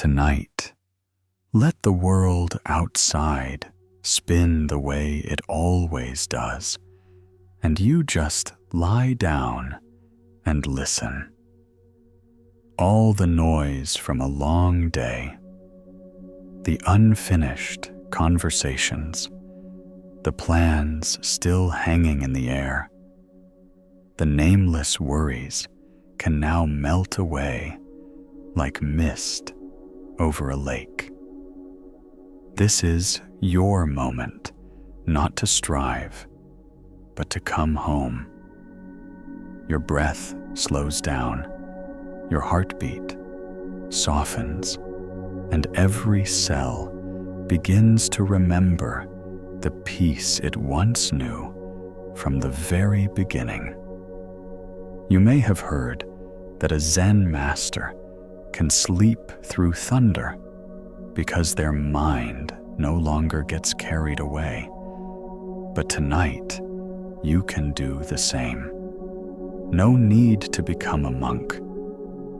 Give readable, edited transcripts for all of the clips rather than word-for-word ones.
Tonight, let the world outside spin the way it always does, and you just lie down and listen. All the noise from a long day, the unfinished conversations, the plans still hanging in the air, the nameless worries can now melt away like mist over a lake. This is your moment, not to strive, but to come home. Your breath slows down, your heartbeat softens, and every cell begins to remember the peace it once knew from the very beginning. You may have heard that a Zen master can sleep through thunder because their mind no longer gets carried away. But tonight, you can do the same. No need to become a monk.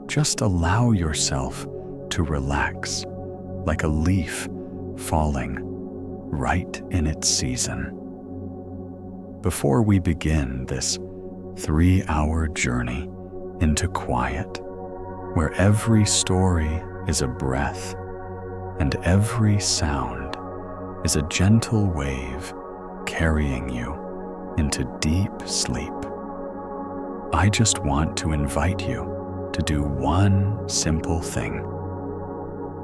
Just allow yourself to relax like a leaf falling right in its season. Before we begin this 3-hour journey into quiet, where every story is a breath and every sound is a gentle wave carrying you into deep sleep, I just want to invite you to do one simple thing.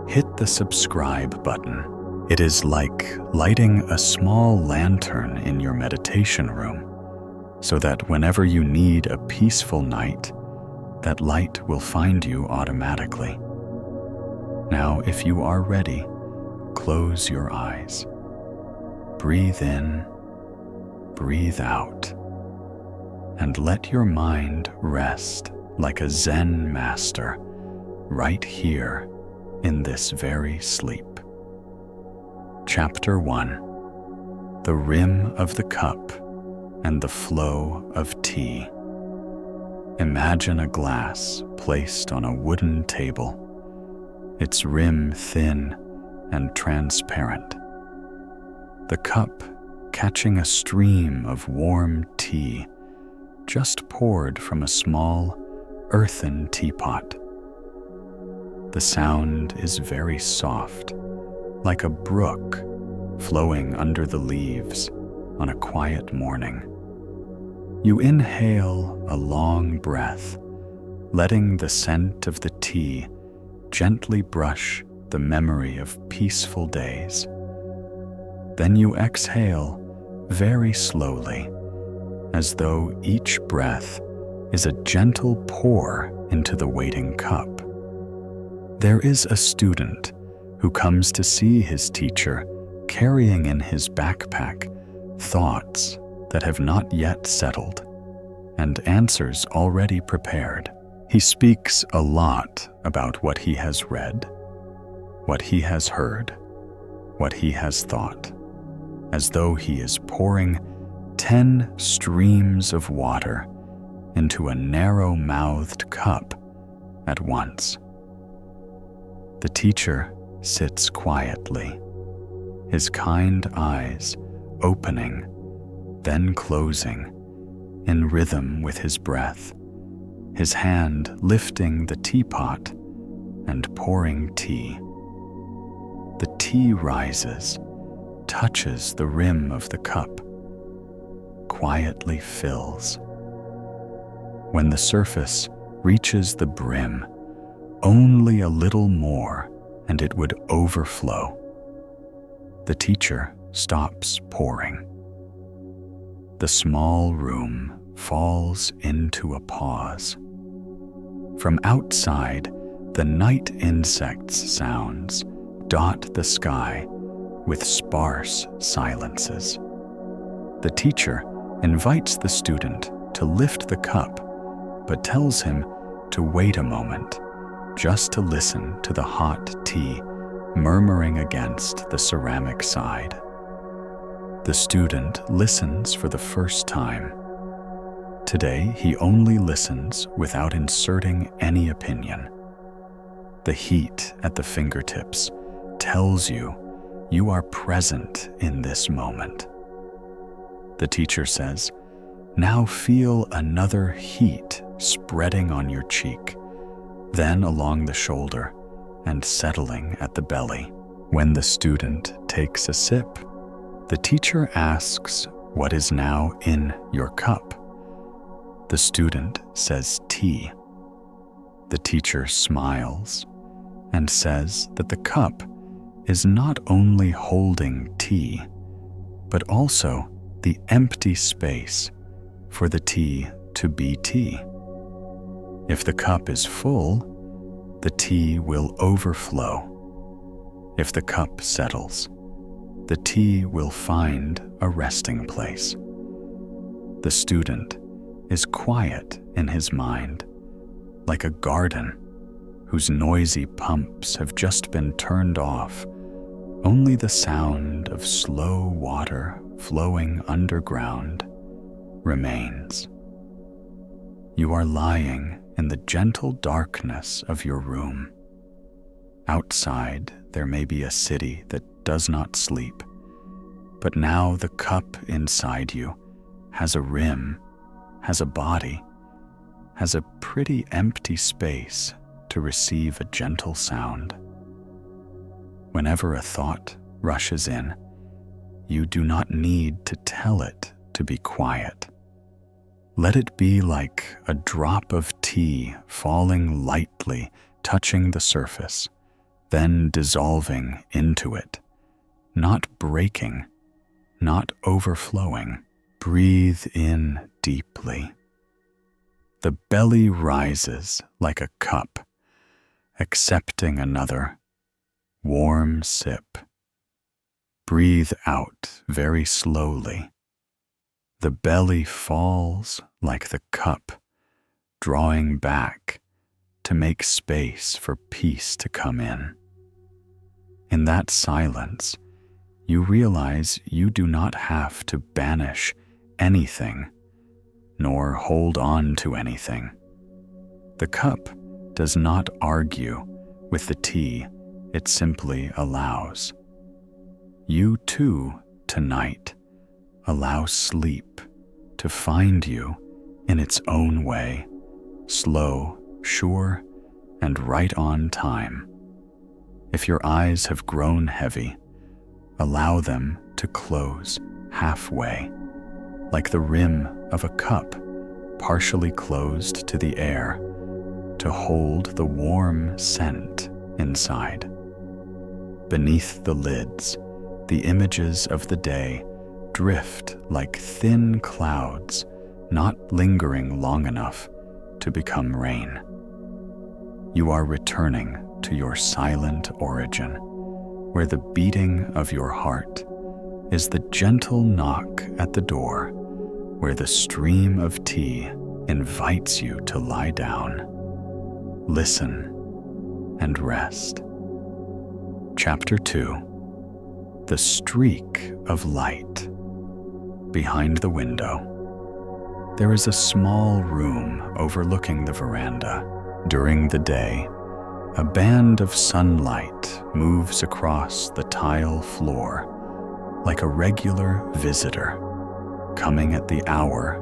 Hit the subscribe button. It is like lighting a small lantern in your meditation room, so that whenever you need a peaceful night, that light will find you automatically. Now, if you are ready, close your eyes. Breathe in, breathe out, and let your mind rest like a Zen master right here in this very sleep. Chapter 1: The Rim of the Cup and the Flow of Tea. Imagine a glass placed on a wooden table, its rim thin and transparent. The cup catching a stream of warm tea just poured from a small earthen teapot. The sound is very soft, like a brook flowing under the leaves on a quiet morning. You inhale a long breath, letting the scent of the tea gently brush the memory of peaceful days. Then you exhale very slowly, as though each breath is a gentle pour into the waiting cup. There is a student who comes to see his teacher carrying in his backpack thoughts that have not yet settled, and answers already prepared. He speaks a lot about what he has read, what he has heard, what he has thought, as though he is pouring 10 streams of water into a narrow-mouthed cup at once. The teacher sits quietly, his kind eyes opening, then closing, in rhythm with his breath, his hand lifting the teapot and pouring tea. The tea rises, touches the rim of the cup, quietly fills. When the surface reaches the brim, only a little more and it would overflow. The teacher stops pouring. The small room falls into a pause. From outside, the night insects' sounds dot the sky with sparse silences. The teacher invites the student to lift the cup, but tells him to wait a moment, just to listen to the hot tea murmuring against the ceramic side. The student listens for the first time. Today, he only listens without inserting any opinion. The heat at the fingertips tells you you are present in this moment. The teacher says, "Now feel another heat spreading on your cheek, then along the shoulder and settling at the belly." When the student takes a sip, the teacher asks what is now in your cup. The student says tea. The teacher smiles and says that the cup is not only holding tea, but also the empty space for the tea to be tea. If the cup is full, the tea will overflow. If the cup settles, the tea will find a resting place. The student is quiet in his mind, like a garden whose noisy pumps have just been turned off. Only the sound of slow water flowing underground remains. You are lying in the gentle darkness of your room. Outside, there may be a city that does not sleep, but now the cup inside you has a rim, has a body, has a pretty empty space to receive a gentle sound. Whenever a thought rushes in, you do not need to tell it to be quiet. Let it be like a drop of tea falling lightly, touching the surface, then dissolving into it, not breaking, not overflowing. Breathe in deeply. The belly rises like a cup, accepting another warm sip. Breathe out very slowly. The belly falls like the cup, drawing back to make space for peace to come in. In that silence, you realize you do not have to banish anything, nor hold on to anything. The cup does not argue with the tea, it simply allows. You too, tonight, allow sleep to find you in its own way, slow, sure, and right on time. If your eyes have grown heavy, allow them to close halfway, like the rim of a cup partially closed to the air, to hold the warm scent inside. Beneath the lids, the images of the day drift like thin clouds, not lingering long enough to become rain. You are returning to your silent origin, where the beating of your heart is the gentle knock at the door, where the stream of tea invites you to lie down, listen, and rest. Chapter 2. The Streak of Light. Behind the window, there is a small room overlooking the veranda. During the day, a band of sunlight moves across the tile floor like a regular visitor, coming at the hour,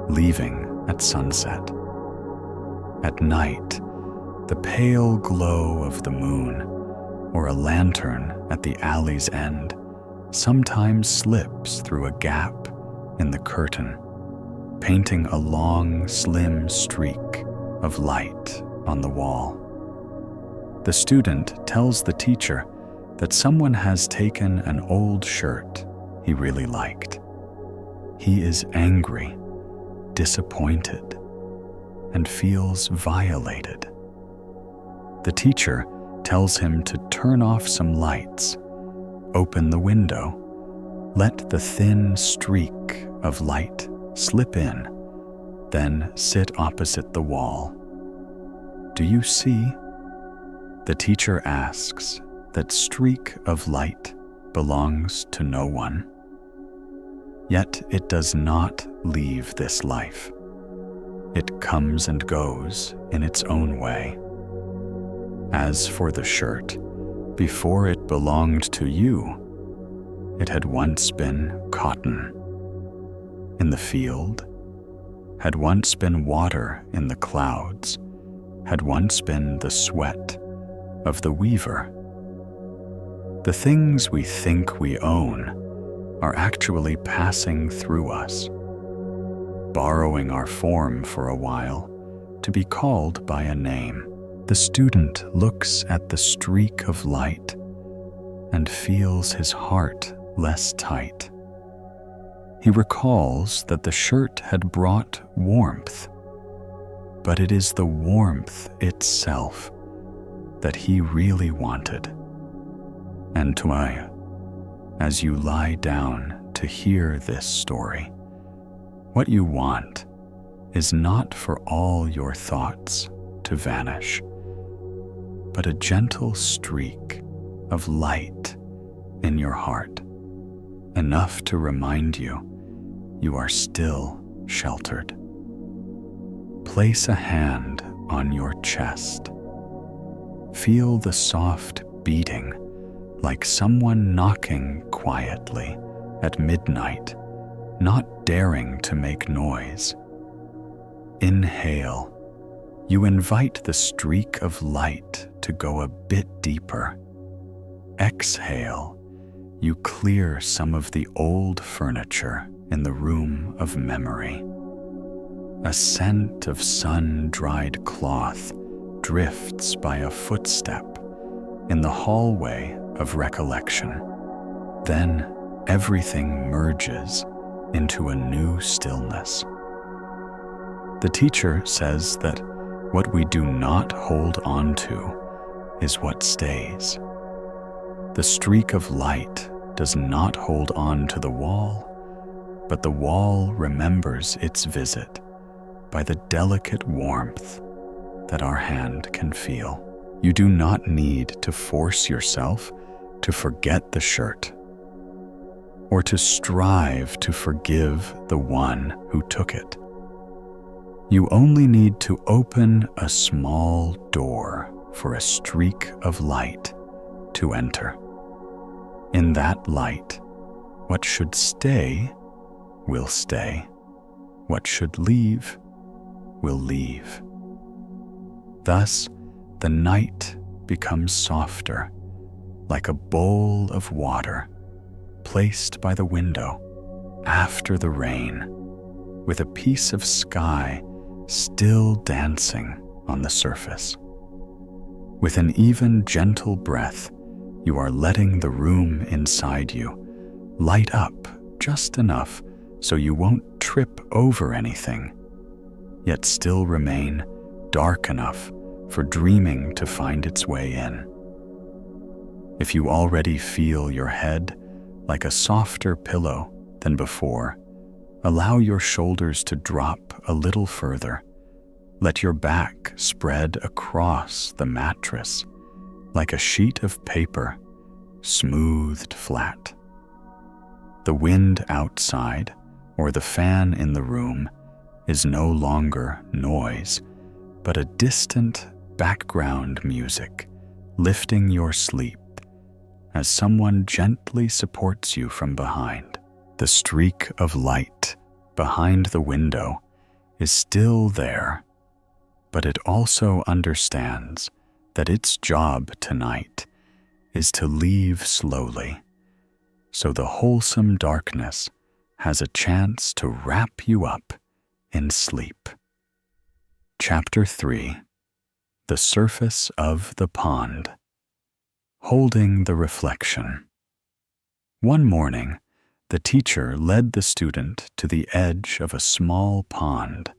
leaving at sunset. At night, the pale glow of the moon, or a lantern at the alley's end, sometimes slips through a gap in the curtain, painting a long, slim streak of light on the wall. The student tells the teacher that someone has taken an old shirt he really liked. He is angry, disappointed, and feels violated. The teacher tells him to turn off some lights, open the window, let the thin streak of light slip in, then sit opposite the wall. Do you see? The teacher asks that streak of light belongs to no one. Yet it does not leave this life. It comes and goes in its own way. As for the shirt, before it belonged to you, it had once been cotton in the field, had once been water in the clouds, had once been the sweat of the weaver. The things we think we own are actually passing through us, borrowing our form for a while to be called by a name. The student looks at the streak of light and feels his heart less tight. He recalls that the shirt had brought warmth, but it is the warmth itself that he really wanted. And Tuaya, as you lie down to hear this story, what you want is not for all your thoughts to vanish, but a gentle streak of light in your heart, enough to remind you you are still sheltered. Place a hand on your chest. Feel the soft beating, like someone knocking quietly at midnight, not daring to make noise. Inhale. You invite the streak of light to go a bit deeper. Exhale. You clear some of the old furniture in the room of memory. A scent of sun-dried cloth drifts by a footstep in the hallway of recollection. Then everything merges into a new stillness. The teacher says that what we do not hold on to is what stays. The streak of light does not hold on to the wall, but the wall remembers its visit by the delicate warmth that our hand can feel. You do not need to force yourself to forget the shirt or to strive to forgive the one who took it. You only need to open a small door for a streak of light to enter. In that light, what should stay will stay. What should leave will leave. Thus, the night becomes softer, like a bowl of water placed by the window after the rain, with a piece of sky still dancing on the surface. With an even gentle breath, you are letting the room inside you light up just enough so you won't trip over anything, yet still remain dark enough for dreaming to find its way in. If you already feel your head like a softer pillow than before, allow your shoulders to drop a little further. Let your back spread across the mattress like a sheet of paper, smoothed flat. The wind outside or the fan in the room is no longer noise, but a distant background music lifting your sleep as someone gently supports you from behind. The streak of light behind the window is still there, but it also understands that its job tonight is to leave slowly, so the wholesome darkness has a chance to wrap you up in sleep. Chapter 3. The Surface of the Pond. Holding the reflection. One morning, the teacher led the student to the edge of a small pond,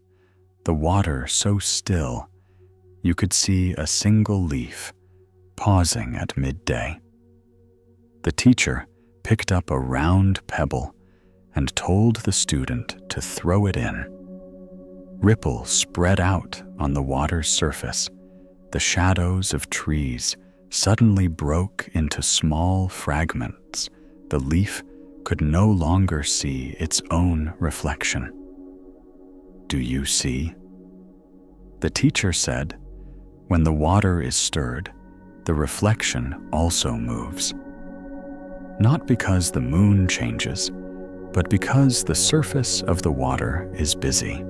the water so still you could see a single leaf pausing at midday. The teacher picked up a round pebble and told the student to throw it in. Ripples spread out on the water's surface. The shadows of trees suddenly broke into small fragments. The leaf could no longer see its own reflection. Do you see? The teacher said, when the water is stirred, the reflection also moves. Not because the moon changes, but because the surface of the water is busy.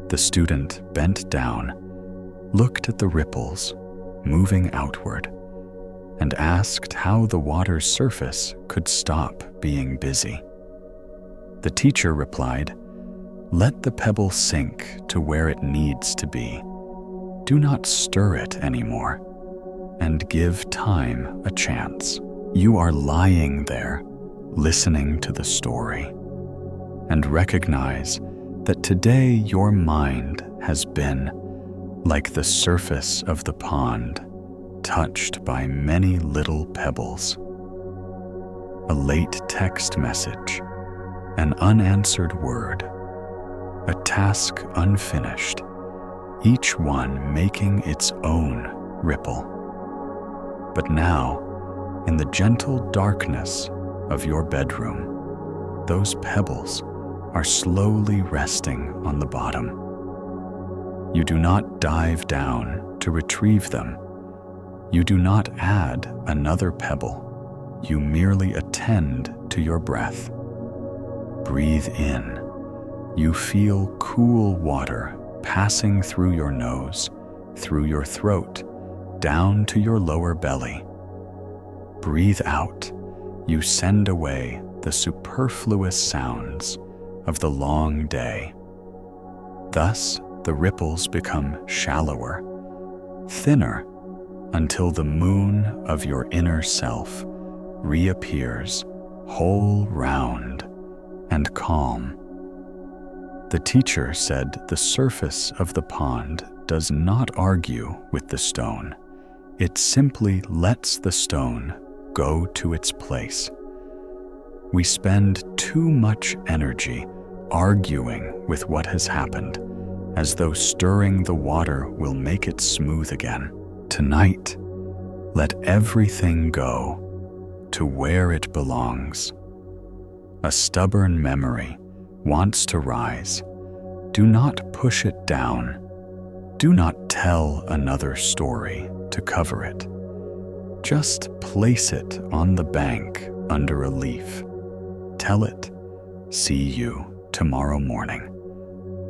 The student bent down, looked at the ripples moving outward, and asked how the water's surface could stop being busy. The teacher replied, "Let the pebble sink to where it needs to be. Do not stir it anymore, and give time a chance. You are lying there, listening to the story, and recognize that today your mind has been like the surface of the pond, touched by many little pebbles. A late text message, an unanswered word, a task unfinished, each one making its own ripple. But now, in the gentle darkness of your bedroom, those pebbles are slowly resting on the bottom. You do not dive down to retrieve them. You do not add another pebble. You merely attend to your breath. Breathe in. You feel cool water passing through your nose, through your throat, down to your lower belly. Breathe out. You send away the superfluous sounds of the long day. Thus, the ripples become shallower, thinner, until the moon of your inner self reappears whole, round, and calm. The teacher said the surface of the pond does not argue with the stone. It simply lets the stone go to its place. We spend too much energy arguing with what has happened, as though stirring the water will make it smooth again. Tonight, let everything go to where it belongs. A stubborn memory wants to rise. Do not push it down. Do not tell another story to cover it. Just place it on the bank under a leaf. Tell it, "See you tomorrow morning."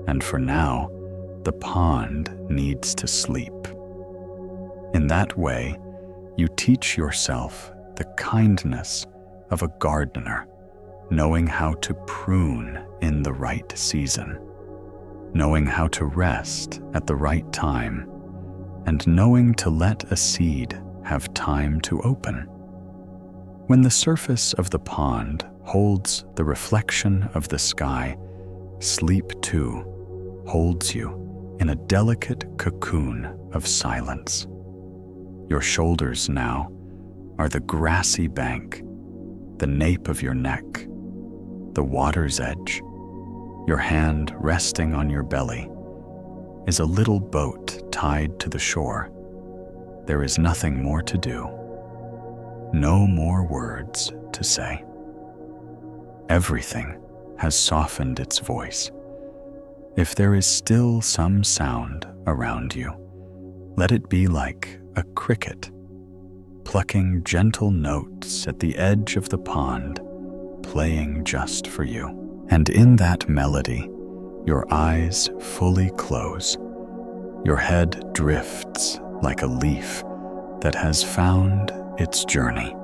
And for now, the pond needs to sleep. In that way, you teach yourself the kindness of a gardener, knowing how to prune in the right season, knowing how to rest at the right time, and knowing to let a seed have time to open. When the surface of the pond holds the reflection of the sky, sleep too holds you in a delicate cocoon of silence. Your shoulders now are the grassy bank, the nape of your neck, the water's edge. Your hand resting on your belly is a little boat tied to the shore. There is nothing more to do, no more words to say. Everything has softened its voice. If there is still some sound around you, let it be like a cricket, plucking gentle notes at the edge of the pond, playing just for you. And in that melody, your eyes fully close. Your head drifts like a leaf that has found its journey.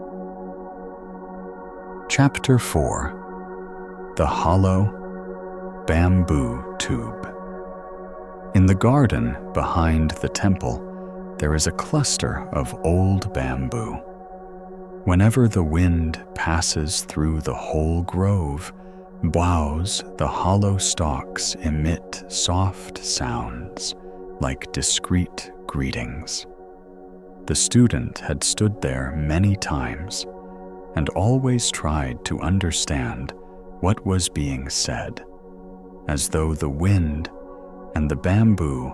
Chapter 4: The Hollow Bamboo Tube. In the garden behind the temple, there is a cluster of old bamboo. Whenever the wind passes through the whole grove, boughs, the hollow stalks emit soft sounds like discreet greetings. The student had stood there many times and always tried to understand what was being said, as though the wind and the bamboo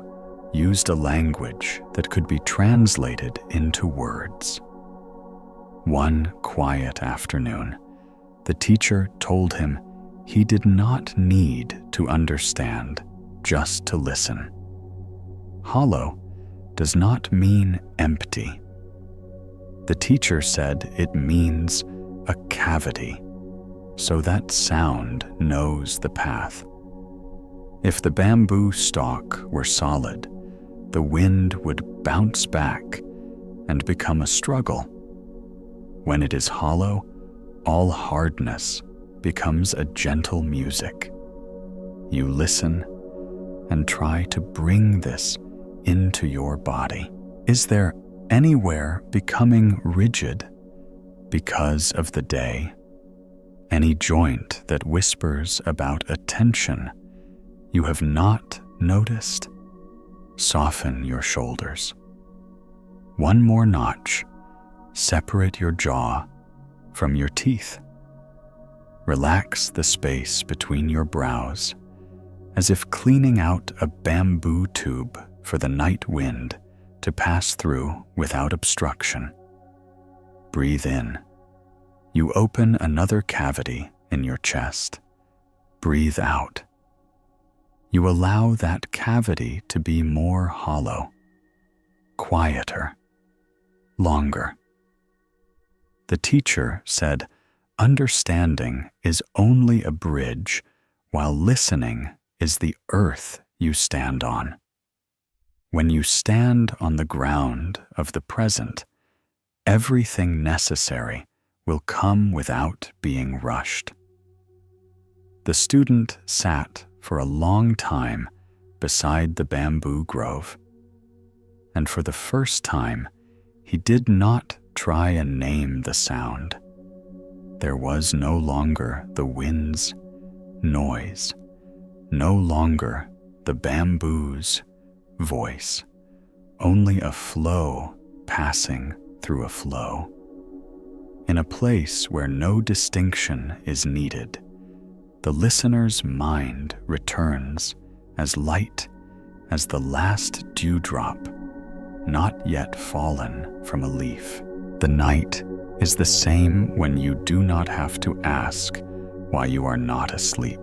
used a language that could be translated into words. One quiet afternoon, the teacher told him he did not need to understand, just to listen. Hollow does not mean empty. The teacher said it means a cavity, so that sound knows the path. If the bamboo stalk were solid, the wind would bounce back and become a struggle. When it is hollow, all hardness becomes a gentle music. You listen and try to bring this into your body. Is there anywhere becoming rigid because of the day? Any joint that whispers about a tension you have not noticed? Soften your shoulders. One more notch. Separate your jaw from your teeth. Relax the space between your brows, as if cleaning out a bamboo tube for the night wind to pass through without obstruction. Breathe in. You open another cavity in your chest. Breathe out. You allow that cavity to be more hollow, quieter, longer. The teacher said, understanding is only a bridge, while listening is the earth you stand on. When you stand on the ground of the present, everything necessary will come without being rushed. The student sat for a long time beside the bamboo grove, and for the first time, he did not try and name the sound. There was no longer the wind's noise, no longer the bamboo's voice, only a flow passing through a flow. In a place where no distinction is needed, the listener's mind returns as light as the last dewdrop, not yet fallen from a leaf. The night is the same when you do not have to ask why you are not asleep.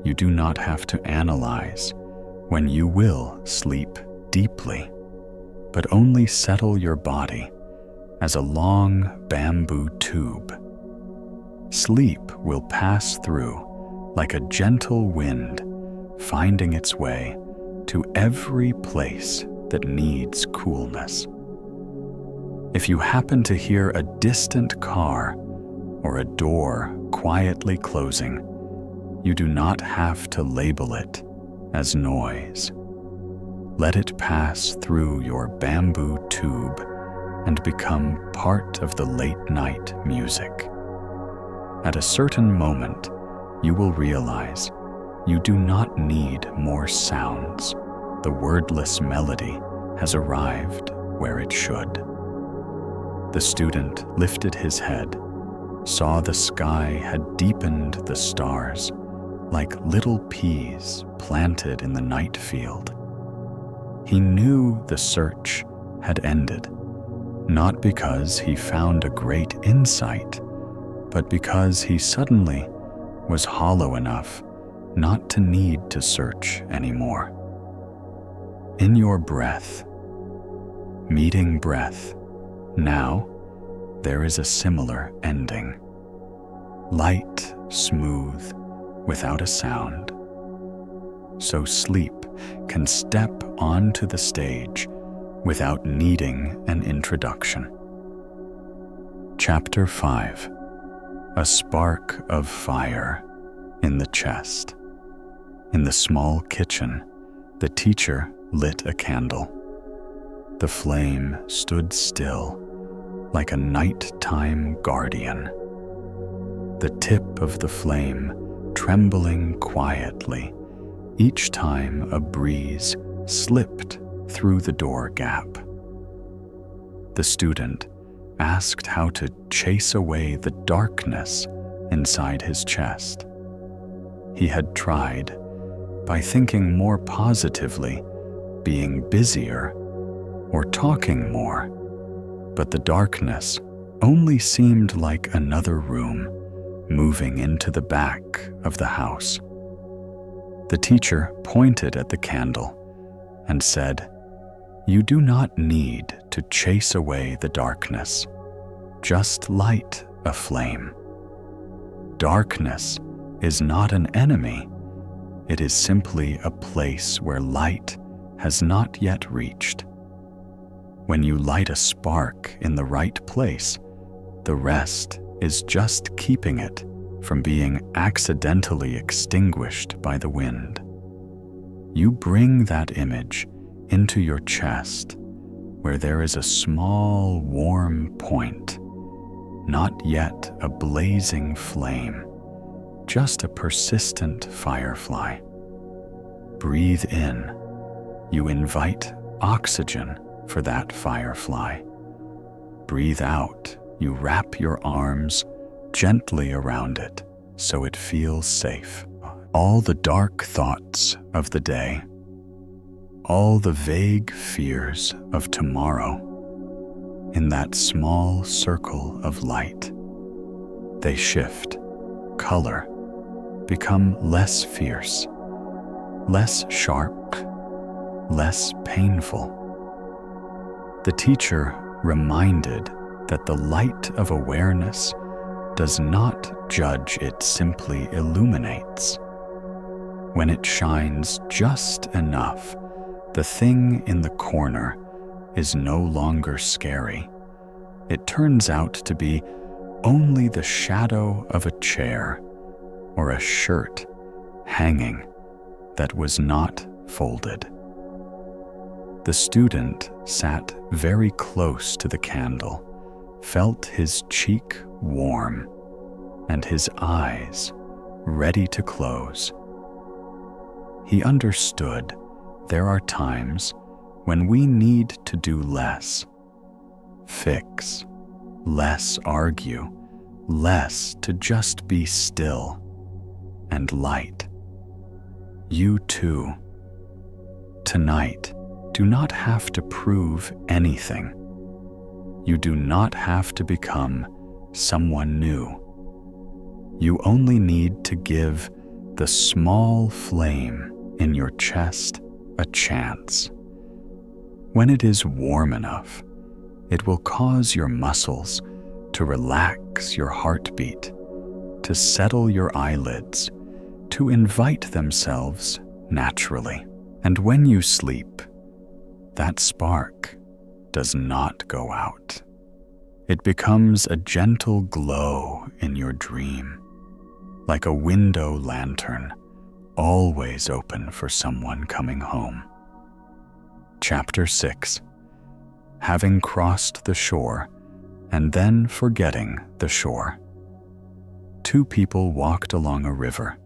You do not have to analyze when you will sleep deeply, but only settle your body as a long bamboo tube. Sleep will pass through like a gentle wind, finding its way to every place that needs coolness. If you happen to hear a distant car or a door quietly closing, you do not have to label it as noise. Let it pass through your bamboo tube and become part of the late night music. At a certain moment, you will realize you do not need more sounds. The wordless melody has arrived where it should. The student lifted his head, saw the sky had deepened the stars like little peas planted in the night field. He knew the search had ended, not because he found a great insight, but because he suddenly was hollow enough not to need to search anymore. In your breath, meeting breath, now there is a similar ending. Light, smooth, without a sound. So sleep can step onto the stage without needing an introduction. Chapter 5. A spark of fire in the chest. In the small kitchen, the teacher lit a candle. The flame stood still, like a nighttime guardian. The tip of the flame trembling quietly each time a breeze slipped through the door gap. The student asked how to chase away the darkness inside his chest. He had tried by thinking more positively, being busier, or talking more, but the darkness only seemed like another room moving into the back of the house. The teacher pointed at the candle and said, You do not need to chase away the darkness. Just light a flame. Darkness is not an enemy. It is simply a place where light has not yet reached. When you light a spark in the right place, the rest is just keeping it from being accidentally extinguished by the wind. You bring that image into your chest where there is a small, warm point, not yet a blazing flame, just a persistent firefly. Breathe in. You invite oxygen for that firefly. Breathe out. You wrap your arms gently around it so it feels safe. All the dark thoughts of the day, all the vague fears of tomorrow, in that small circle of light, they shift, color, become less fierce, less sharp, less painful. The teacher reminded that the light of awareness does not judge, it simply illuminates. When it shines just enough, the thing in the corner is no longer scary. It turns out to be only the shadow of a chair or a shirt hanging that was not folded. The student sat very close to the candle, felt his cheek warm, and his eyes ready to close. He understood there are times when we need to do less, fix, less argue, less to just be still and light. You too, tonight, do not have to prove anything. You do not have to become someone new. You only need to give the small flame in your chest a chance. When it is warm enough, it will cause your muscles to relax, your heartbeat, to settle your eyelids, to invite themselves naturally. And when you sleep, that spark does not go out. It becomes a gentle glow in your dream, like a window lantern, always open for someone coming home. Chapter 6. Having crossed the shore and then forgetting the shore. Two people walked along a river.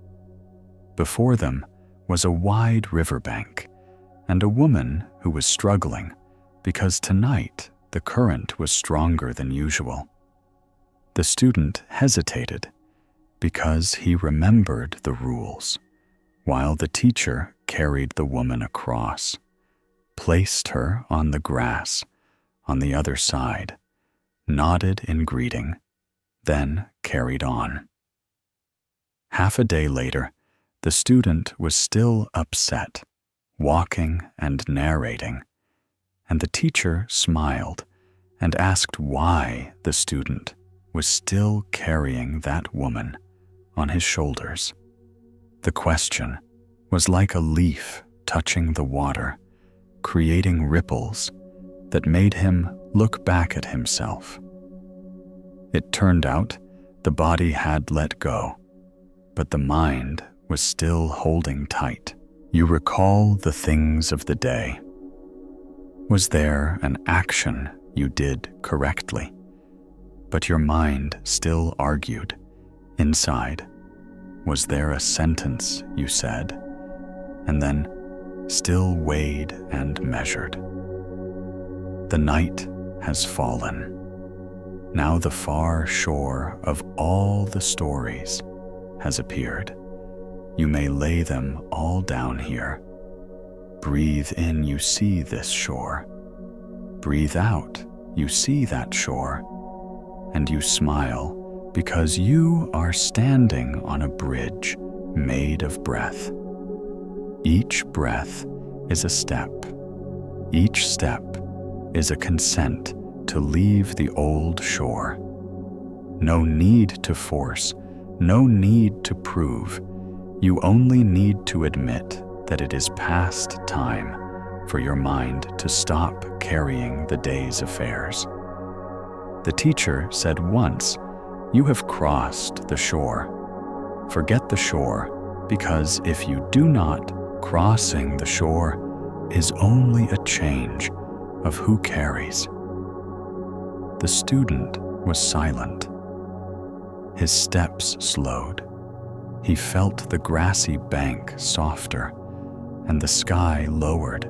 Before them was a wide riverbank and a woman who was struggling because tonight the current was stronger than usual. The student hesitated because he remembered the rules, while the teacher carried the woman across, placed her on the grass on the other side, nodded in greeting, then carried on. Half a day later, the student was still upset, walking and narrating, and the teacher smiled and asked why the student was still carrying that woman on his shoulders. The question was like a leaf touching the water, creating ripples that made him look back at himself. It turned out the body had let go, but the mind was still holding tight. You recall the things of the day. Was there an action you did correctly, but your mind still argued inside? Was there a sentence you said, and then still weighed and measured? The night has fallen. Now the far shore of all the stories has appeared. You may lay them all down here. Breathe in, you see this shore. Breathe out, you see that shore. And you smile because you are standing on a bridge made of breath. Each breath is a step, Each step is a consent to leave the old shore. No need to force, no need to prove. You only need to admit that it is past time for your mind to stop carrying the day's affairs. The teacher said once, "You have crossed the shore." Forget the shore, because if you do not, crossing the shore is only a change of who carries. The student was silent. His steps slowed. He felt the grassy bank softer and the sky lowered,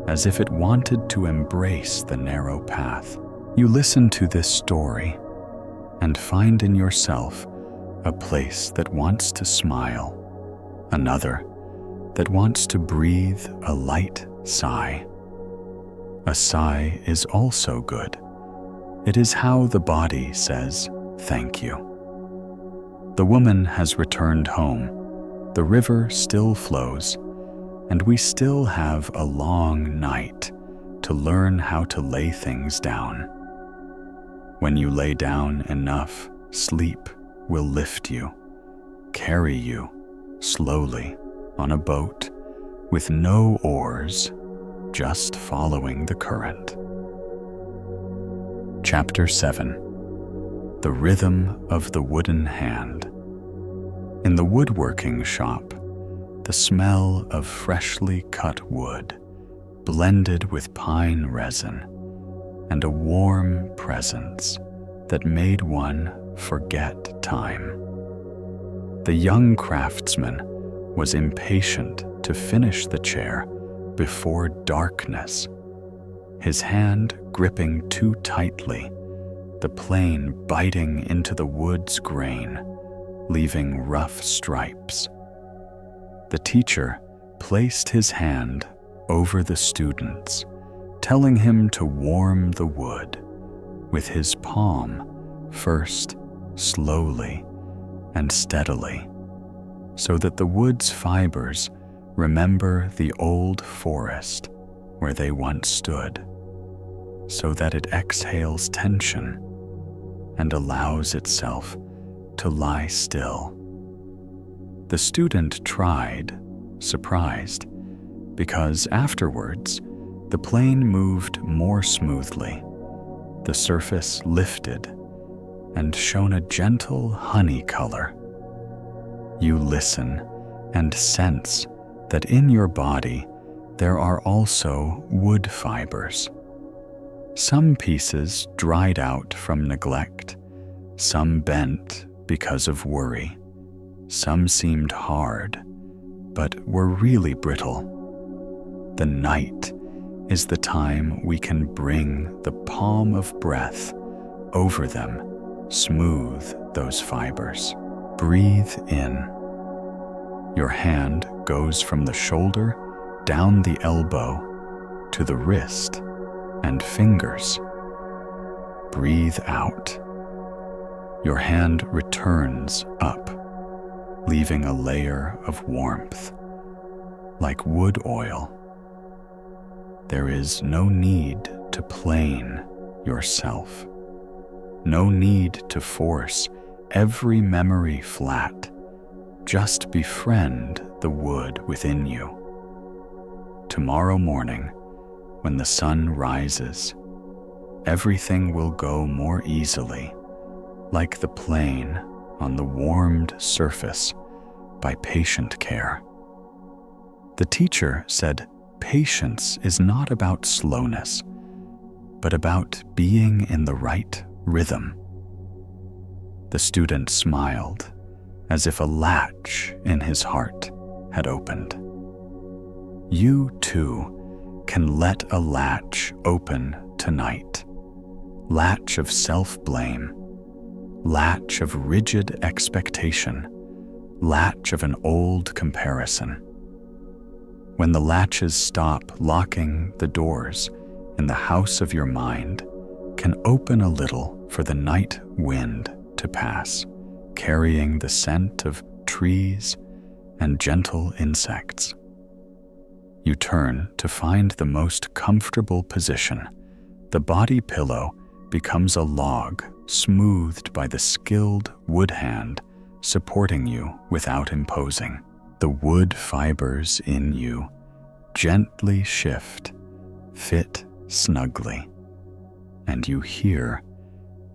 as if it wanted to embrace the narrow path. You listen to this story and find in yourself a place that wants to smile, another that wants to breathe a light sigh. A sigh is also good. It is how the body says thank you. The woman has returned home. The river still flows, and we still have a long night to learn how to lay things down. When you lay down enough, sleep will lift you, carry you slowly on a boat with no oars, just following the current. Chapter 7. The Rhythm of the Wooden Hand. In the woodworking shop, the smell of freshly cut wood, blended with pine resin, and a warm presence that made one forget time. The young craftsman was impatient to finish the chair before darkness, his hand gripping too tightly, the plane biting into the wood's grain, leaving rough stripes. The teacher placed his hand over the student's, telling him to warm the wood with his palm first, slowly and steadily, so that the wood's fibers remember the old forest where they once stood, so that it exhales tension and allows itself to lie still. The student tried, surprised, because afterwards the plane moved more smoothly. The surface lifted and shone a gentle honey color. You listen and sense that in your body there are also wood fibers. Some pieces dried out from neglect, some bent because of worry, some seemed hard, but were really brittle. The night is the time we can bring the palm of breath over them, smooth those fibers. Breathe in. Your hand goes from the shoulder down the elbow to the wrist and fingers. Breathe out. Your hand returns up, leaving a layer of warmth, like wood oil. There is no need to plane yourself, no need to force every memory flat. Just befriend the wood within you. Tomorrow morning, when the sun rises, everything will go more easily, like the plane on the warmed surface by patient care. The teacher said patience is not about slowness, but about being in the right rhythm. The student smiled, as if a latch in his heart had opened. You too can let a latch open tonight. Latch of self-blame, latch of rigid expectation, latch of an old comparison. When the latches stop locking, the doors in the house of your mind can open a little for the night wind to pass, carrying the scent of trees and gentle insects. You turn to find the most comfortable position. The body pillow becomes a log smoothed by the skilled wood hand supporting you without imposing. The wood fibers in you gently shift, fit snugly, and you hear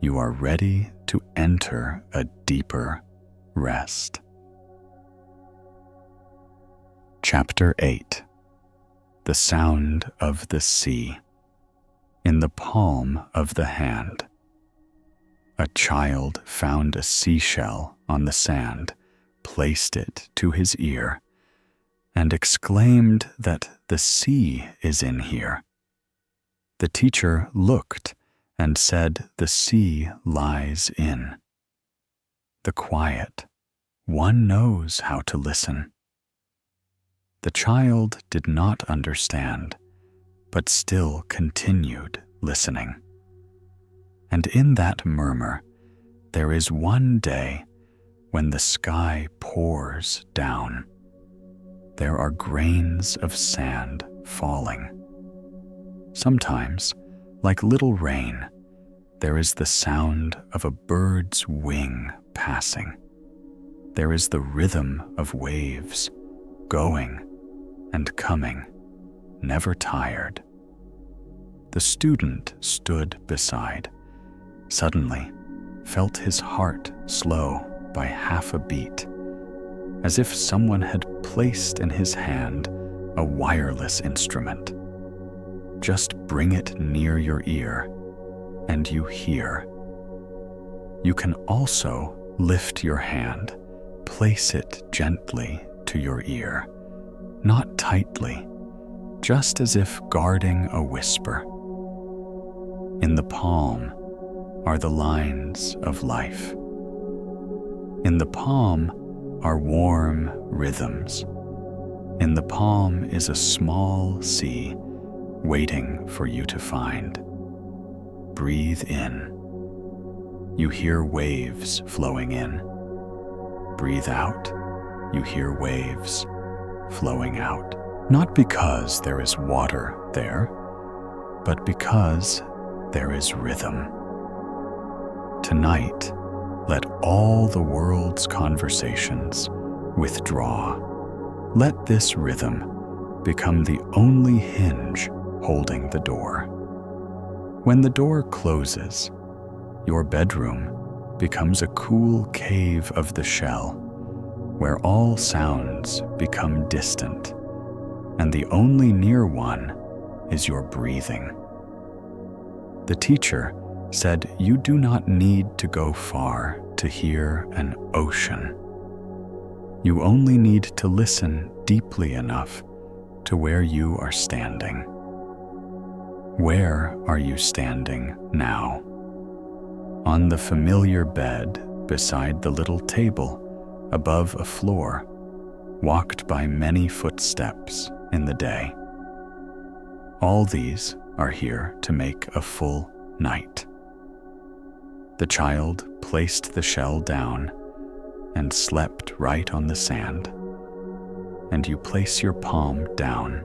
you are ready to enter a deeper rest. Chapter 8. The Sound of the Sea. In the palm of the hand. A child found a seashell on the sand, placed it to his ear, and exclaimed that the sea is in here. The teacher looked and said the sea lies in the quiet. One knows how to listen. The child did not understand, but still continued listening. And in that murmur, there is one day when the sky pours down. There are grains of sand falling. Sometimes, like little rain, there is the sound of a bird's wing passing. There is the rhythm of waves going and coming, never tired. The student stood beside, suddenly felt his heart slow by half a beat, as if someone had placed in his hand a wireless instrument. Just bring it near your ear, and you hear. You can also lift your hand, place it gently to your ear, not tightly, just as if guarding a whisper. In the palm are the lines of life. In the palm are warm rhythms. In the palm is a small sea waiting for you to find. Breathe in. You hear waves flowing in. Breathe out. You hear waves flowing out. Not because there is water there, but because there is rhythm. Tonight, let all the world's conversations withdraw. Let this rhythm become the only hinge holding the door. When the door closes, your bedroom becomes a cool cave of the shell, where all sounds become distant, and the only near one is your breathing. The teacher said you do not need to go far to hear an ocean. You only need to listen deeply enough to where you are standing. Where are you standing now? On the familiar bed beside the little table above a floor, walked by many footsteps in the day. All these are here to make a full night. The child placed the shell down and slept right on the sand, and you place your palm down.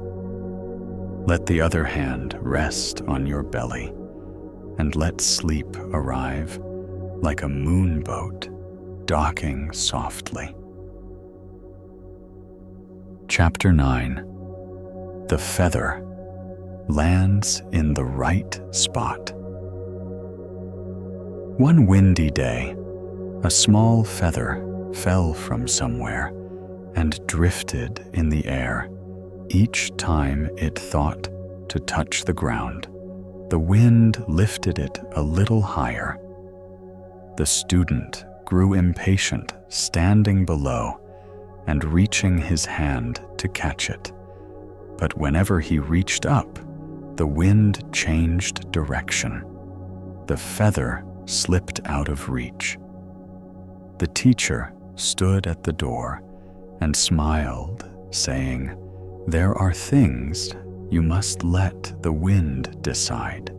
Let the other hand rest on your belly, and let sleep arrive like a moonboat docking softly. Chapter 9. The feather lands in the right spot. One windy day, a small feather fell from somewhere and drifted in the air. Each time it thought to touch the ground, the wind lifted it a little higher. The student grew impatient, standing below and reaching his hand to catch it. But whenever he reached up, the wind changed direction. The feather slipped out of reach. The teacher stood at the door and smiled, saying, "There are things you must let the wind decide,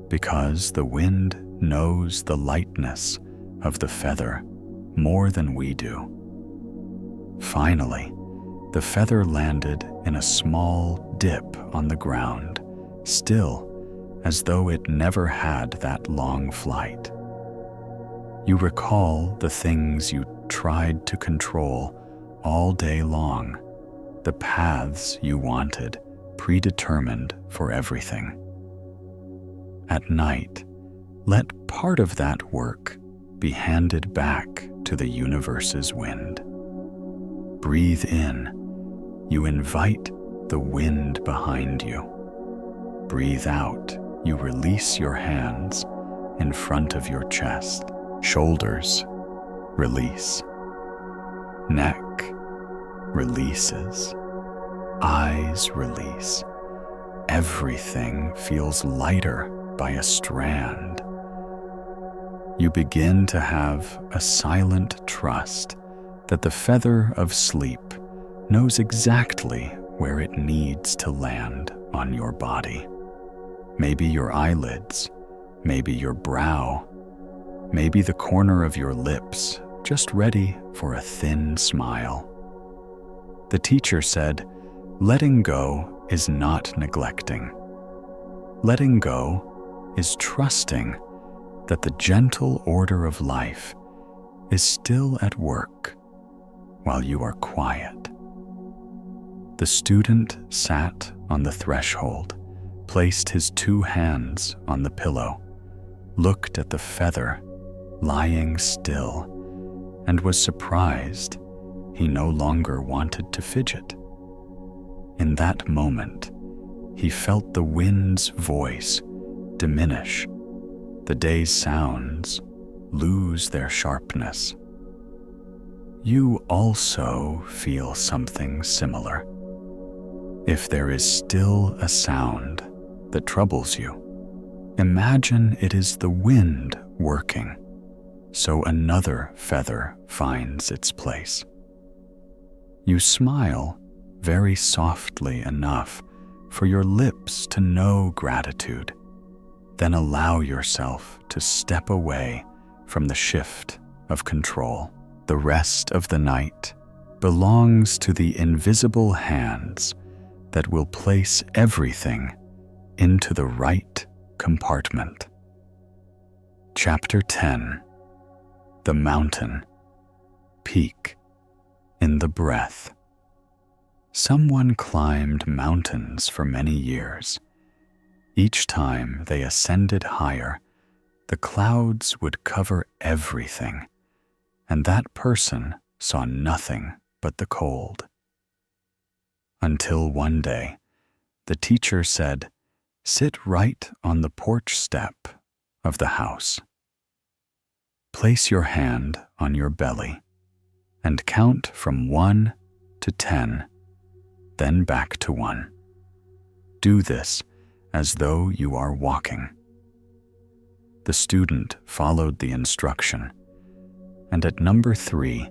because the wind knows the lightness of the feather more than we do." Finally, the feather landed in a small dip on the ground, still as though it never had that long flight. You recall the things you tried to control all day long, the paths you wanted, predetermined for everything. At night, let part of that work be handed back to the universe's wind. Breathe in. You invite the wind behind you. Breathe out. You release your hands in front of your chest. Shoulders, release. Neck, releases. Eyes, release. Everything feels lighter by a strand. You begin to have a silent trust that the feather of sleep knows exactly where it needs to land on your body. Maybe your eyelids, maybe your brow, maybe the corner of your lips, just ready for a thin smile. The teacher said, letting go is not neglecting. Letting go is trusting that the gentle order of life is still at work while you are quiet. The student sat on the threshold, placed his 2 hands on the pillow, looked at the feather lying still, and was surprised he no longer wanted to fidget. In that moment, he felt the wind's voice diminish, the day's sounds lose their sharpness. You also feel something similar. If there is still a sound that troubles you, imagine it is the wind working, so another feather finds its place. You smile very softly enough for your lips to know gratitude, then allow yourself to step away from the shift of control. The rest of the night belongs to the invisible hands that will place everything into the right compartment. Chapter 10. The Mountain. Peak in the breath. Someone climbed mountains for many years. Each time they ascended higher, the clouds would cover everything, and that person saw nothing but the cold. Until one day, the teacher said, "Sit right on the porch step of the house. Place your hand on your belly and count from 1 to 10, then back to 1. Do this as though you are walking." The student followed the instruction, and at number 3,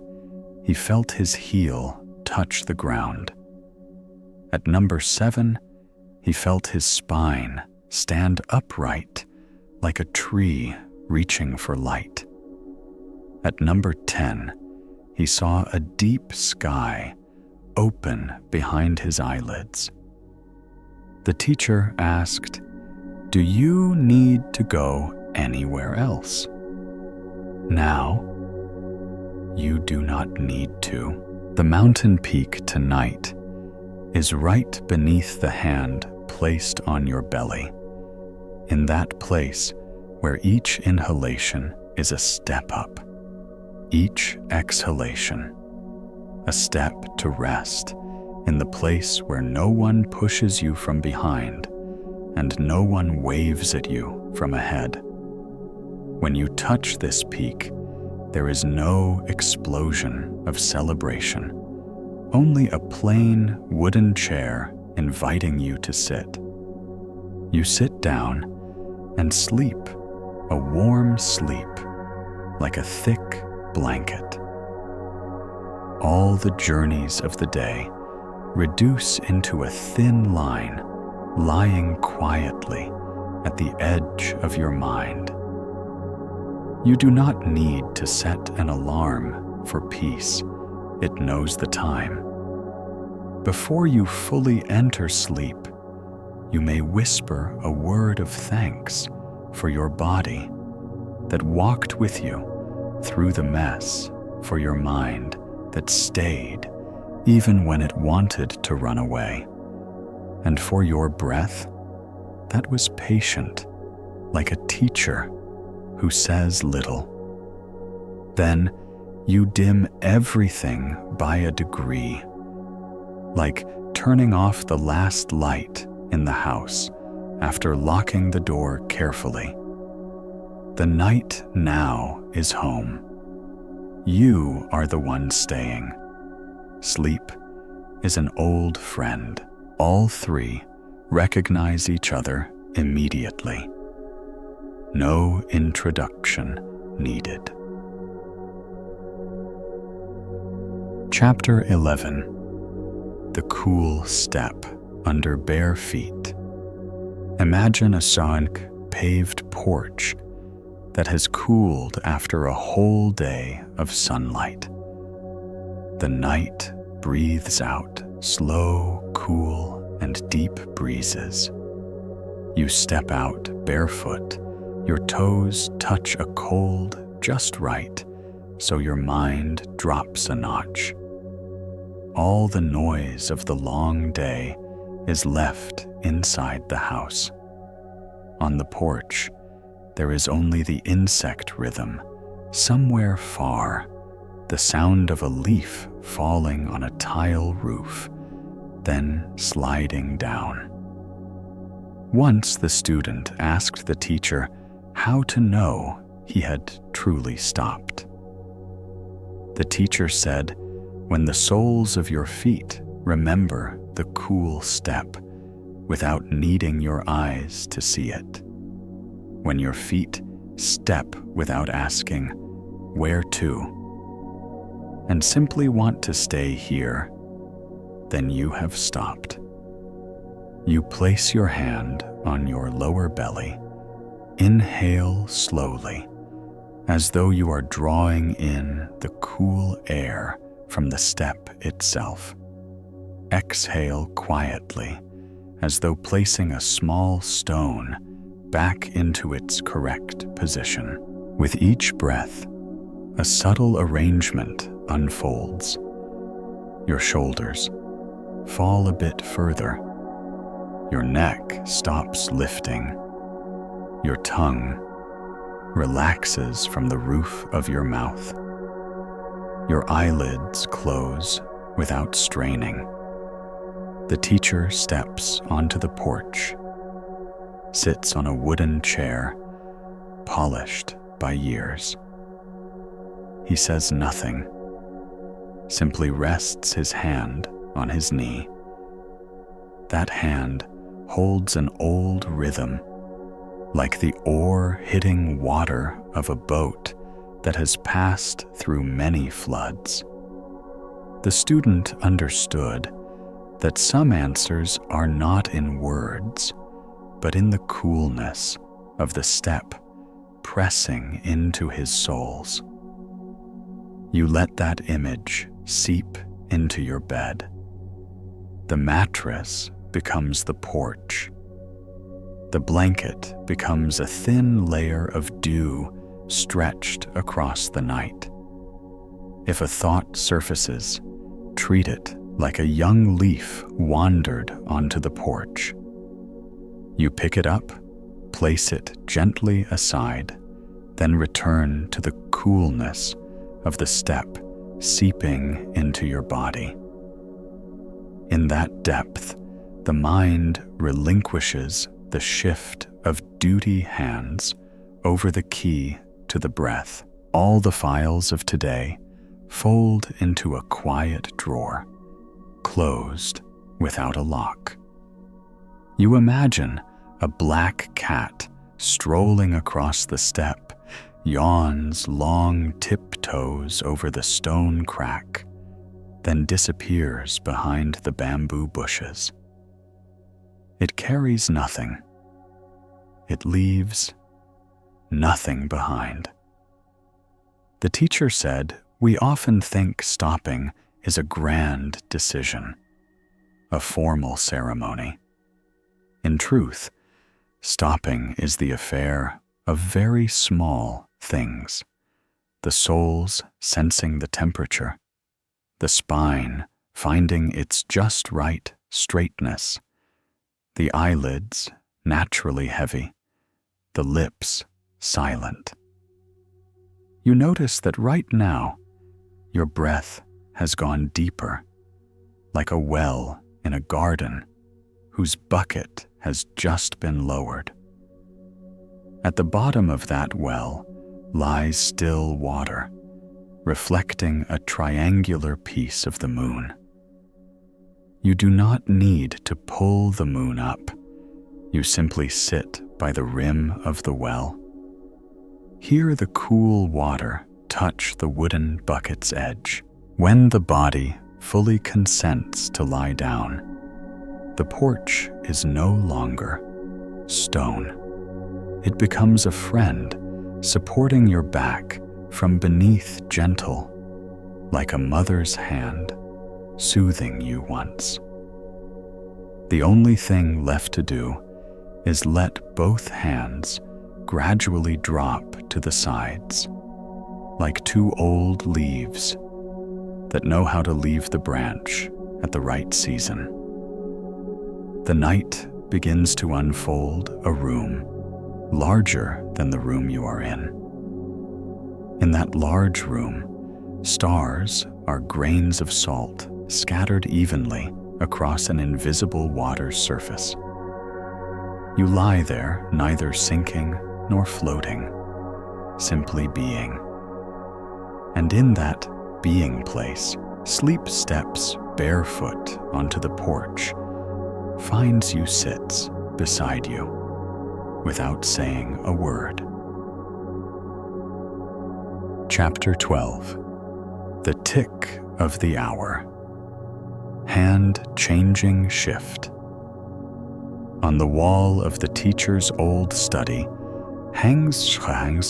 he felt his heel touch the ground. At number 7, he felt his spine stand upright like a tree reaching for light. At number 10, he saw a deep sky open behind his eyelids. The teacher asked, "Do you need to go anywhere else?" Now, you do not need to. The mountain peak tonight is right beneath the hand placed on your belly, in that place where each inhalation is a step up, each exhalation a step to rest in the place where no one pushes you from behind and no one waves at you from ahead. When you touch this peak, there is no explosion of celebration, only a plain wooden chair inviting you to sit. You sit down and sleep, a warm sleep, like a thick blanket. All the journeys of the day reduce into a thin line, lying quietly at the edge of your mind. You do not need to set an alarm for peace. It knows the time. before you fully enter sleep, you may whisper a word of thanks for your body that walked with you through the mess, for your mind that stayed even when it wanted to run away, and for your breath that was patient, like a teacher who says little. Then you dim everything by a degree, like turning off the last light in the house after locking the door carefully. The night now is home. You are the one staying. Sleep is an old friend. All three recognize each other immediately. No introduction needed. Chapter 11. The cool step under bare feet. Imagine a sonic paved porch that has cooled after a whole day of sunlight. The night breathes out slow, cool, and deep breezes. You step out barefoot. Your toes touch a cold just right, so your mind drops a notch. All the noise of the long day is left inside the house. On the porch, there is only the insect rhythm. Somewhere far, the sound of a leaf falling on a tile roof, then sliding down. Once the student asked the teacher how to know he had truly stopped. The teacher said, when the soles of your feet remember the cool step without needing your eyes to see it. When your feet step without asking, where to? And simply want to stay here, then you have stopped. You place your hand on your lower belly. Inhale slowly, as though you are drawing in the cool air from the step itself. Exhale quietly, as though placing a small stone back into its correct position. With each breath, a subtle arrangement unfolds. Your shoulders fall a bit further. Your neck stops lifting. Your tongue relaxes from the roof of your mouth. Your eyelids close without straining. The teacher steps onto the porch, sits on a wooden chair, polished by years. He says nothing, simply rests his hand on his knee. That hand holds an old rhythm, like the oar hitting water of a boat that has passed through many floods. The student understood that some answers are not in words, but in the coolness of the step pressing into his soles. You let that image seep into your bed. The mattress becomes the porch. The blanket becomes a thin layer of dew stretched across the night. If a thought surfaces, treat it like a young leaf wandered onto the porch. You pick it up, place it gently aside, then return to the coolness of the step seeping into your body. In that depth, the mind relinquishes the shift of duty hands over the key to the breath. All the files of today fold into a quiet drawer, closed without a lock. You imagine a black cat strolling across the step, yawns long tiptoes over the stone crack, then disappears behind the bamboo bushes. It carries nothing. It leaves nothing behind. The teacher said, we often think stopping is a grand decision. a formal ceremony. In truth, stopping is the affair of very small things. The soles sensing the temperature, the spine finding its just right straightness, the eyelids naturally heavy, the lips silent. You notice that right now, your breath has gone deeper, like a well in a garden whose bucket has just been lowered. At the bottom of that well lies still water, reflecting a triangular piece of the moon. You do not need to pull the moon up. You simply sit by the rim of the well. Hear the cool water touch the wooden bucket's edge. When the body fully consents to lie down, the porch is no longer stone. It becomes a friend supporting your back from beneath, gentle, like a mother's hand soothing you once. The only thing left to do is let both hands gradually drop to the sides, like two old leaves that know how to leave the branch at the right season. The night begins to unfold a room larger than the room you are in. In that large room, stars are grains of salt scattered evenly across an invisible water surface. You lie there, neither sinking nor floating, simply being. And in that being place, sleep steps barefoot onto the porch, finds you sits beside you, without saying a word. Chapter 12. The Tick of the Hour. Hand-changing shift. On the wall of the teacher's old study hangs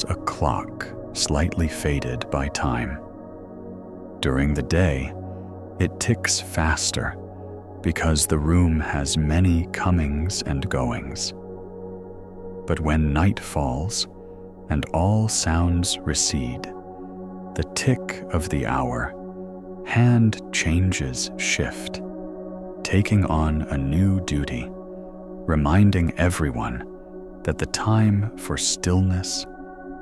a clock slightly faded by time. During the day, it ticks faster because the room has many comings and goings. But when night falls and all sounds recede, the tick of the hour, hand changes shift, taking on a new duty, reminding everyone that the time for stillness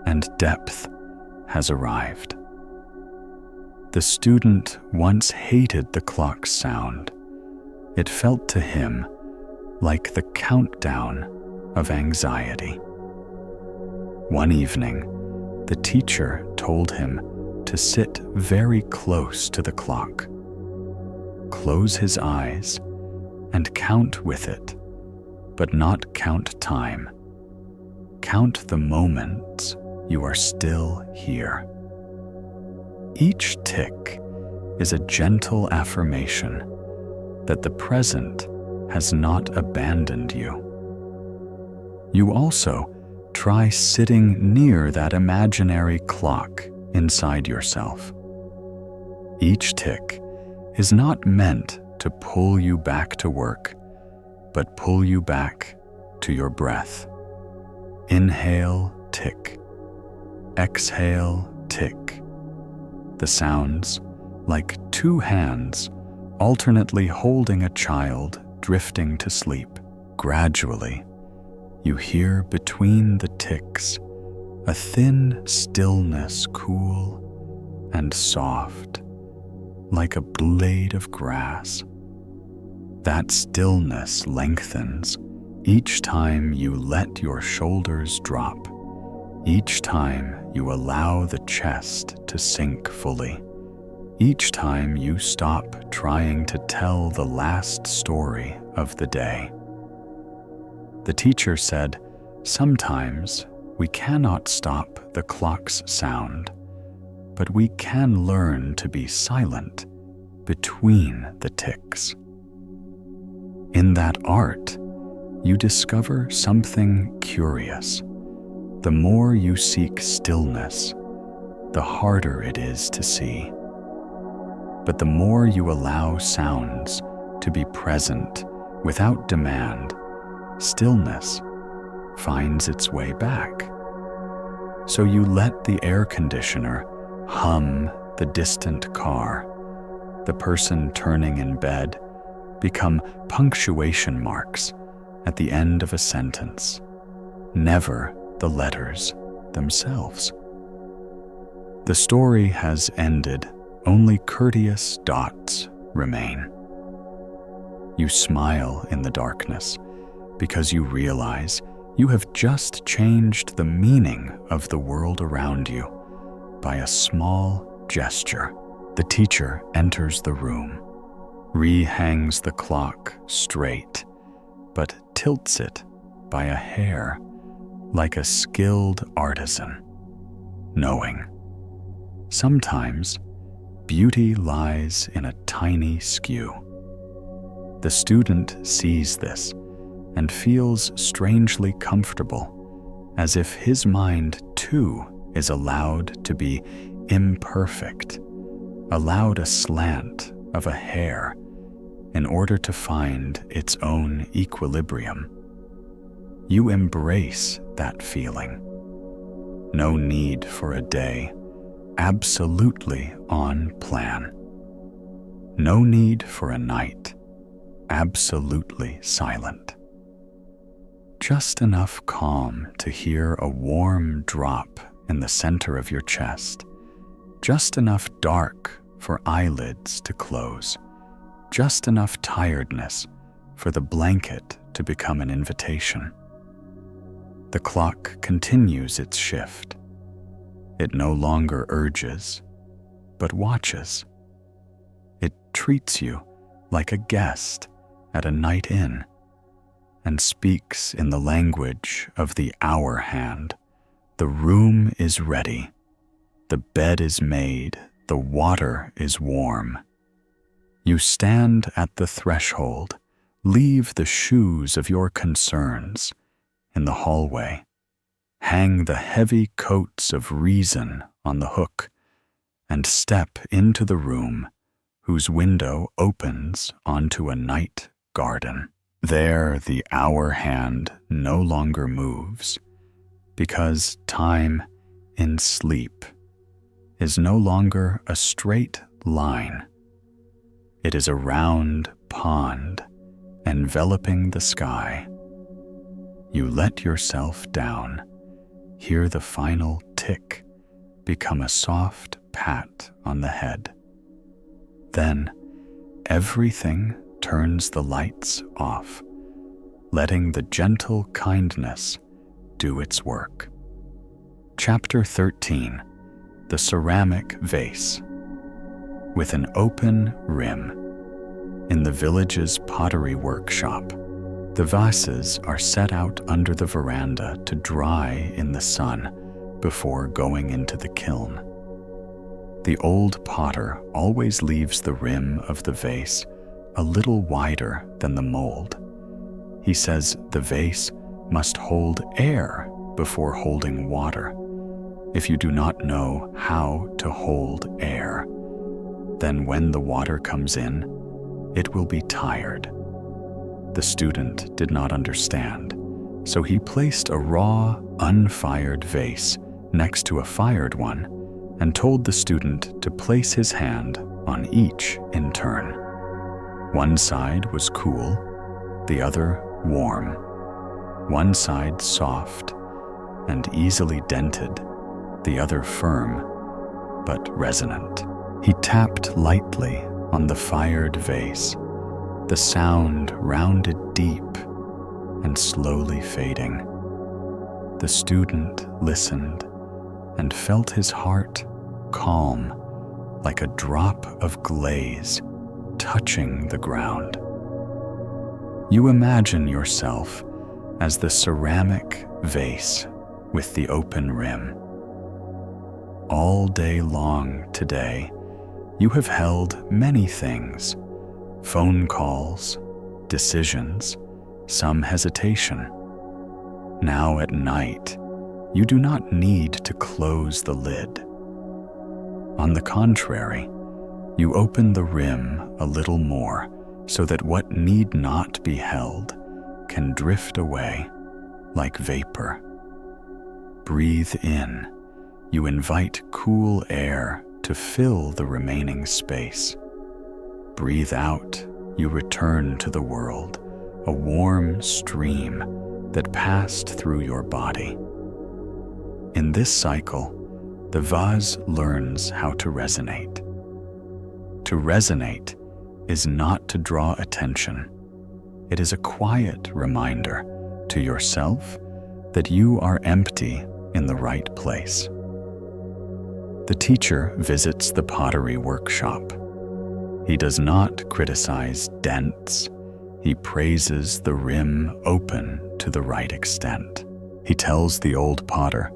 and depth has arrived. The student once hated the clock's sound. It felt to him like the countdown of anxiety. One evening, the teacher told him to sit very close to the clock, close his eyes, and count with it, but not count time. Count the moments you are still here. Each tick is a gentle affirmation that the present has not abandoned you. You also try sitting near that imaginary clock inside yourself. Each tick is not meant to pull you back to work, but pull you back to your breath. Inhale, tick. Exhale, tick. The sounds, like two hands alternately holding a child drifting to sleep. Gradually, you hear between the ticks a thin stillness, cool and soft, like a blade of grass. That stillness lengthens each time you let your shoulders drop, each time you allow the chest to sink fully, each time you stop trying to tell the last story of the day. The teacher said, sometimes we cannot stop the clock's sound, but we can learn to be silent between the ticks. In that art, you discover something curious. The more you seek stillness, the harder it is to see. But the more you allow sounds to be present without demand, stillness finds its way back. So you let the air conditioner hum the distant car, the person turning in bed become punctuation marks at the end of a sentence, never the letters themselves. The story has ended, only courteous dots remain. You smile in the darkness because you realize you have just changed the meaning of the world around you by a small gesture. The teacher enters the room, rehangs the clock straight, but tilts it by a hair like a skilled artisan, knowing sometimes beauty lies in a tiny skew. The student sees this and feels strangely comfortable, as if his mind too is allowed to be imperfect, allowed a slant of a hair in order to find its own equilibrium. You embrace that feeling. No need for a day absolutely on plan. No need for a night absolutely silent. Just enough calm to hear a warm drop in the center of your chest, just enough dark for eyelids to close, just enough tiredness for the blanket to become an invitation. The clock continues its shift. It no longer urges, but watches. It treats you like a guest at a night inn and speaks in the language of the hour hand. The room is ready. The bed is made. The water is warm. You stand at the threshold, leave the shoes of your concerns in the hallway, hang the heavy coats of reason on the hook, and step into the room whose window opens onto a night garden. There the hour hand no longer moves, because time in sleep is no longer a straight line. It is a round pond enveloping the sky. You let yourself down, hear the final tick become a soft pat on the head. Then everything turns the lights off, letting the gentle kindness do its work. Chapter 13. The ceramic vase. With an open rim. In the village's pottery workshop, the vases are set out under the veranda to dry in the sun before going into the kiln. The old potter always leaves the rim of the vase a little wider than the mold. He says the vase must hold air before holding water. If you do not know how to hold air, then when the water comes in, it will be tired. The student did not understand, so he placed a raw, unfired vase next to a fired one and told the student to place his hand on each in turn. One side was cool, the other warm. One side soft and easily dented, the other firm but resonant. He tapped lightly on the fired vase, the sound rounded deep and slowly fading. The student listened and felt his heart calm, like a drop of glaze touching the ground. You imagine yourself as the ceramic vase with the open rim. All day long today, you have held many things: phone calls, decisions, some hesitation. Now at night, you do not need to close the lid. On the contrary, you open the rim a little more so that what need not be held can drift away like vapor. Breathe in. You invite cool air to fill the remaining space. Breathe out. You return to the world, a warm stream that passed through your body. In this cycle, the vase learns how to resonate. To resonate is not to draw attention. It is a quiet reminder to yourself that you are empty in the right place. The teacher visits the pottery workshop. He does not criticize dents. He praises the rim open to the right extent. He tells the old potter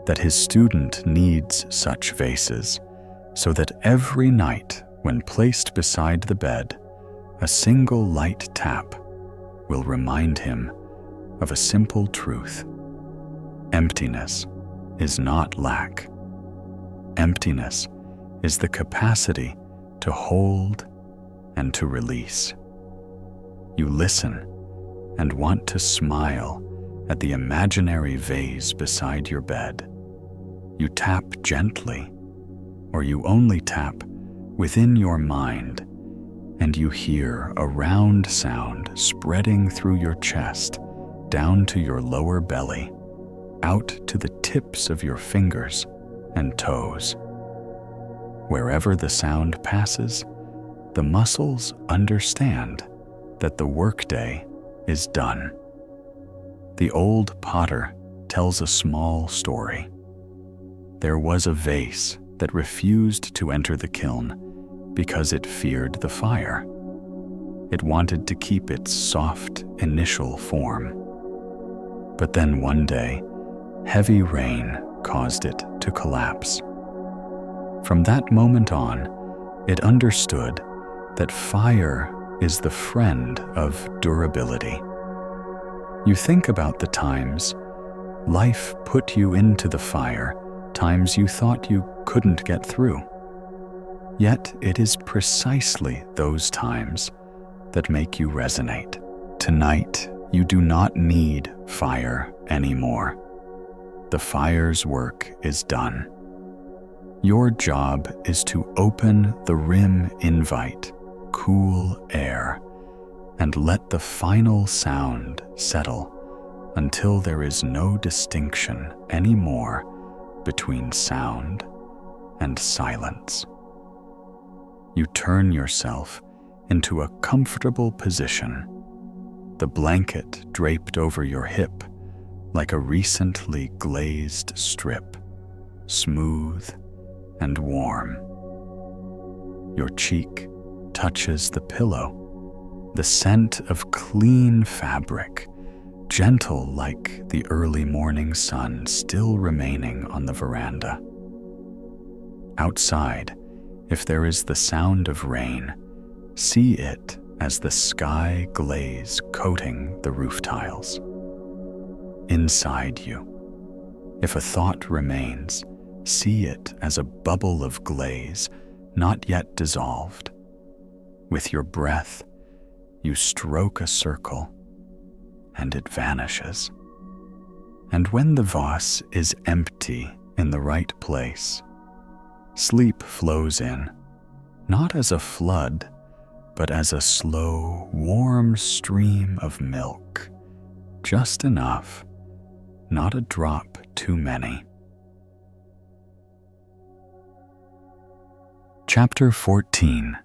that his student needs such vases so that every night, when placed beside the bed, a single light tap will remind him of a simple truth. Emptiness is not lack. Emptiness is the capacity to hold and to release. You listen and want to smile at the imaginary vase beside your bed. You tap gently, or you only tap within your mind, and you hear a round sound spreading through your chest, down to your lower belly, out to the tips of your fingers and toes. Wherever the sound passes, the muscles understand that the workday is done. The old potter tells a small story. There was a vase that refused to enter the kiln because it feared the fire. It wanted to keep its soft initial form. But then one day, heavy rain caused it to collapse. From that moment on, it understood that fire is the friend of durability. You think about the times life put you into the fire, times you thought you couldn't get through. Yet it is precisely those times that make you resonate. Tonight, you do not need fire anymore. The fire's work is done. Your job is to open the rim invite, cool air, and let the final sound settle until there is no distinction anymore between sound and silence. You turn yourself into a comfortable position, the blanket draped over your hip like a recently glazed strip, smooth and warm. Your cheek touches the pillow, the scent of clean fabric, gentle like the early morning sun still remaining on the veranda. Outside, if there is the sound of rain, see it as the sky glaze coating the roof tiles. Inside you, if a thought remains, see it as a bubble of glaze not yet dissolved. With your breath, you stroke a circle, and it vanishes. And when the vase is empty in the right place, sleep flows in, not as a flood, but as a slow, warm stream of milk, just enough, not a drop too many. Chapter 14.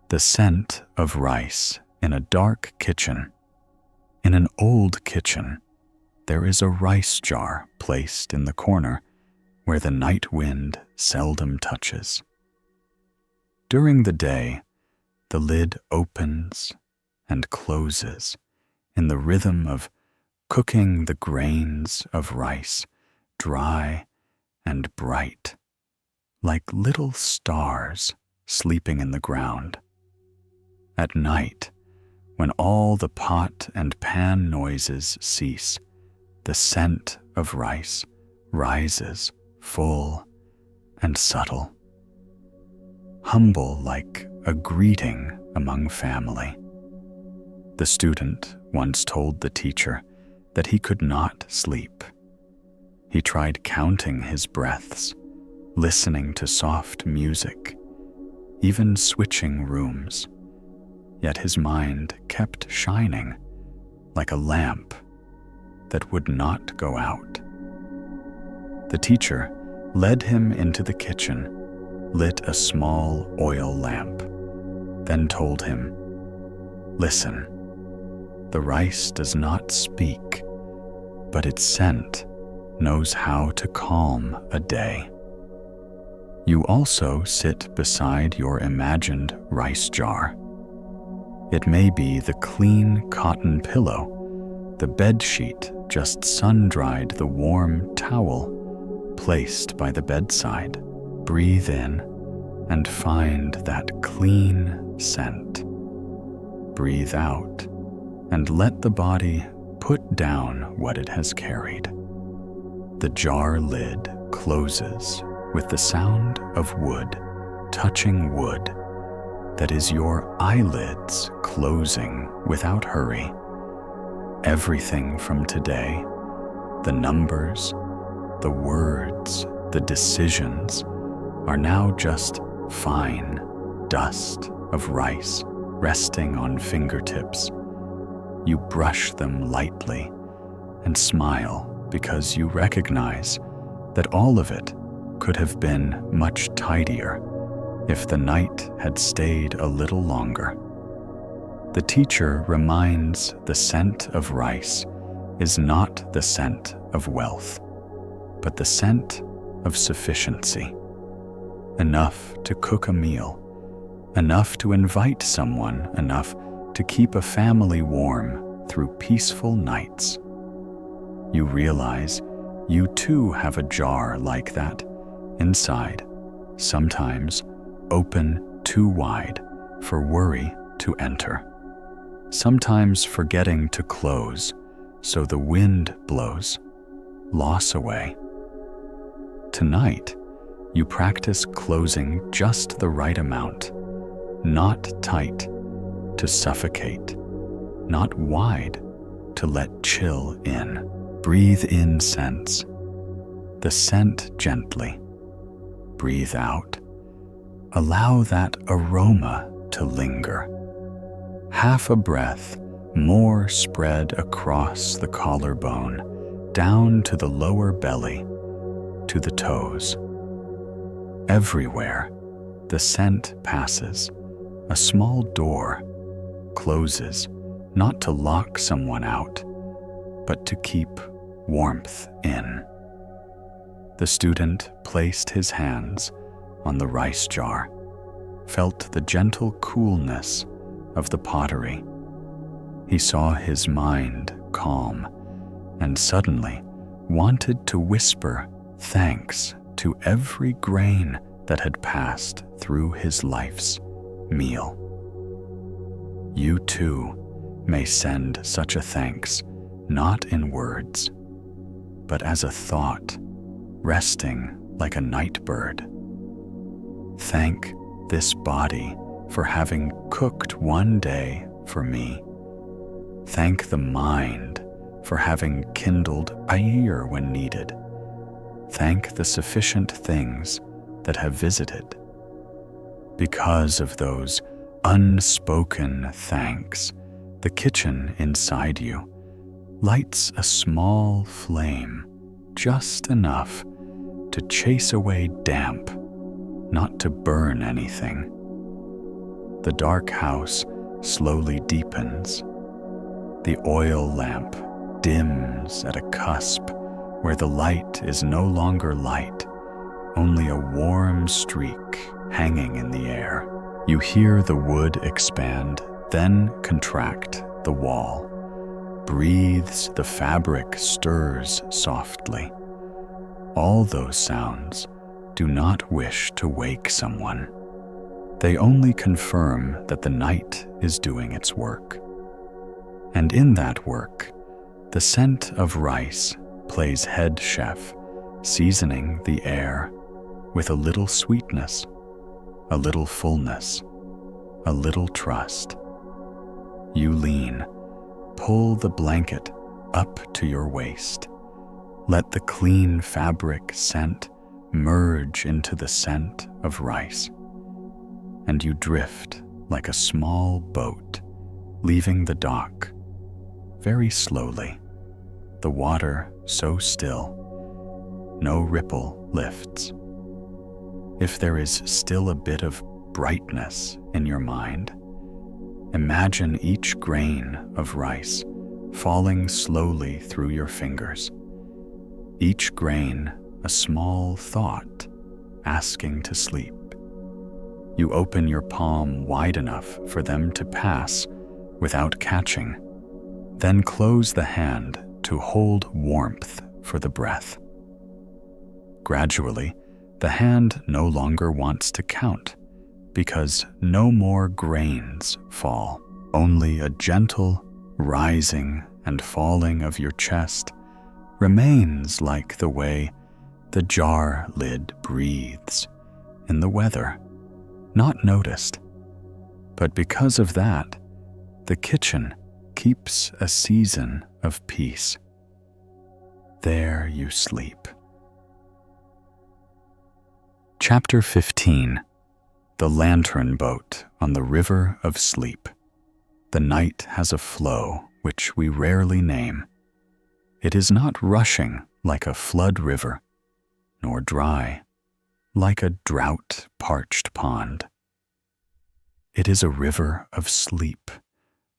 The Scent of Rice in a Dark Kitchen. In an old kitchen, there is a rice jar placed in the corner where the night wind seldom touches. During the day, the lid opens and closes in the rhythm of cooking the grains of rice, dry and bright, like little stars sleeping in the ground. At night, when all the pot and pan noises cease, the scent of rice rises full and subtle. Humble like a greeting among family. The student once told the teacher that he could not sleep. He tried counting his breaths, listening to soft music, even switching rooms, yet his mind kept shining like a lamp that would not go out. The teacher led him into the kitchen, lit a small oil lamp, then told him, "Listen, the rice does not speak, but its scent knows how to calm a day." You also sit beside your imagined rice jar. It may be the clean cotton pillow, the bed sheet just sun-dried, the warm towel placed by the bedside. Breathe in and find that clean scent. Breathe out and let the body put down what it has carried. The jar lid closes with the sound of wood touching wood. That is your eyelids closing without hurry. Everything from today, the numbers, the words, the decisions, are now just fine dust of rice resting on fingertips. You brush them lightly and smile because you recognize that all of it could have been much tidier if the night had stayed a little longer. The teacher reminds the scent of rice is not the scent of wealth, but the scent of sufficiency. Enough to cook a meal, enough to invite someone, enough to keep a family warm through peaceful nights. You realize you too have a jar like that inside, sometimes open too wide for worry to enter, sometimes forgetting to close so the wind blows loss away. Tonight, you practice closing just the right amount, not tight to suffocate, not wide to let chill in. Breathe in sense, the scent gently. Breathe out. Allow that aroma to linger. Half a breath more spread across the collarbone, down to the lower belly, to the toes. Everywhere, the scent passes. A small door closes, not to lock someone out, but to keep warmth in. The student placed his hands on the rice jar, felt the gentle coolness of the pottery. He saw his mind calm and suddenly wanted to whisper thanks to every grain that had passed through his life's meal. You too may send such a thanks, not in words, but as a thought, resting like a night bird. Thank this body for having cooked one day for me. Thank the mind for having kindled a year when needed. Thank the sufficient things that have visited. Because of those unspoken thanks, the kitchen inside you lights a small flame, just enough to chase away damp, not to burn anything. The dark house slowly deepens. The oil lamp dims at a cusp where the light is no longer light, only a warm streak hanging in the air. You hear the wood expand, then contract the wall. Breathes, the fabric stirs softly. All those sounds do not wish to wake someone. They only confirm that the night is doing its work. And in that work, the scent of rice plays head chef, seasoning the air with a little sweetness, a little fullness, a little trust. You lean, pull the blanket up to your waist. Let the clean fabric scent merge into the scent of rice. And you drift like a small boat, leaving the dock, very slowly, the water so still, no ripple lifts. If there is still a bit of brightness in your mind, imagine each grain of rice falling slowly through your fingers. Each grain a small thought asking to sleep. You open your palm wide enough for them to pass without catching, then close the hand to hold warmth for the breath. Gradually, the hand no longer wants to count because no more grains fall, only a gentle rising and falling of your chest remains like the way the jar lid breathes in the weather, not noticed. But because of that, the kitchen keeps a season of peace. There you sleep. Chapter 15. The Lantern Boat on the River of Sleep. The night has a flow which we rarely name. It is not rushing like a flood river, nor dry like a drought-parched pond. It is a river of sleep,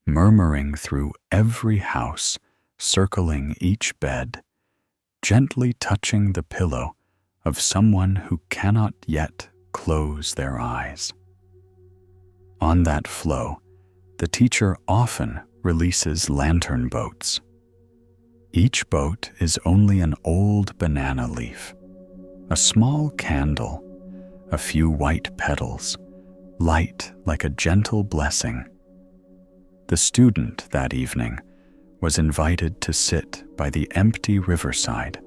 murmuring through every house, circling each bed, gently touching the pillow of someone who cannot yet close their eyes. On that flow, the teacher often releases lantern boats. Each boat is only an old banana leaf, a small candle, a few white petals, light like a gentle blessing. The student that evening was invited to sit by the empty riverside,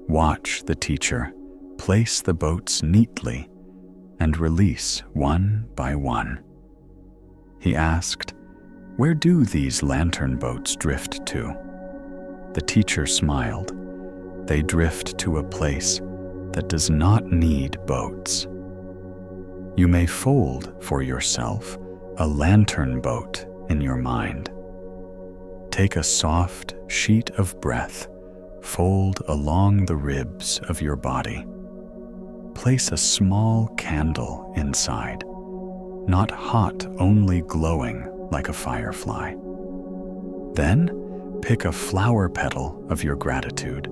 watch the teacher place the boats neatly and release one by one. He asked, "Where do these lantern boats drift to?" The teacher smiled. They drift to a place that does not need boats. You may fold for yourself a lantern boat in your mind. Take a soft sheet of breath, fold along the ribs of your body. Place a small candle inside, not hot, only glowing like a firefly. Then pick a flower petal of your gratitude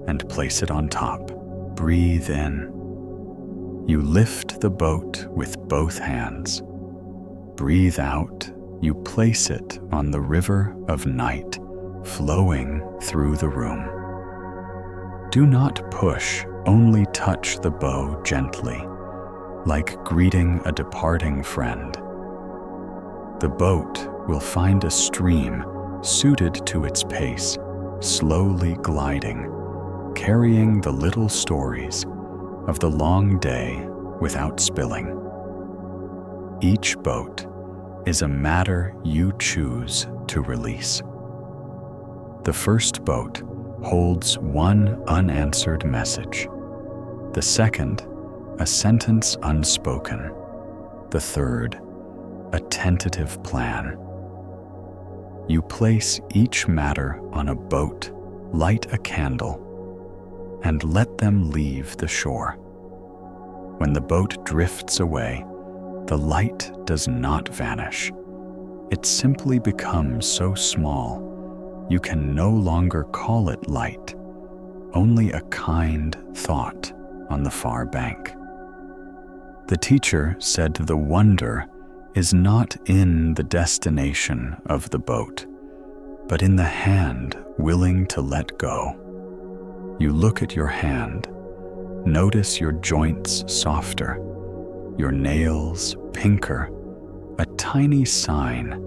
and place it on top. Breathe in. You lift the boat with both hands. Breathe out. You place it on the river of night, flowing through the room. Do not push, only touch the bow gently, like greeting a departing friend. The boat will find a stream suited to its pace, slowly gliding, carrying the little stories of the long day without spilling. Each boat is a matter you choose to release. The first boat holds one unanswered message. The second, a sentence unspoken. The third, a tentative plan. You place each matter on a boat, light a candle, and let them leave the shore. When the boat drifts away, the light does not vanish. It simply becomes so small you can no longer call it light, only a kind thought on the far bank. The teacher said the wonder is not in the destination of the boat, but in the hand willing to let go. You look at your hand, notice your joints softer, your nails pinker, a tiny sign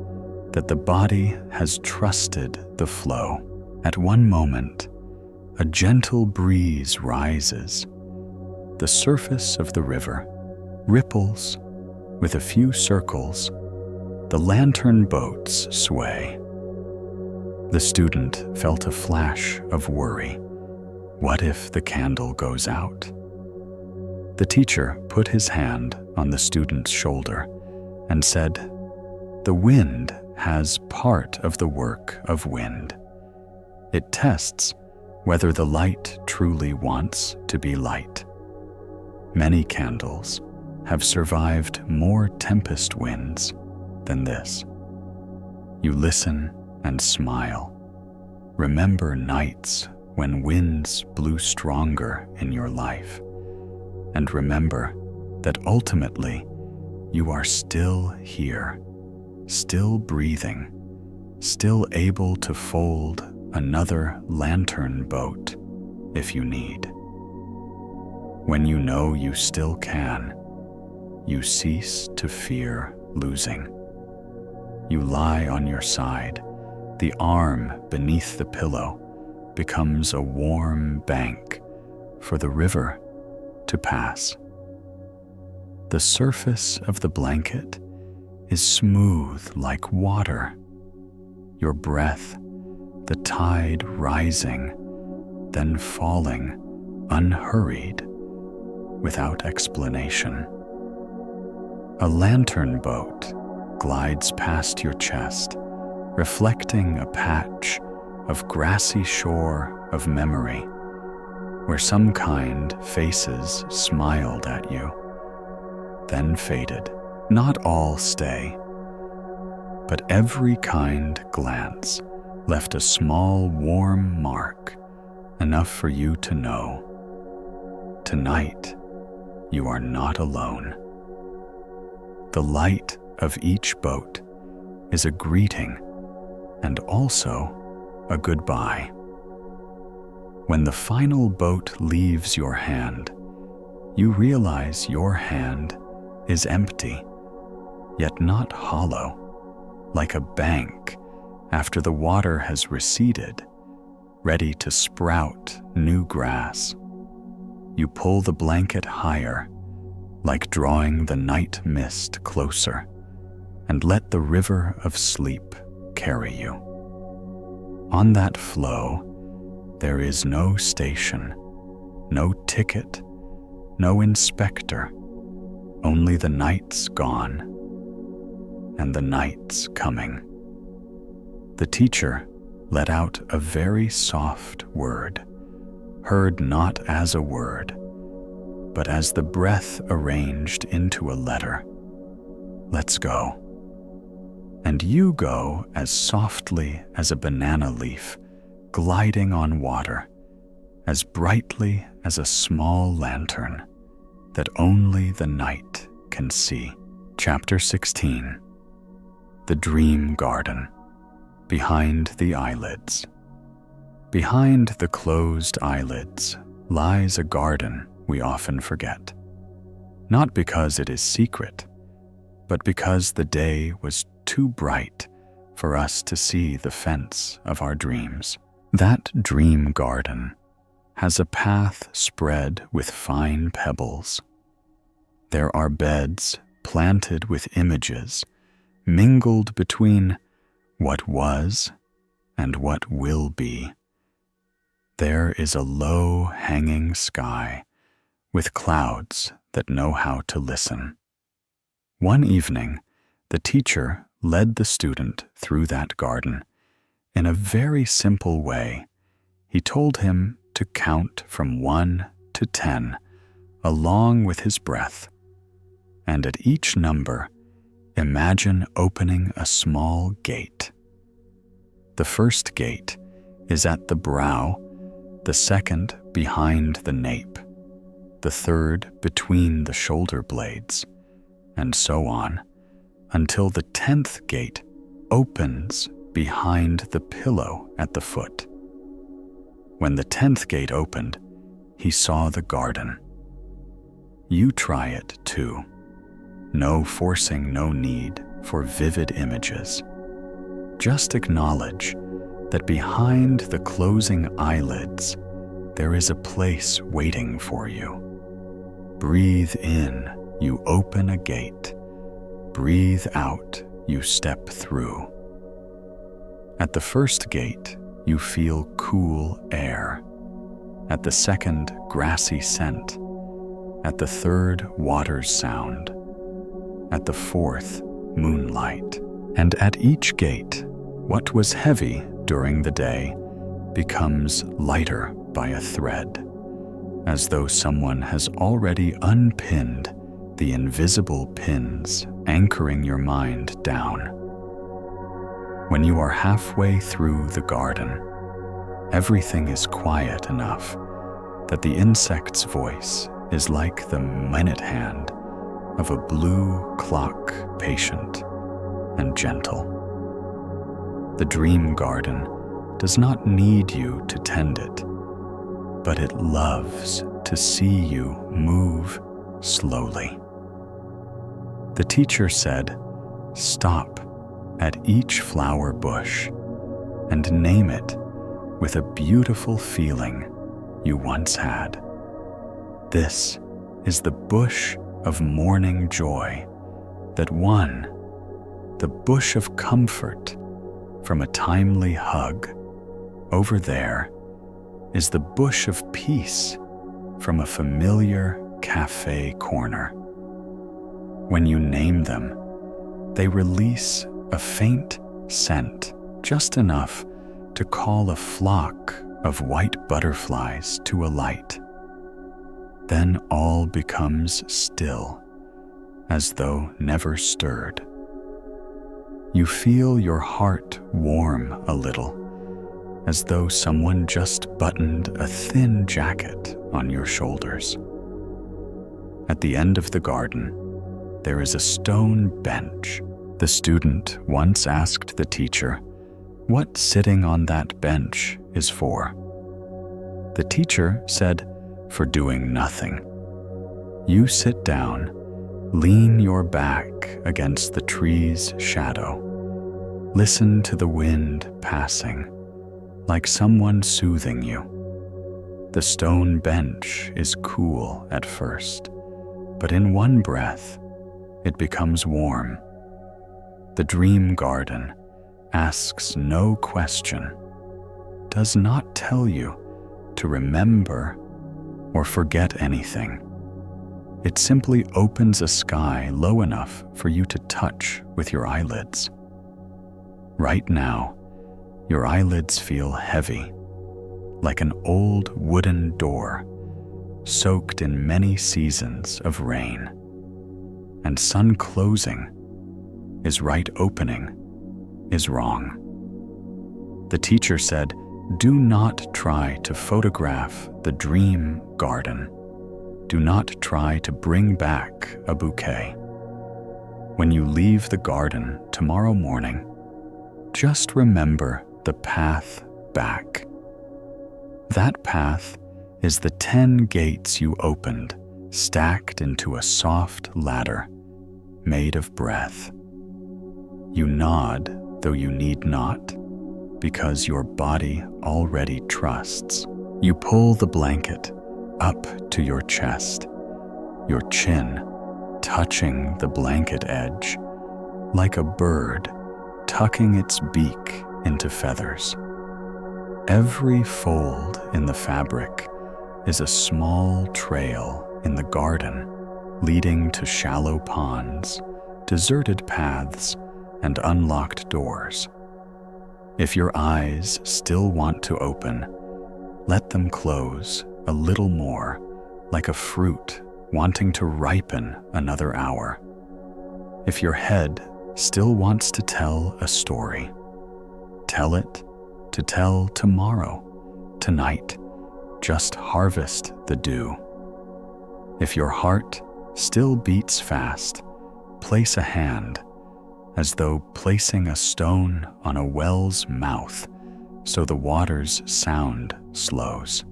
that the body has trusted the flow. At one moment, a gentle breeze rises. The surface of the river ripples With a few circles, the lantern boats sway. The student felt a flash of worry. What if the candle goes out? The teacher put his hand on the student's shoulder and said, "The wind has part of the work of wind. It tests whether the light truly wants to be light. Many candles have survived more tempest winds than this." You listen and smile. Remember nights when winds blew stronger in your life. And remember that ultimately you are still here, still breathing, still able to fold another lantern boat if you need. When you know you still can, you cease to fear losing. You lie on your side. The arm beneath the pillow becomes a warm bank for the river to pass. The surface of the blanket is smooth like water. Your breath, the tide rising, then falling, unhurried, without explanation. A lantern boat glides past your chest, reflecting a patch of grassy shore of memory, where some kind faces smiled at you, then faded. Not all stay, but every kind glance left a small warm mark, enough for you to know. Tonight, you are not alone. The light of each boat is a greeting and also a goodbye. When the final boat leaves your hand, you realize your hand is empty, yet not hollow, like a bank after the water has receded, ready to sprout new grass. You pull the blanket higher, like drawing the night mist closer, and let the river of sleep carry you. On that flow, there is no station, no ticket, no inspector, only the nights gone and the nights coming. The teacher let out a very soft word, heard not as a word, but as the breath arranged into a letter. Let's go. And you go as softly as a banana leaf gliding on water, as brightly as a small lantern that only the night can see. Chapter 16. The Dream Garden. Behind the eyelids. Behind the closed eyelids lies a garden we often forget. Not because it is secret, but because the day was too bright for us to see the fence of our dreams. That dream garden has a path spread with fine pebbles. There are beds planted with images mingled between what was and what will be. There is a low hanging sky with clouds that know how to listen. One evening, the teacher led the student through that garden. In a very simple way, he told him to count from 1 to 10, along with his breath, and at each number, imagine opening a small gate. The first gate is at the brow, the second behind the nape, the third between the shoulder blades, and so on, until the 10th gate opens behind the pillow at the foot. When the 10th gate opened, he saw the garden. You try it too. No forcing, no need for vivid images. Just acknowledge that behind the closing eyelids, there is a place waiting for you. Breathe in, you open a gate, breathe out, you step through. At the first gate, you feel cool air. At the second, grassy scent. At the third, water's sound. At the fourth, moonlight. And at each gate, what was heavy during the day becomes lighter by a thread, as though someone has already unpinned the invisible pins anchoring your mind down. When you are halfway through the garden, everything is quiet enough that the insect's voice is like the minute hand of a blue clock, patient and gentle. The dream garden does not need you to tend it, but it loves to see you move slowly. The teacher said, "Stop at each flower bush and name it with a beautiful feeling you once had. This is the bush of morning joy that won the bush of comfort from a timely hug. Over there is the bush of peace from a familiar cafe corner." When you name them, they release a faint scent, just enough to call a flock of white butterflies to alight. Then all becomes still, as though never stirred. You feel your heart warm a little, as though someone just buttoned a thin jacket on your shoulders. At the end of the garden, there is a stone bench. The student once asked the teacher what sitting on that bench is for. The teacher said, "For doing nothing. You sit down, lean your back against the tree's shadow, listen to the wind passing, like someone soothing you. The stone bench is cool at first, but in one breath, it becomes warm. The dream garden asks no question, does not tell you to remember or forget anything. It simply opens a sky low enough for you to touch with your eyelids. Right now, your eyelids feel heavy, like an old wooden door, soaked in many seasons of rain. And sun closing is right opening is wrong. The teacher said, "Do not try to photograph the dream garden. Do not try to bring back a bouquet. When you leave the garden tomorrow morning, just remember the path back. That path is the 10 gates you opened, stacked into a soft ladder made of breath." You nod, though you need not, because your body already trusts. You pull the blanket up to your chest, your chin touching the blanket edge, like a bird tucking its beak into feathers. Every fold in the fabric is a small trail in the garden, leading to shallow ponds, deserted paths, and unlocked doors. If your eyes still want to open, let them close a little more, like a fruit wanting to ripen another hour. If your head still wants to tell a story, tell it to tell tomorrow, tonight. Just harvest the dew. If your heart still beats fast, place a hand, as though placing a stone on a well's mouth so the water's sound slows.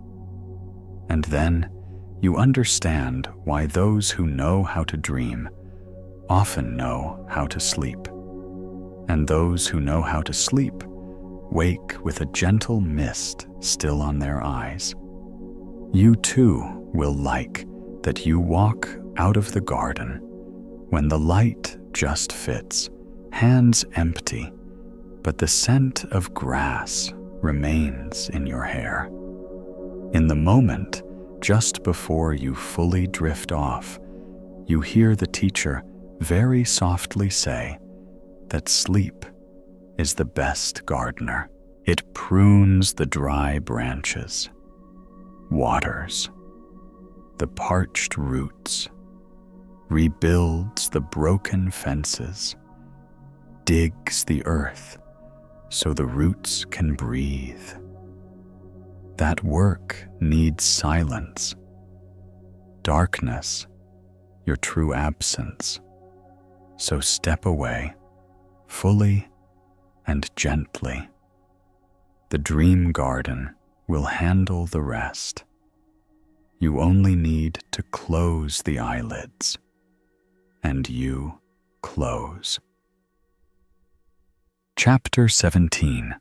And then you understand why those who know how to dream often know how to sleep, and those who know how to sleep wake with a gentle mist still on their eyes. You too will like that you walk out of the garden when the light just fits, hands empty, but the scent of grass remains in your hair. In the moment, just before you fully drift off, you hear the teacher very softly say that sleep is the best gardener. It prunes the dry branches, waters the parched roots, rebuilds the broken fences, digs the earth so the roots can breathe. That work needs silence, darkness, your true absence. So step away, fully and gently. The dream garden will handle the rest. You only need to close the eyelids, and you close. Chapter 17.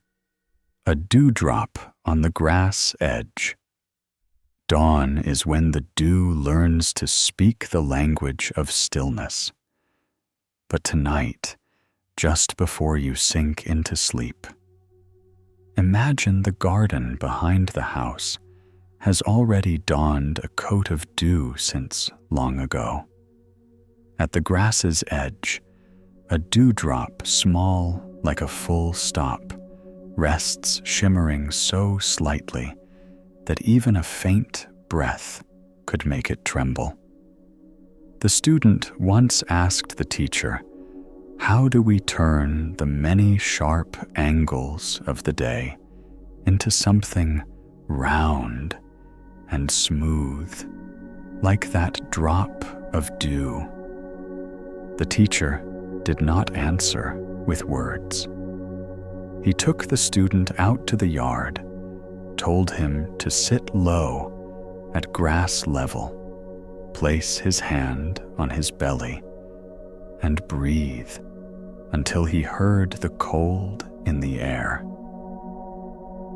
A dewdrop on the grass edge. Dawn is when the dew learns to speak the language of stillness. But tonight, just before you sink into sleep, imagine the garden behind the house has already donned a coat of dew since long ago. At the grass's edge, a dewdrop small like a full stop rests shimmering so slightly that even a faint breath could make it tremble. The student once asked the teacher, "How do we turn the many sharp angles of the day into something round and smooth, like that drop of dew?" The teacher did not answer with words. He took the student out to the yard, told him to sit low at grass level, place his hand on his belly, and breathe until he heard the cold in the air.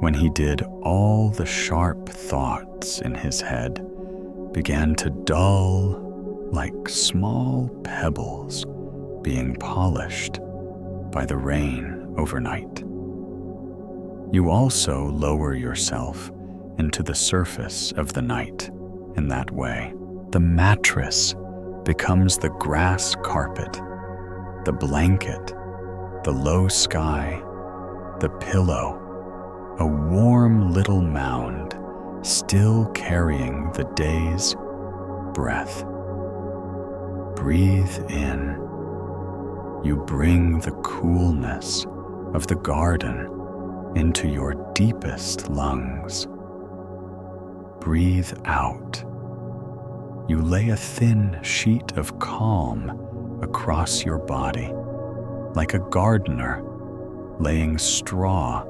When he did, all the sharp thoughts in his head began to dull like small pebbles being polished by the rain overnight. You also lower yourself into the surface of the night in that way. The mattress becomes the grass carpet, the blanket, the low sky, the pillow, a warm little mound still carrying the day's breath. Breathe in. You bring the coolness of the garden into your deepest lungs. Breathe out. You lay a thin sheet of calm across your body, like a gardener laying straw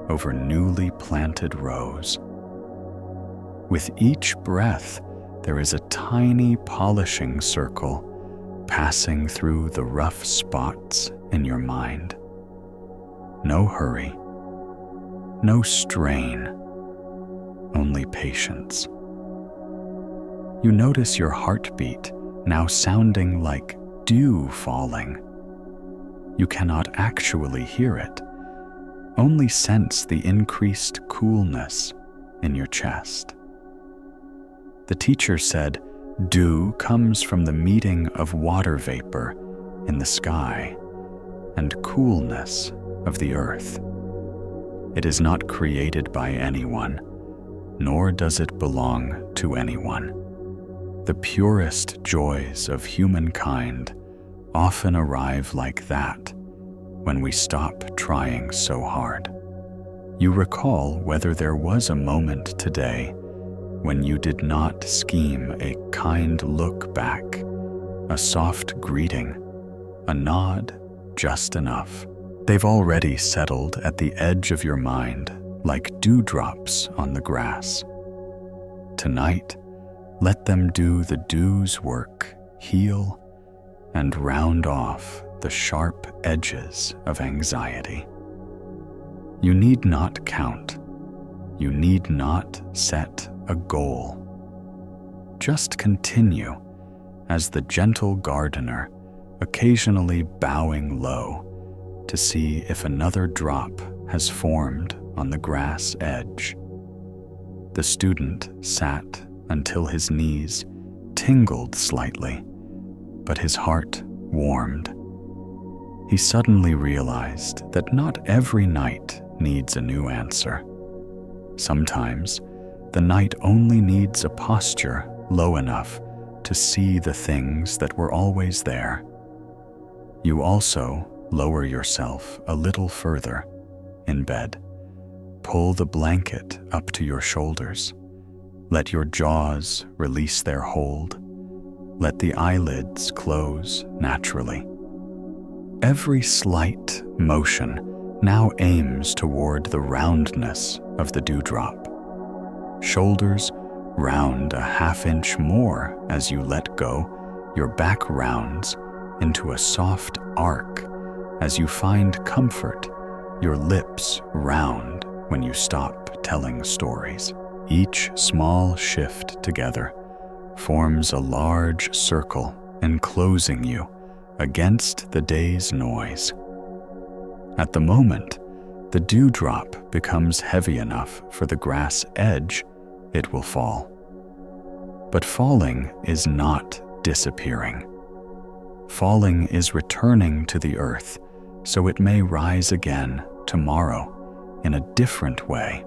over newly planted rows. With each breath, there is a tiny polishing circle passing through the rough spots in your mind. No hurry, no strain, only patience. You notice your heartbeat now sounding like dew falling. You cannot actually hear it, only sense the increased coolness in your chest. The teacher said, dew comes from the meeting of water vapor in the sky and coolness of the earth. It is not created by anyone, nor does it belong to anyone. The purest joys of humankind often arrive like that when we stop trying so hard. You recall whether there was a moment today when you did not scheme a kind look back, a soft greeting, a nod just enough. They've already settled at the edge of your mind like dewdrops on the grass. Tonight, let them do the dew's work, heal, and round off the sharp edges of anxiety. You need not count. You need not set a goal. Just continue as the gentle gardener occasionally bowing low to see if another drop has formed on the grass edge. The student sat until his knees tingled slightly, but his heart warmed. He suddenly realized that not every night needs a new answer. Sometimes, the night only needs a posture low enough to see the things that were always there. You also lower yourself a little further in bed. Pull the blanket up to your shoulders. Let your jaws release their hold. Let the eyelids close naturally. Every slight motion now aims toward the roundness of the dewdrop. Shoulders round a half-inch more as you let go. Your back rounds into a soft arc as you find comfort. Your lips round when you stop telling stories. Each small shift together forms a large circle enclosing you against the day's noise. At the moment, the dewdrop becomes heavy enough for the grass edge, it will fall. But falling is not disappearing. Falling is returning to the earth, so it may rise again tomorrow in a different way.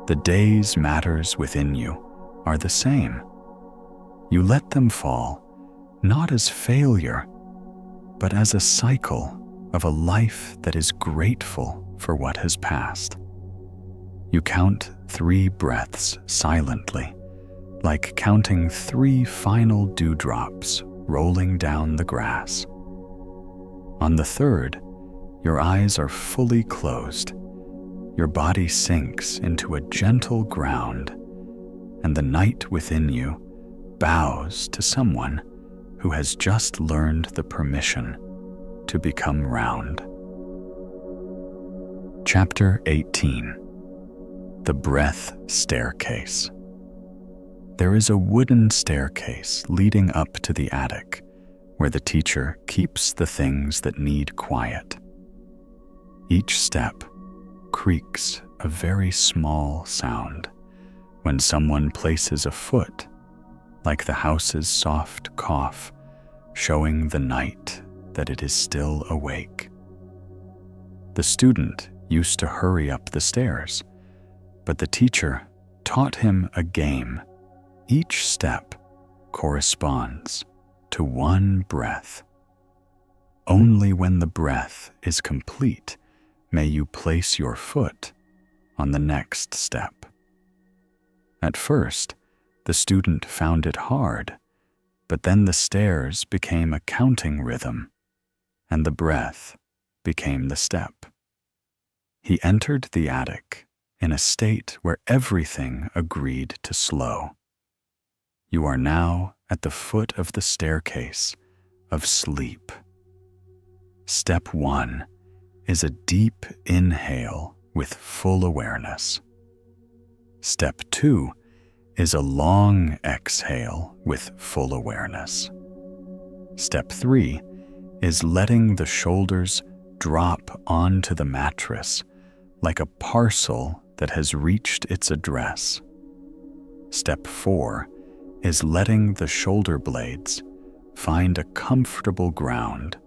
The day's matters within you are the same. You let them fall, not as failure, but as a cycle of a life that is grateful for what has passed. You count 3 breaths silently, like counting 3 final dewdrops rolling down the grass. On the 3rd, your eyes are fully closed. Your body sinks into a gentle ground, and the night within you bows to someone who has just learned the permission to become round. Chapter 18. The Breath Staircase. There is a wooden staircase leading up to the attic, where the teacher keeps the things that need quiet. Each step creaks a very small sound when someone places a foot, like the house's soft cough, showing the night that it is still awake. The student used to hurry up the stairs, but the teacher taught him a game. Each step corresponds to 1 breath. Only when the breath is complete may you place your foot on the next step. At first, the student found it hard, but then the stairs became a counting rhythm, and the breath became the step. He entered the attic in a state where everything agreed to slow. You are now at the foot of the staircase of sleep. Step 1 is a deep inhale with full awareness. Step 2 is a long exhale with full awareness. Step 3 is letting the shoulders drop onto the mattress like a parcel that has reached its address. Step 4 is letting the shoulder blades find a comfortable ground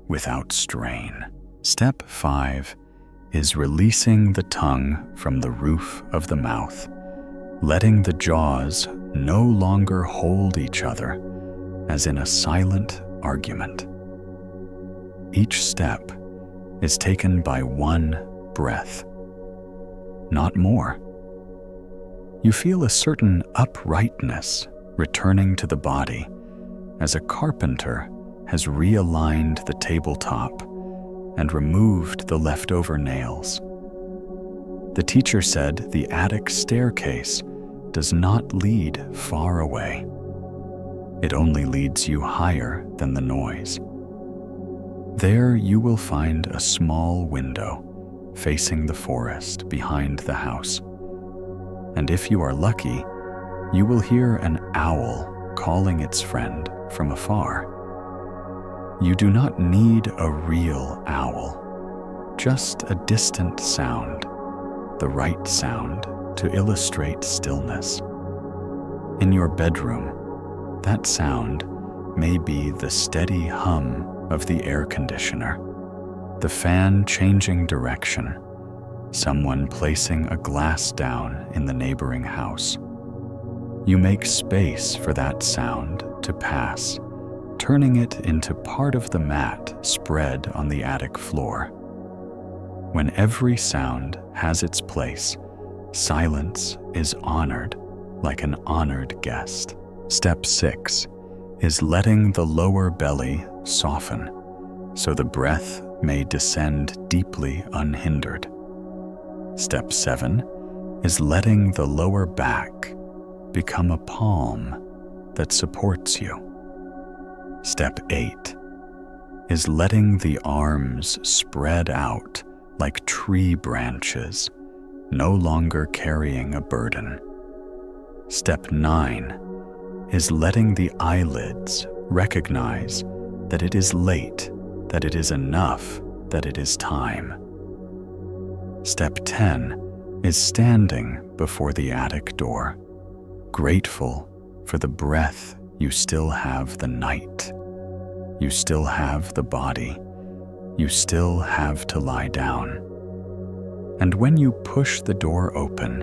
without strain. Step 5 is releasing the tongue from the roof of the mouth, letting the jaws no longer hold each other as in a silent argument. Each step is taken by 1 breath, not more. You feel a certain uprightness returning to the body as a carpenter has realigned the tabletop and removed the leftover nails. The teacher said the attic staircase does not lead far away. It only leads you higher than the noise. There you will find a small window facing the forest behind the house. And if you are lucky, you will hear an owl calling its friend from afar. You do not need a real owl, just a distant sound, the right sound to illustrate stillness. In your bedroom, that sound may be the steady hum of the air conditioner, the fan changing direction, someone placing a glass down in the neighboring house. You make space for that sound to pass, turning it into part of the mat spread on the attic floor. When every sound has its place, silence is honored like an honored guest. Step 6 is letting the lower belly soften so the breath may descend deeply unhindered. Step 7 is letting the lower back become a palm that supports you. Step 8 is letting the arms spread out like tree branches, no longer carrying a burden. Step 9 is letting the eyelids recognize that it is late, that it is enough, that it is time. Step 10 is standing before the attic door, grateful for the breath you still have the night. You still have the body. You still have to lie down. And when you push the door open,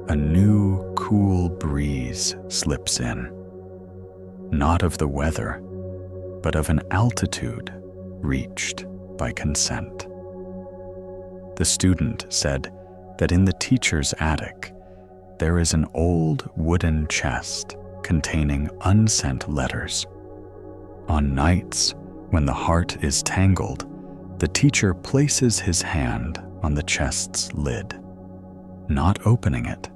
a new cool breeze slips in, not of the weather, but of an altitude reached by consent. The student said that in the teacher's attic, there is an old wooden chest containing unsent letters. On nights when the heart is tangled, the teacher places his hand on the chest's lid, not opening it,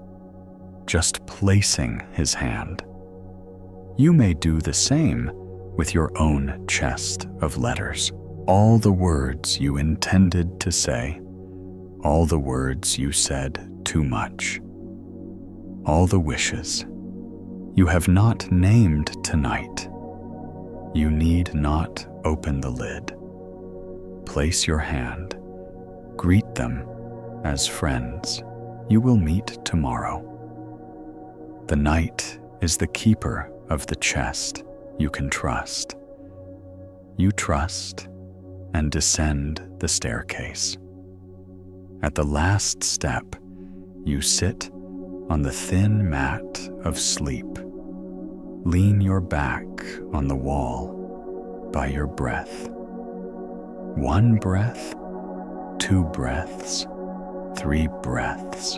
just placing his hand. You may do the same with your own chest of letters. All the words you intended to say, all the words you said too much, all the wishes you have not named tonight. You need not open the lid. Place your hand. Greet them as friends you will meet tomorrow. The night is the keeper of the chest you can trust. You trust and descend the staircase. At the last step, you sit on the thin mat of sleep. Lean your back on the wall by your breath. 1 breath, 2 breaths, 3 breaths.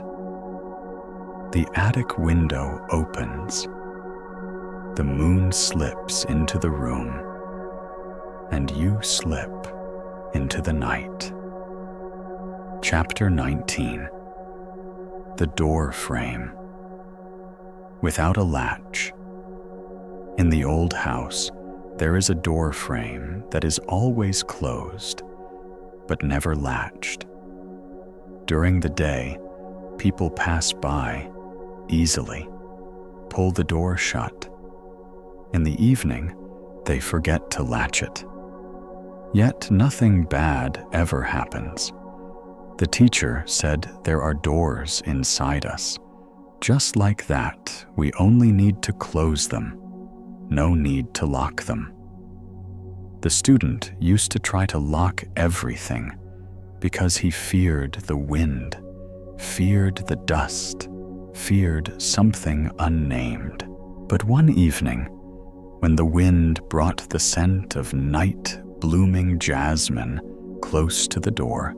The attic window opens. The moon slips into the room, and you slip into the night. Chapter 19. The door frame. Without a latch. In the old house, there is a door frame that is always closed, but never latched. During the day, people pass by easily, pull the door shut. In the evening, they forget to latch it. Yet nothing bad ever happens. The teacher said there are doors inside us. Just like that, we only need to close them. No need to lock them. The student used to try to lock everything because he feared the wind, feared the dust, feared something unnamed. But one evening, when the wind brought the scent of night-blooming jasmine close to the door,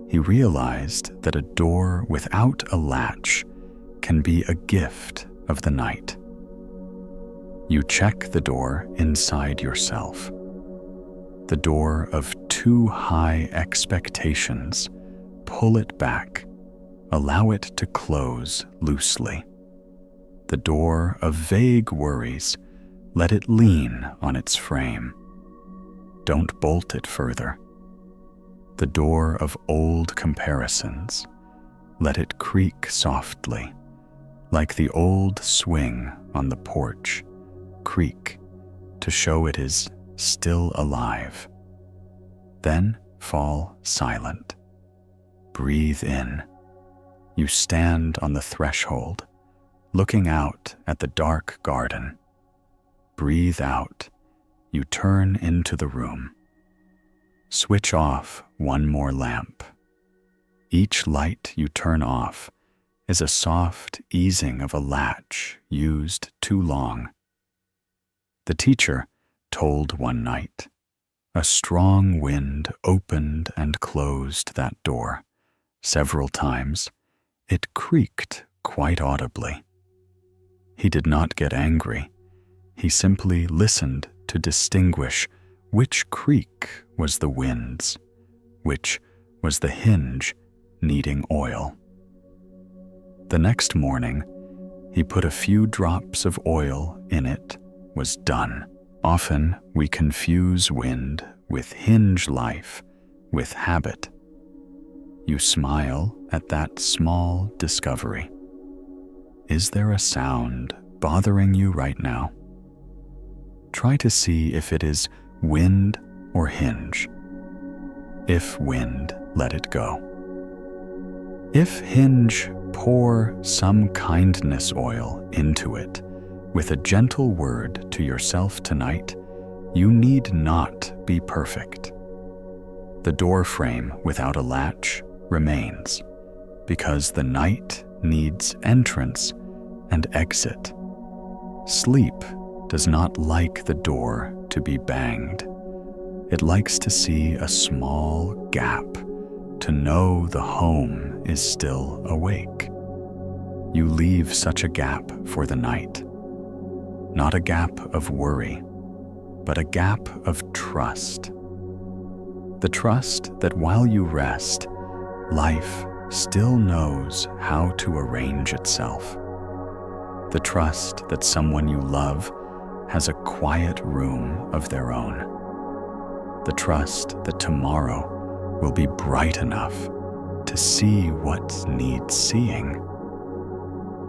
he realized that a door without a latch can be a gift of the night. You check the door inside yourself. The door of too high expectations. Pull it back. Allow it to close loosely. The door of vague worries. Let it lean on its frame. Don't bolt it further. The door of old comparisons. Let it creak softly, like the old swing on the porch. Creak to show it is still alive. Then fall silent. Breathe in. You stand on the threshold, looking out at the dark garden. Breathe out. You turn into the room. Switch off one more lamp. Each light you turn off is a soft easing of a latch used too long. The teacher told one night. A strong wind opened and closed that door. Several times, it creaked quite audibly. He did not get angry. He simply listened to distinguish which creak was the wind's, which was the hinge needing oil. The next morning, he put a few drops of oil in it, was done. Often we confuse wind with hinge life, with habit. You smile at that small discovery. Is there a sound bothering you right now? Try to see if it is wind or hinge. If wind, let it go. If hinge, pour some kindness oil into it. With a gentle word to yourself tonight, you need not be perfect. The door frame without a latch remains, because the night needs entrance and exit. Sleep does not like the door to be banged. It likes to see a small gap, to know the home is still awake. You leave such a gap for the night. Not a gap of worry, but a gap of trust. The trust that while you rest, life still knows how to arrange itself. The trust that someone you love has a quiet room of their own. The trust that tomorrow will be bright enough to see what needs seeing.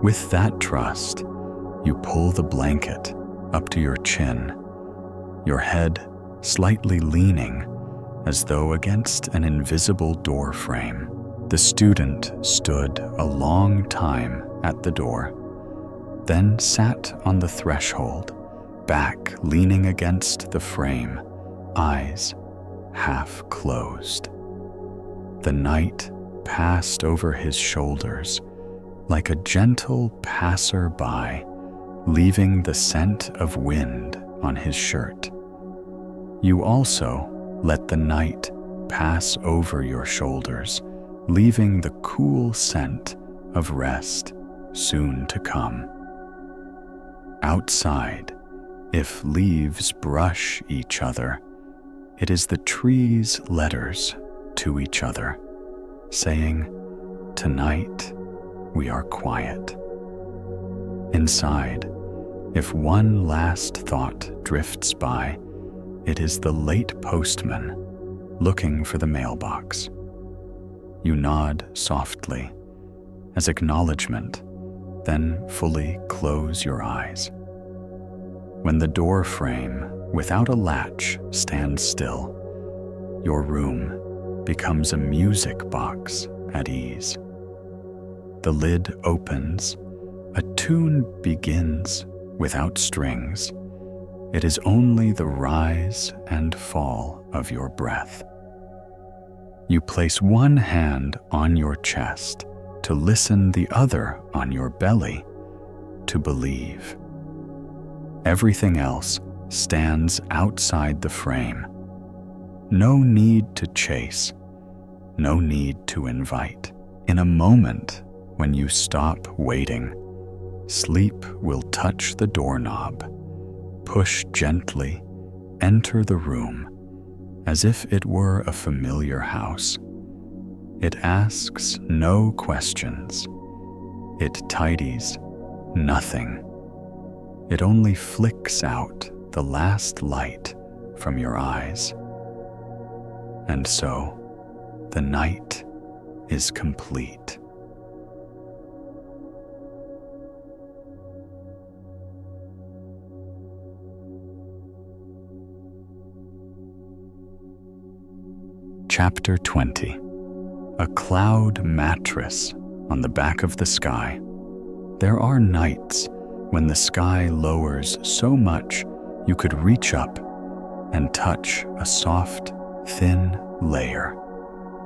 With that trust, you pull the blanket up to your chin, your head slightly leaning as though against an invisible door frame. The student stood a long time at the door, then sat on the threshold, back leaning against the frame, eyes half closed. The night passed over his shoulders like a gentle passer-by, leaving the scent of wind on his shirt. You also let the night pass over your shoulders, leaving the cool scent of rest soon to come. Outside, if leaves brush each other, it is the trees' letters to each other, saying, "Tonight we are quiet." Inside, if one last thought drifts by, it is the late postman looking for the mailbox. You nod softly as acknowledgement, then fully close your eyes. When the door frame without a latch stands still, your room becomes a music box at ease. The lid opens, a tune begins without strings. It is only the rise and fall of your breath. You place one hand on your chest to listen, the other on your belly to believe. Everything else stands outside the frame. No need to chase, no need to invite. In a moment, when you stop waiting, sleep will touch the doorknob, push gently, enter the room, as if it were a familiar house. It asks no questions. It tidies nothing. It only flicks out the last light from your eyes. And so, the night is complete. Chapter 20. A Cloud Mattress on the Back of the Sky. There are nights when the sky lowers so much you could reach up and touch a soft, thin layer,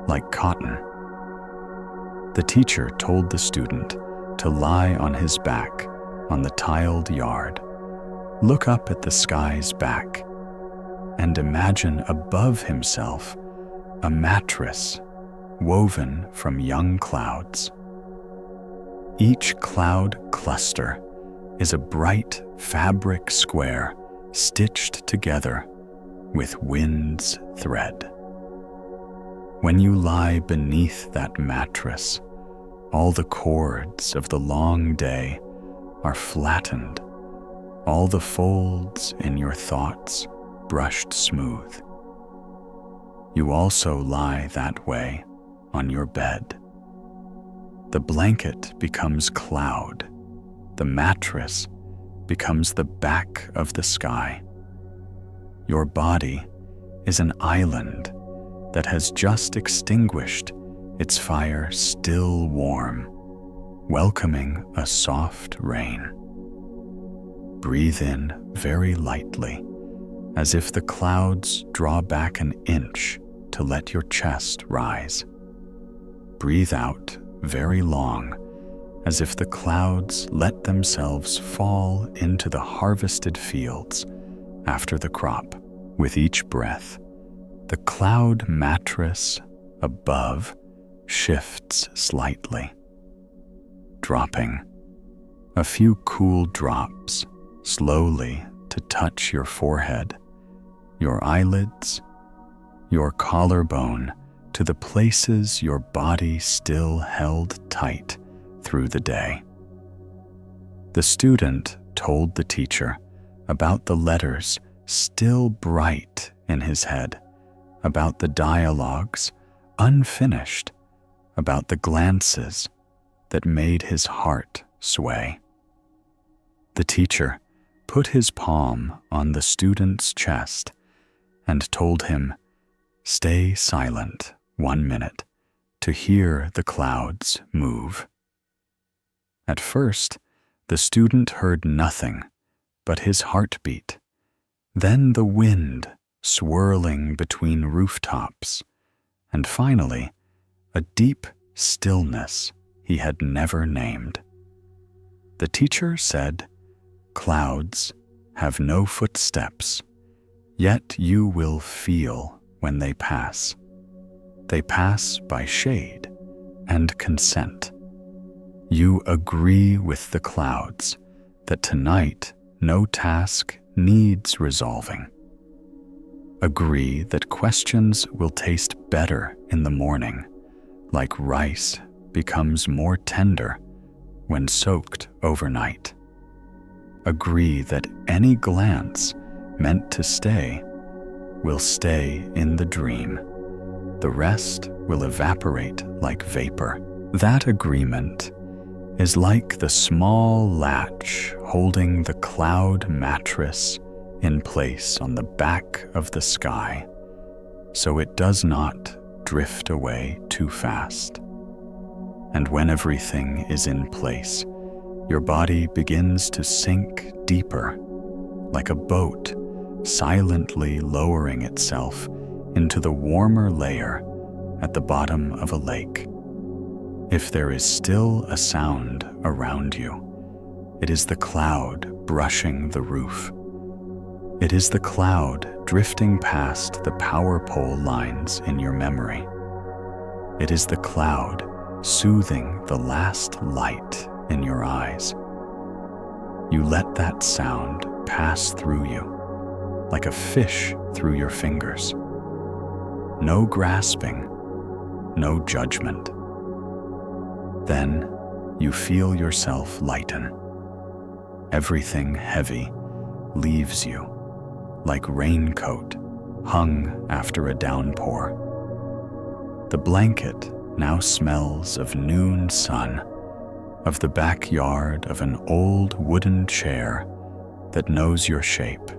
like cotton. The teacher told the student to lie on his back on the tiled yard, look up at the sky's back, and imagine above himself a mattress woven from young clouds. Each cloud cluster is a bright fabric square stitched together with wind's thread. When you lie beneath that mattress, all the cords of the long day are flattened, all the folds in your thoughts brushed smooth. You also lie that way on your bed. The blanket becomes cloud. The mattress becomes the back of the sky. Your body is an island that has just extinguished its fire still warm, welcoming a soft rain. Breathe in very lightly, as if the clouds draw back an inch to let your chest rise. Breathe out very long, as if the clouds let themselves fall into the harvested fields after the crop. With each breath, the cloud mattress above shifts slightly, dropping a few cool drops slowly to touch your forehead, your eyelids, your collarbone, to the places your body still held tight through the day. The student told the teacher about the letters still bright in his head, about the dialogues unfinished, about the glances that made his heart sway. The teacher put his palm on the student's chest and told him, "Stay silent 1 minute to hear the clouds move." At first, the student heard nothing but his heartbeat, then the wind swirling between rooftops, and finally, a deep stillness he had never named. The teacher said, "Clouds have no footsteps, yet you will feel when they pass. They pass by shade and consent. You agree with the clouds that tonight no task needs resolving. Agree that questions will taste better in the morning, like rice becomes more tender when soaked overnight. Agree that any glance meant to stay will stay in the dream. The rest will evaporate like vapor." That agreement is like the small latch holding the cloud mattress in place on the back of the sky, so it does not drift away too fast. And when everything is in place, your body begins to sink deeper, like a boat silently lowering itself into the warmer layer at the bottom of a lake. If there is still a sound around you, it is the cloud brushing the roof. It is the cloud drifting past the power pole lines in your memory. It is the cloud soothing the last light in your eyes. You let that sound pass through you, like a fish through your fingers. No grasping, no judgment. Then you feel yourself lighten. Everything heavy leaves you, like raincoat hung after a downpour. The blanket now smells of noon sun, of the backyard of an old wooden chair that knows your shape.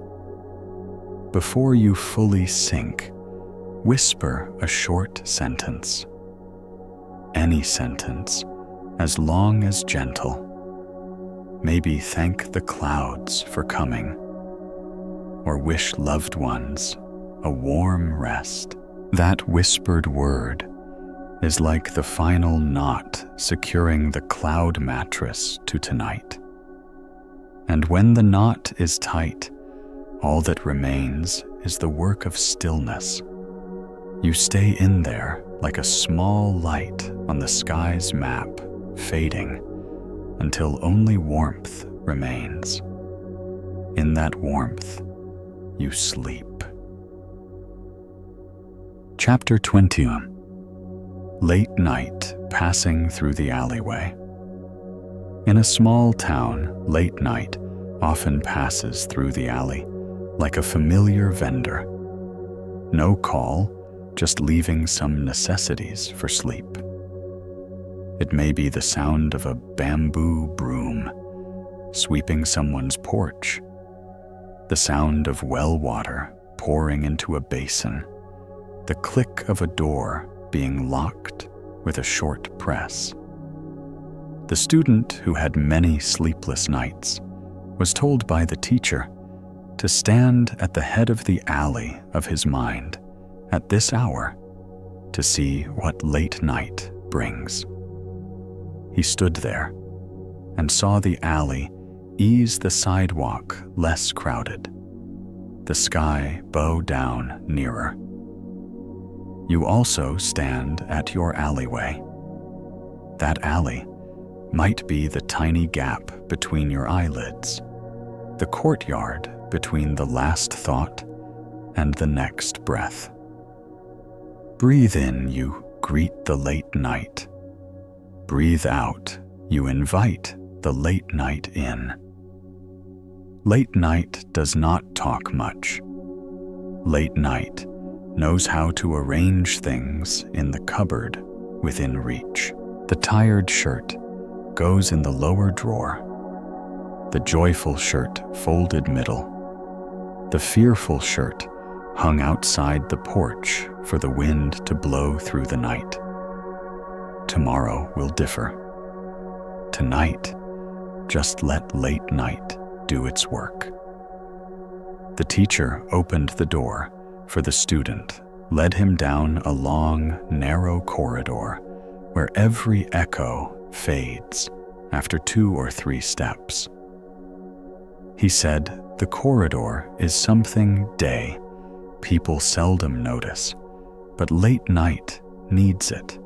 Before you fully sink, whisper a short sentence. Any sentence, as long as gentle. Maybe thank the clouds for coming, or wish loved ones a warm rest. That whispered word is like the final knot securing the cloud mattress to tonight. And when the knot is tight, all that remains is the work of stillness. You stay in there like a small light on the sky's map, fading until only warmth remains. In that warmth, you sleep. Chapter 21. Late night passing through the alleyway. In a small town, late night often passes through the alley like a familiar vendor. No call, just leaving some necessities for sleep. It may be the sound of a bamboo broom sweeping someone's porch, the sound of well water pouring into a basin, the click of a door being locked with a short press. The student who had many sleepless nights was told by the teacher to stand at the head of the alley of his mind at this hour to see what late night brings. He stood there and saw the alley ease the sidewalk less crowded, the sky bow down nearer. You also stand at your alleyway. That alley might be the tiny gap between your eyelids, the courtyard between the last thought and the next breath. Breathe in, you greet the late night. Breathe out, you invite the late night in. Late night does not talk much. Late night knows how to arrange things in the cupboard within reach. The tired shirt goes in the lower drawer. The joyful shirt folded middle. The fearful shirt hung outside the porch for the wind to blow through the night. Tomorrow will differ. Tonight, just let late night do its work. The teacher opened the door for the student, led him down a long, narrow corridor where every echo fades after 2 or 3 steps. He said the corridor is something day people seldom notice, but late night needs it.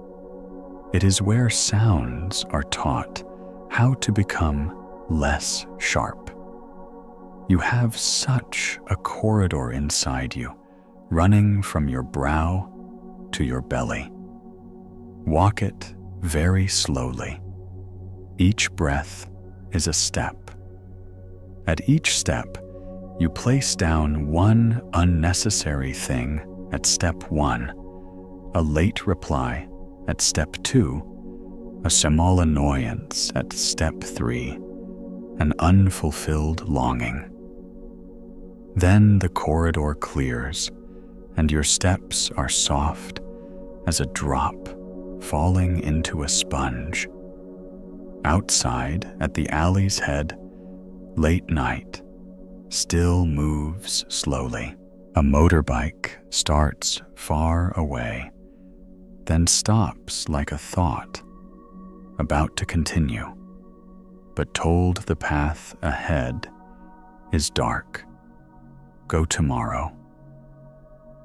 It is where sounds are taught how to become less sharp. You have such a corridor inside you, running from your brow to your belly. Walk it very slowly. Each breath is a step. At each step, you place down one unnecessary thing at step 1, a late reply at step 2, a small annoyance at step 3, an unfulfilled longing. Then the corridor clears, and your steps are soft as a drop falling into a sponge. Outside, at the alley's head, late night still moves slowly. A motorbike starts far away, then stops like a thought, about to continue, but told the path ahead is dark. Go tomorrow.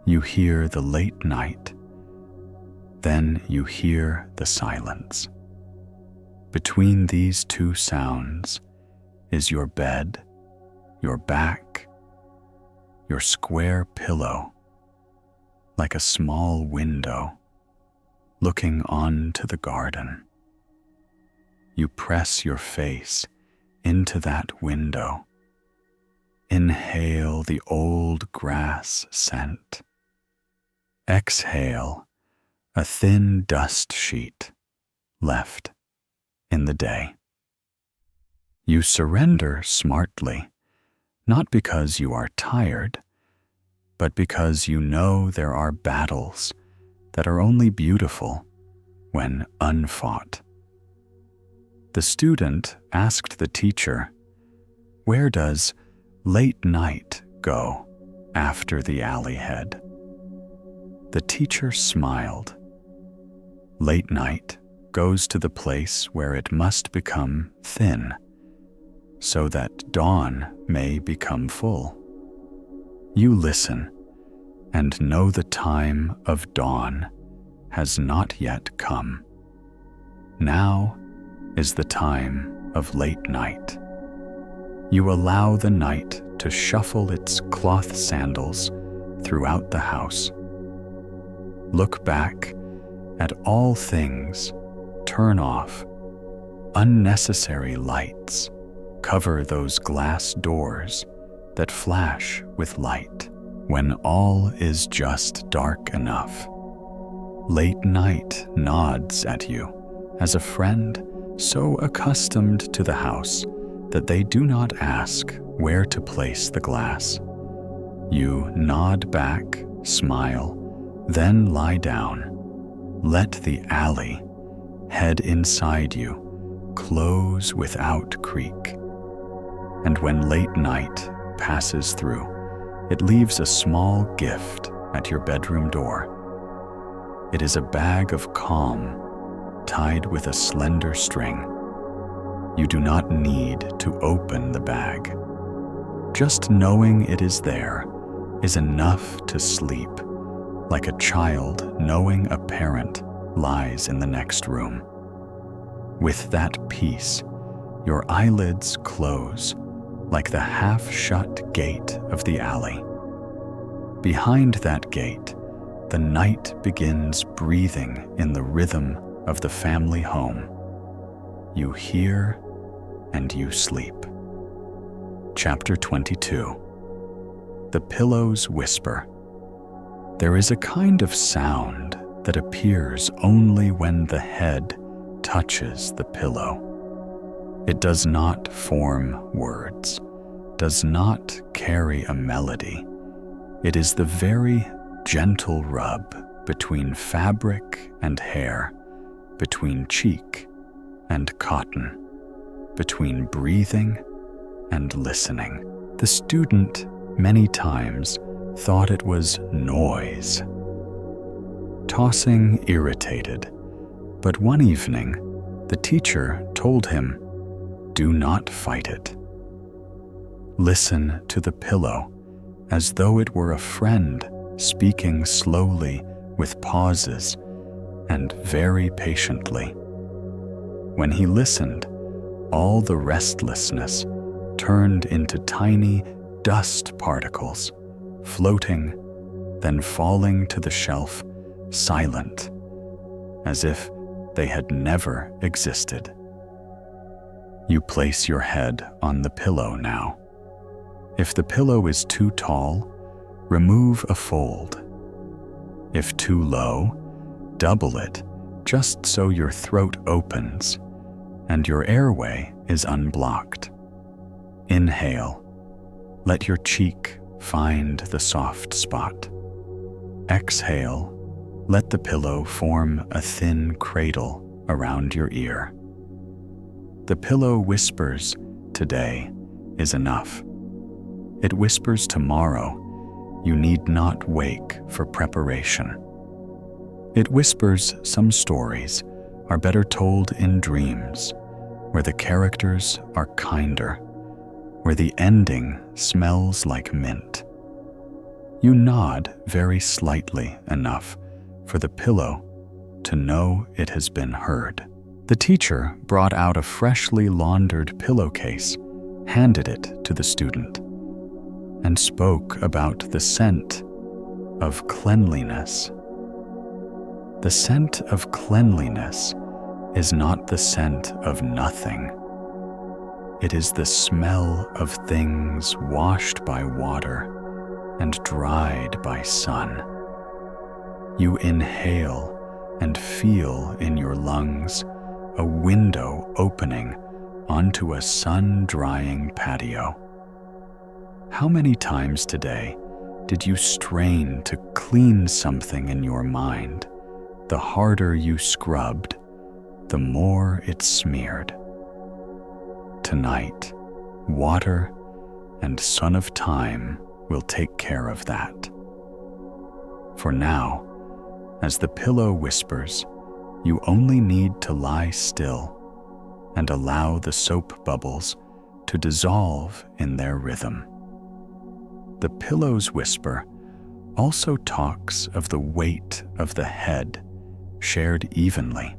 You hear the late night, then you hear the silence. Between these 2 sounds is your bed, your back, your square pillow, like a small window looking onto the garden. You press your face into that window. Inhale the old grass scent. Exhale a thin dust sheet left in the day. You surrender smartly, not because you are tired, but because you know there are battles that are only beautiful when unfought. The student asked the teacher, "Where does late night go after the alley head?" The teacher smiled. Late night goes to the place where it must become thin, so that dawn may become full. You listen and know the time of dawn has not yet come. Now is the time of late night. You allow the night to shuffle its cloth sandals throughout the house. Look back at all things, turn off unnecessary lights, cover those glass doors that flash with light when all is just dark enough. Late night nods at you as a friend so accustomed to the house that they do not ask where to place the glass. You nod back, smile, then lie down. Let the alley head inside you, close without creak. And when late night passes through, it leaves a small gift at your bedroom door. It is a bag of calm tied with a slender string. You do not need to open the bag. Just knowing it is there is enough to sleep, like a child knowing a parent lies in the next room. With that peace, your eyelids close like the half-shut gate of the alley. Behind that gate, the night begins breathing in the rhythm of the family home. You hear and you sleep. Chapter 22. The Pillow's Whisper. There is a kind of sound that appears only when the head touches the pillow. It does not form words, does not carry a melody. It is the very gentle rub between fabric and hair, between cheek and cotton, between breathing and listening. The student many times thought it was noise, tossing irritated, but one evening the teacher told him, "Do not fight it. Listen to the pillow as though it were a friend speaking slowly with pauses and very patiently." When he listened, all the restlessness turned into tiny dust particles, floating, then falling to the shelf, silent, as if they had never existed. You place your head on the pillow now. If the pillow is too tall, remove a fold. If too low, double it just so your throat opens and your airway is unblocked. Inhale. Let your cheek find the soft spot. Exhale. Let the pillow form a thin cradle around your ear. The pillow whispers, "Today is enough." It whispers tomorrow, "You need not wake for preparation." It whispers some stories are better told in dreams, where the characters are kinder, where the ending smells like mint. You nod very slightly enough for the pillow to know it has been heard. The teacher brought out a freshly laundered pillowcase, handed it to the student, and spoke about the scent of cleanliness. The scent of cleanliness is not the scent of nothing. It is the smell of things washed by water and dried by sun. You inhale and feel in your lungs a window opening onto a sun-drying patio. How many times today did you strain to clean something in your mind, the harder you scrubbed, the more it smeared. Tonight, water and Son of Time will take care of that. For now, as the pillow whispers, you only need to lie still and allow the soap bubbles to dissolve in their rhythm. The pillow's whisper also talks of the weight of the head shared evenly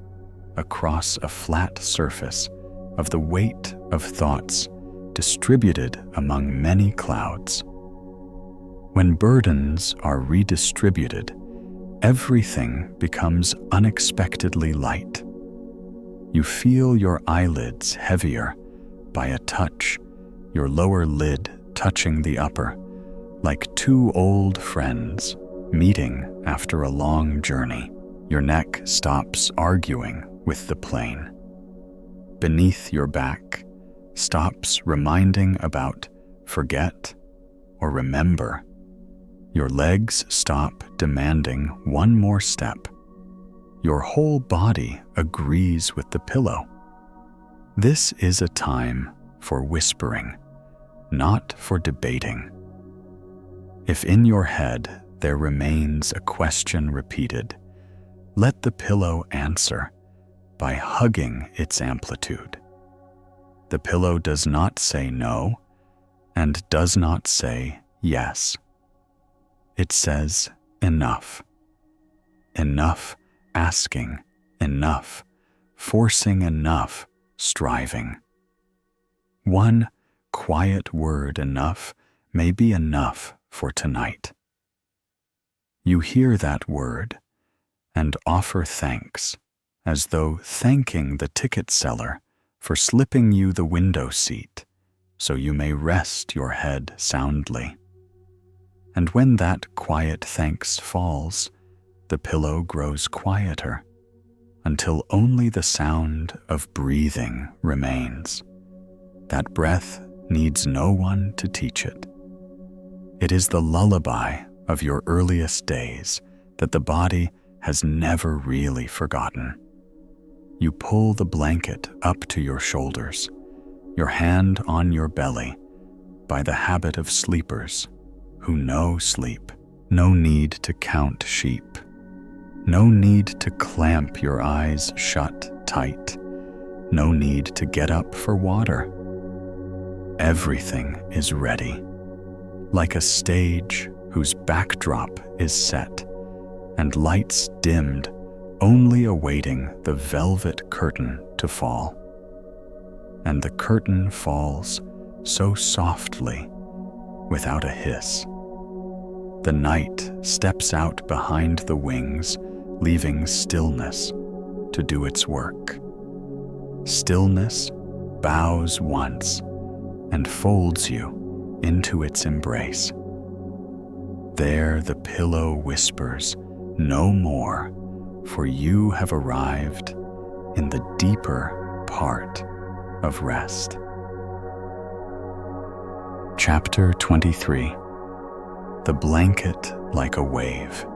across a flat surface of the weight of thoughts distributed among many clouds. When burdens are redistributed, everything becomes unexpectedly light. You feel your eyelids heavier by a touch, your lower lid touching the upper, like two old friends meeting after a long journey. Your neck stops arguing with the plane. Beneath your back stops reminding about forget or remember. Your legs stop demanding one more step. Your whole body agrees with the pillow. This is a time for whispering, not for debating. If in your head there remains a question repeated, let the pillow answer by hugging its amplitude. The pillow does not say no and does not say yes. It says enough. Enough asking, enough forcing, enough striving. One quiet word enough may be enough for tonight. You hear that word and offer thanks, as though thanking the ticket seller for slipping you the window seat so you may rest your head soundly. And when that quiet thanks falls, the pillow grows quieter until only the sound of breathing remains. That breath needs no one to teach it. It is the lullaby of your earliest days that the body has never really forgotten. You pull the blanket up to your shoulders, your hand on your belly, by the habit of sleepers who know sleep. No need to count sheep. No need to clamp your eyes shut tight. No need to get up for water. Everything is ready, like a stage whose backdrop is set and lights dimmed, only awaiting the velvet curtain to fall. And the curtain falls so softly, without a hiss. The night steps out behind the wings, leaving stillness to do its work. Stillness bows once and folds you into its embrace. There the pillow whispers, "No more," for you have arrived in the deeper part of rest. Chapter 23. The blanket like a wave.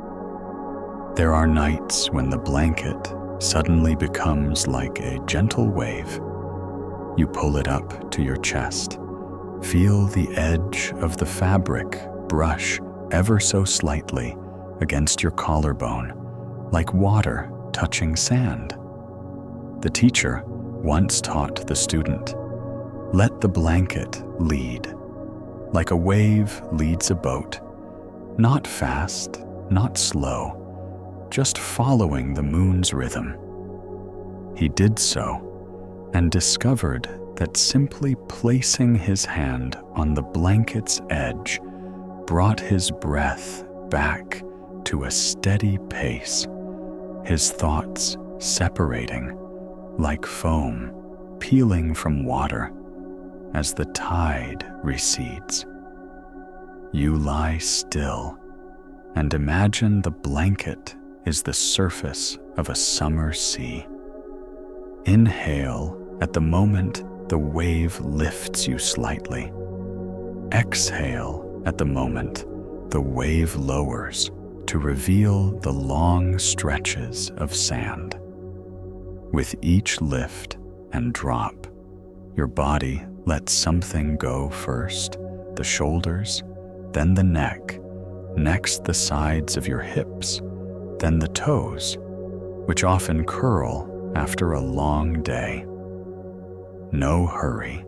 There are nights when the blanket suddenly becomes like a gentle wave. You pull it up to your chest. Feel the edge of the fabric brush ever so slightly against your collarbone, like water touching sand. The teacher once taught the student, "Let the blanket lead, like a wave leads a boat, not fast, not slow, just following the moon's rhythm." He did so and discovered that simply placing his hand on the blanket's edge brought his breath back to a steady pace, his thoughts separating like foam peeling from water as the tide recedes. You lie still and imagine the blanket is the surface of a summer sea. Inhale at the moment the wave lifts you slightly. Exhale at the moment the wave lowers to reveal the long stretches of sand. With each lift and drop, your body lets something go first, the shoulders, then the neck, next the sides of your hips, then the toes, which often curl after a long day. No hurry,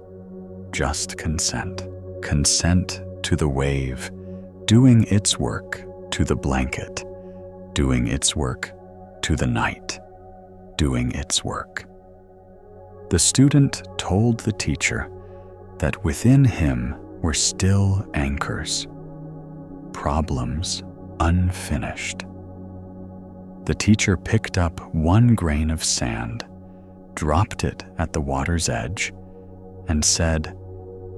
just consent. Consent to the wave, doing its work to the blanket, doing its work to the night, doing its work. The student told the teacher that within him were still anchors, problems unfinished. The teacher picked up one grain of sand, dropped it at the water's edge, and said,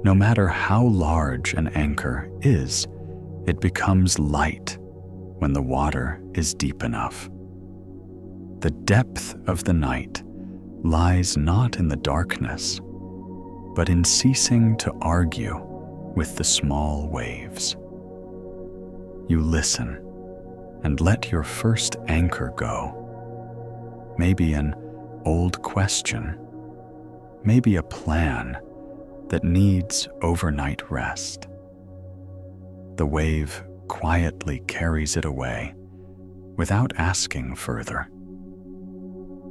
"No matter how large an anchor is, it becomes light when the water is deep enough." The depth of the night lies not in the darkness, but in ceasing to argue with the small waves. You listen and let your first anchor go. Maybe an old question, maybe a plan that needs overnight rest. The wave quietly carries it away without asking further.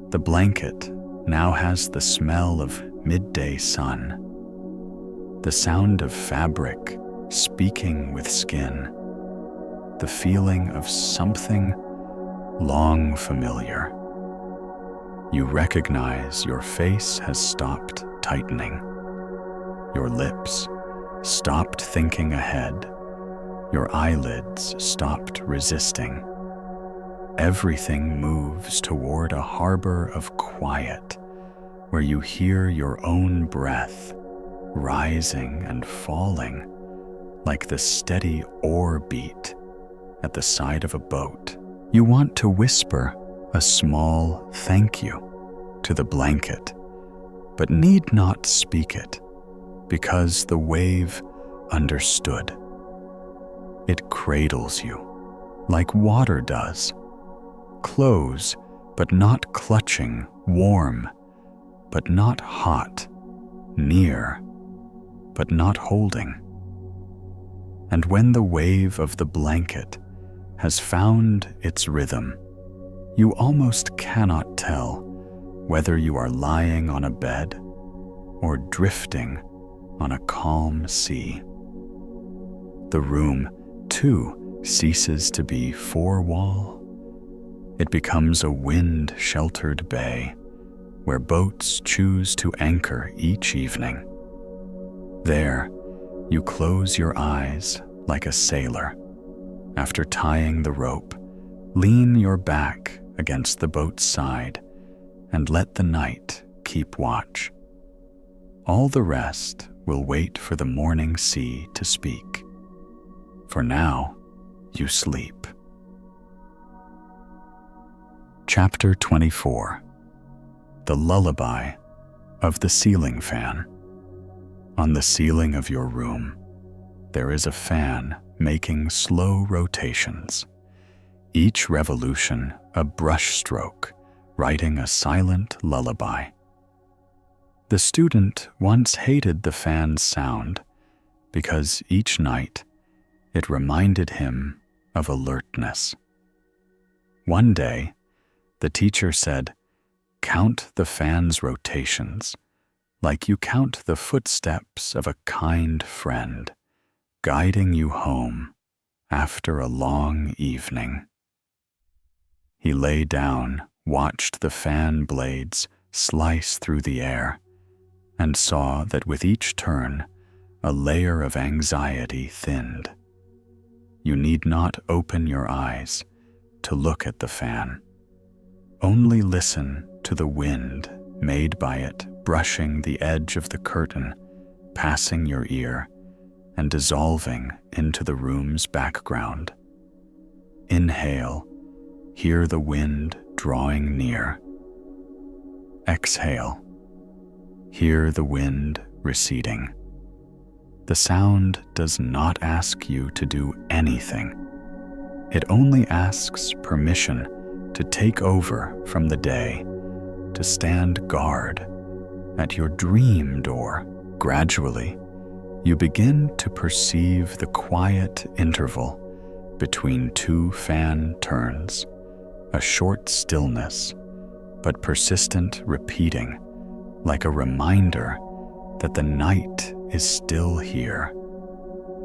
The blanket now has the smell of midday sun, the sound of fabric speaking with skin, the feeling of something long familiar. You recognize your face has stopped tightening. Your lips stopped thinking ahead. Your eyelids stopped resisting. Everything moves toward a harbor of quiet where you hear your own breath rising and falling like the steady oar beat at the side of a boat. You want to whisper a small thank you to the blanket, but need not speak it because the wave understood. It cradles you like water does, close but not clutching, warm but not hot, near but not holding. And when the wave of the blanket has found its rhythm, you almost cannot tell whether you are lying on a bed or drifting on a calm sea. The room, too, ceases to be four-wall. It becomes a wind-sheltered bay where boats choose to anchor each evening. There, you close your eyes like a sailor. After tying the rope, lean your back against the boat's side and let the night keep watch. All the rest will wait for the morning sea to speak. For now, you sleep. Chapter 24. The Lullaby of the Ceiling Fan. On the ceiling of your room, there is a fan making slow rotations, each revolution a brushstroke writing a silent lullaby. The student once hated the fan's sound because each night it reminded him of alertness. One day, the teacher said, "Count the fan's rotations like you count the footsteps of a kind friend guiding you home after a long evening." He lay down, watched the fan blades slice through the air, and saw that with each turn, a layer of anxiety thinned. You need not open your eyes to look at the fan. Only listen to the wind made by it brushing the edge of the curtain, passing your ear, and dissolving into the room's background. Inhale, hear the wind drawing near. Exhale, hear the wind receding. The sound does not ask you to do anything. It only asks permission to take over from the day, to stand guard at your dream door. Gradually, you begin to perceive the quiet interval between two fan turns, a short stillness, but persistent repeating, like a reminder that the night is still here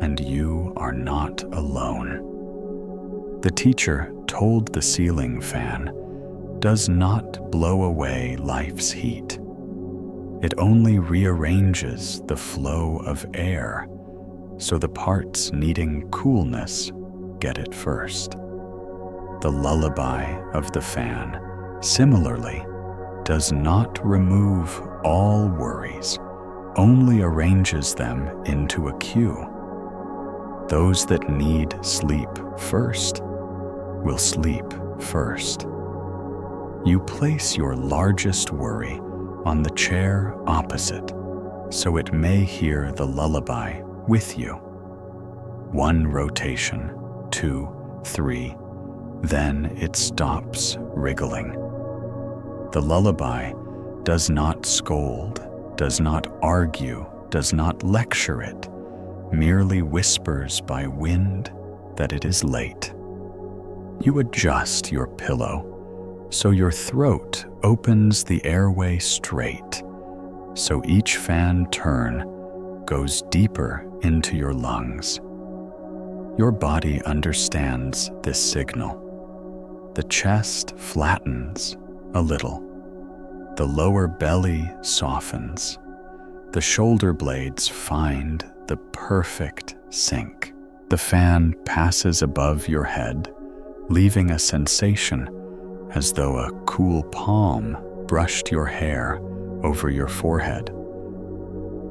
and you are not alone. The teacher told the ceiling fan does not blow away life's heat. It only rearranges the flow of air so the parts needing coolness get it first. The lullaby of the fan, similarly, does not remove all worries, only arranges them into a queue. Those that need sleep first will sleep first. You place your largest worry on the chair opposite, so it may hear the lullaby with you. 1 rotation, 2, 3, then it stops wriggling. The lullaby does not scold, does not argue, does not lecture it, merely whispers by wind that it is late. You adjust your pillow so your throat opens the airway straight, so each fan turn goes deeper into your lungs. Your body understands this signal. The chest flattens a little. The lower belly softens. The shoulder blades find the perfect sync. The fan passes above your head, leaving a sensation as though a cool palm brushed your hair over your forehead,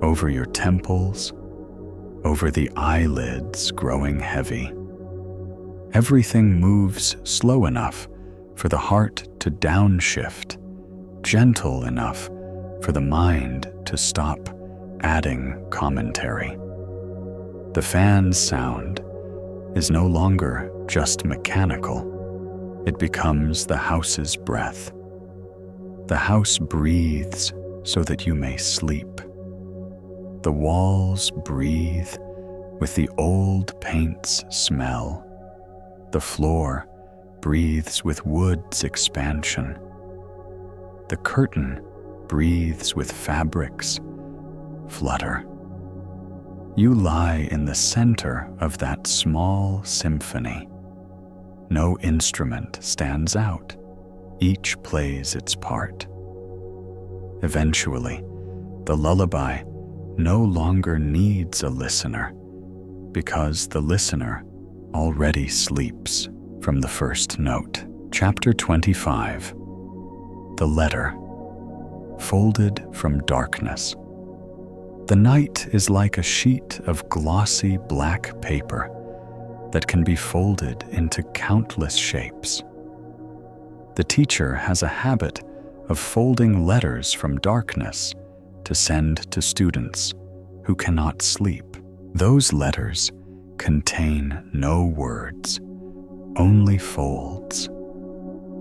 over your temples, over the eyelids growing heavy. Everything moves slow enough for the heart to downshift, gentle enough for the mind to stop adding commentary. The fan's sound is no longer just mechanical. It becomes the house's breath. The house breathes so that you may sleep. The walls breathe with the old paint's smell. The floor breathes with wood's expansion. The curtain breathes with fabric's flutter. You lie in the center of that small symphony. No instrument stands out. Each plays its part. Eventually, the lullaby no longer needs a listener because the listener already sleeps from the first note. Chapter 25. The letter, folded from darkness. The night is like a sheet of glossy black paper that can be folded into countless shapes. The teacher has a habit of folding letters from darkness to send to students who cannot sleep. Those letters contain no words, only folds.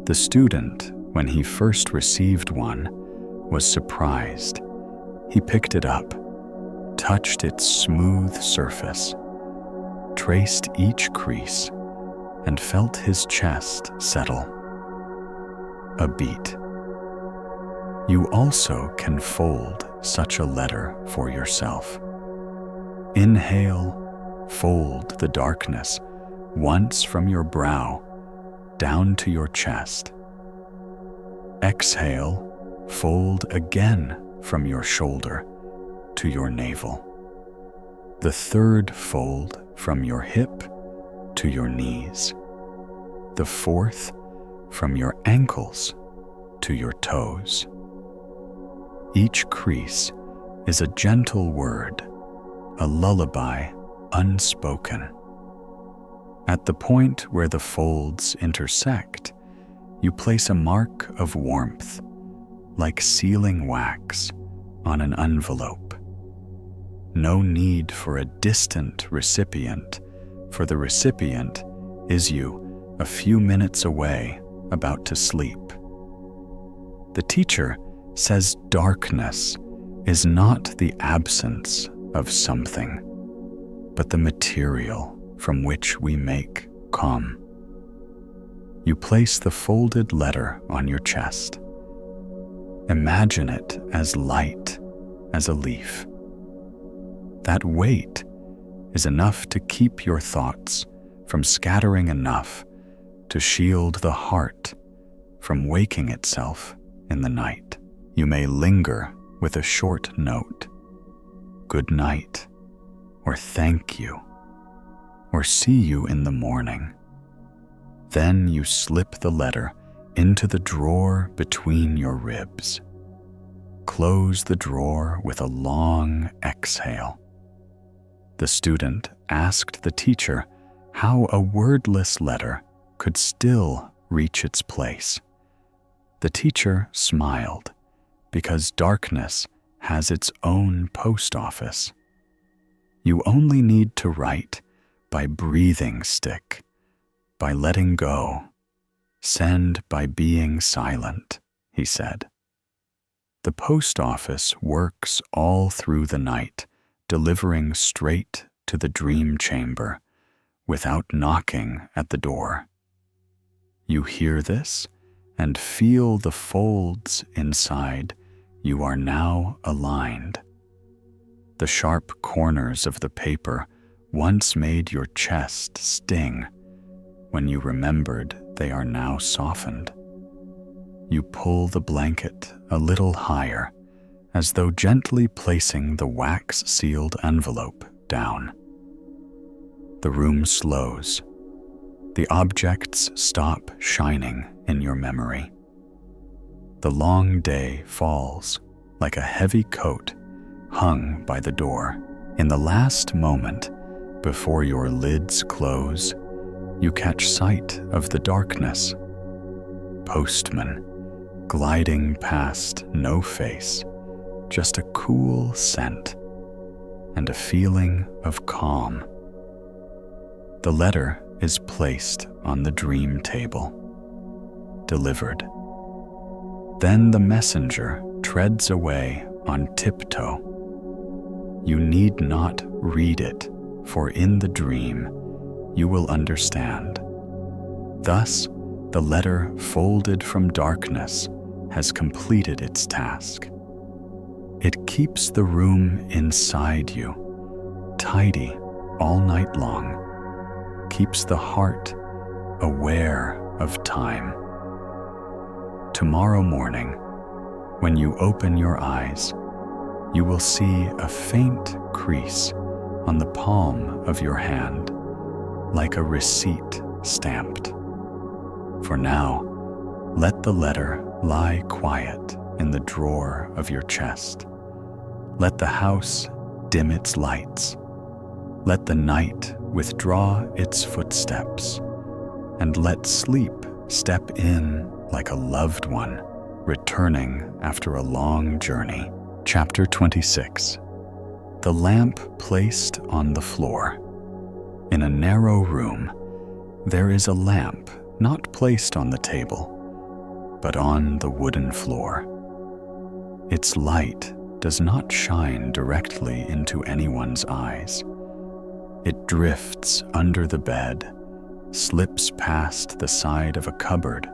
The student, when he first received one, was surprised. He picked it up, touched its smooth surface, traced each crease, and felt his chest settle. A beat. You also can fold such a letter for yourself. Inhale, fold the darkness once from your brow down to your chest. Exhale, fold again from your shoulder to your navel. The third fold from your hip to your knees. The fourth from your ankles to your toes. Each crease is a gentle word, a lullaby unspoken. At the point where the folds intersect, you place a mark of warmth, like sealing wax on an envelope. No need for a distant recipient, for the recipient is you a few minutes away, about to sleep. The teacher says darkness is not the absence of something, but the material from which we make calm. You place the folded letter on your chest. Imagine it as light as a leaf. That weight is enough to keep your thoughts from scattering enough to shield the heart from waking itself in the night. You may linger with a short note, good night, or thank you, or see you in the morning. Then you slip the letter into the drawer between your ribs. Close the drawer with a long exhale. The student asked the teacher how a wordless letter could still reach its place. The teacher smiled, because darkness has its own post office. You only need to write by breathing stick, by letting go, send by being silent, he said. The post office works all through the night, delivering straight to the dream chamber, without knocking at the door. You hear this and feel the folds inside. You are now aligned. The sharp corners of the paper once made your chest sting. When you remembered, they are now softened. You pull the blanket a little higher, as though gently placing the wax-sealed envelope down. The room slows. The objects stop shining in your memory. The long day falls like a heavy coat hung by the door. In the last moment, before your lids close, you catch sight of the darkness. Postman, gliding past, no face, just a cool scent and a feeling of calm. The letter is placed on the dream table, delivered. Then the messenger treads away on tiptoe. You need not read it, for in the dream you will understand. Thus, the letter folded from darkness has completed its task. It keeps the room inside you, tidy all night long, keeps the heart aware of time. Tomorrow morning, when you open your eyes, you will see a faint crease on the palm of your hand, like a receipt stamped. For now, let the letter lie quiet in the drawer of your chest. Let the house dim its lights. Let the night withdraw its footsteps, and let sleep step in like a loved one, returning after a long journey. Chapter 26. The lamp placed on the floor. In a narrow room, there is a lamp not placed on the table, but on the wooden floor. Its light does not shine directly into anyone's eyes. It drifts under the bed, slips past the side of a cupboard,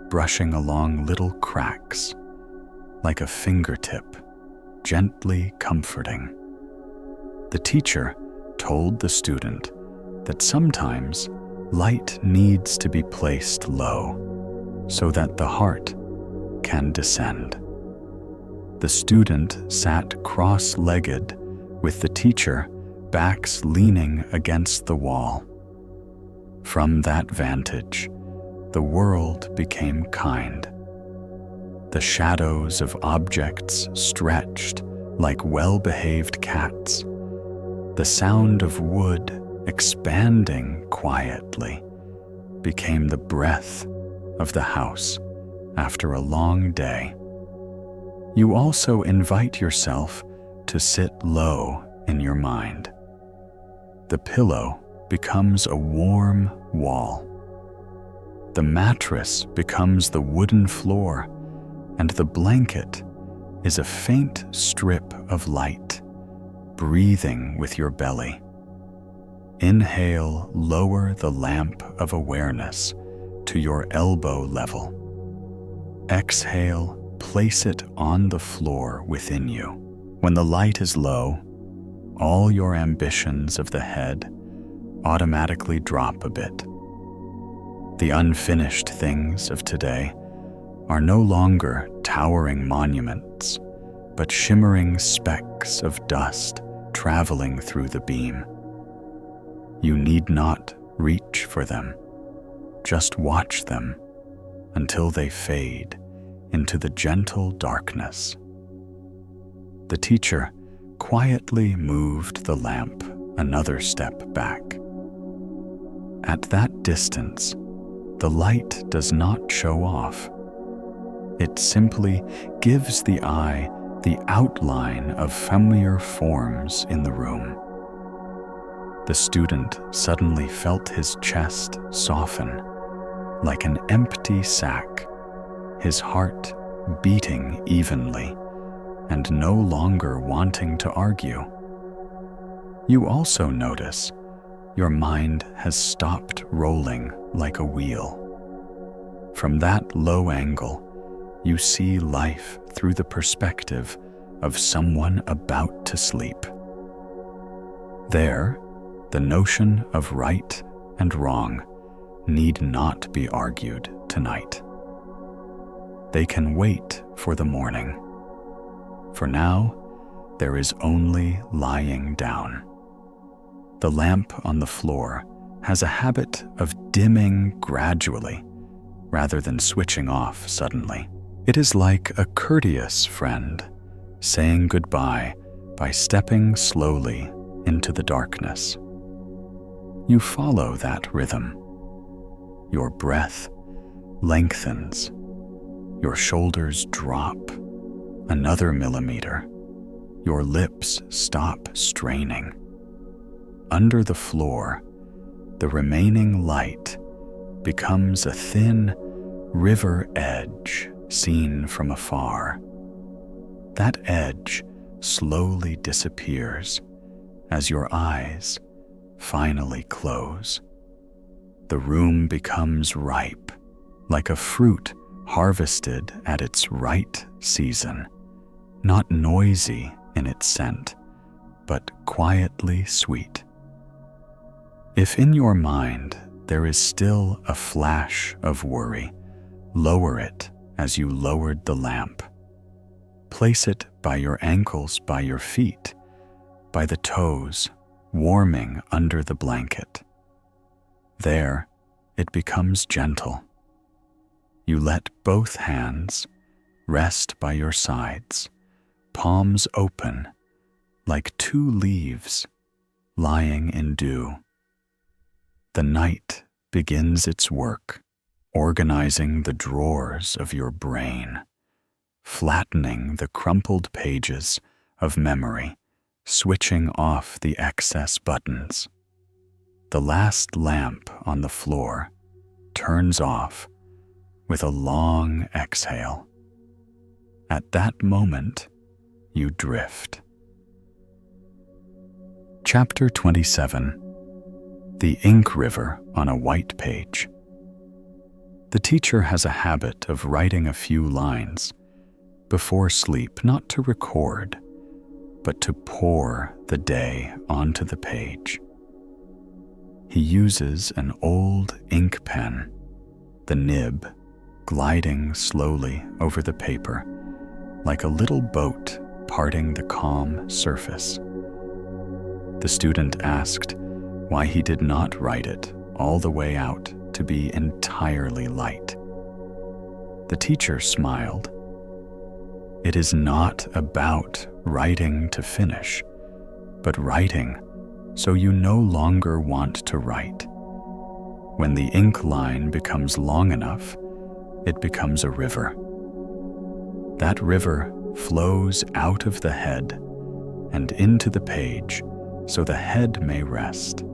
brushing along little cracks, like a fingertip, gently comforting. The teacher told the student that sometimes light needs to be placed low so that the heart can descend. The student sat cross-legged with the teacher, backs leaning against the wall. From that vantage, the world became kind. The shadows of objects stretched like well-behaved cats. The sound of wood expanding quietly became the breath of the house after a long day. You also invite yourself to sit low in your mind. The pillow becomes a warm wall. The mattress becomes the wooden floor, and the blanket is a faint strip of light, breathing with your belly. Inhale, lower the lamp of awareness to your elbow level. Exhale, place it on the floor within you. When the light is low, all your ambitions of the head automatically drop a bit. The unfinished things of today are no longer towering monuments, but shimmering specks of dust traveling through the beam. You need not reach for them. Just watch them until they fade into the gentle darkness. The teacher quietly moved the lamp another step back. At that distance, the light does not show off. It simply gives the eye the outline of familiar forms in the room. The student suddenly felt his chest soften like an empty sack, his heart beating evenly and no longer wanting to argue. You also notice your mind has stopped rolling like a wheel. From that low angle, you see life through the perspective of someone about to sleep. There, the notion of right and wrong need not be argued tonight. They can wait for the morning. For now, there is only lying down. The lamp on the floor has a habit of dimming gradually rather than switching off suddenly. It is like a courteous friend saying goodbye by stepping slowly into the darkness. You follow that rhythm. Your breath lengthens. Your shoulders drop another millimeter. Your lips stop straining. Under the floor, the remaining light becomes a thin river edge seen from afar. That edge slowly disappears as your eyes finally close. The room becomes ripe, like a fruit harvested at its right season, not noisy in its scent, but quietly sweet. If in your mind there is still a flash of worry, lower it as you lowered the lamp. Place it by your ankles, by your feet, by the toes, warming under the blanket. There, it becomes gentle. You let both hands rest by your sides, palms open, like two leaves lying in dew. The night begins its work, organizing the drawers of your brain, flattening the crumpled pages of memory, switching off the excess buttons. The last lamp on the floor turns off with a long exhale. At that moment, you drift. Chapter 27. The ink river on a white page. The teacher has a habit of writing a few lines before sleep, not to record, but to pour the day onto the page. He uses an old ink pen, the nib gliding slowly over the paper, like a little boat parting the calm surface. The student asked why he did not write it all the way out to be entirely light. The teacher smiled. It is not about writing to finish, but writing so you no longer want to write. When the ink line becomes long enough, it becomes a river. That river flows out of the head and into the page so the head may rest.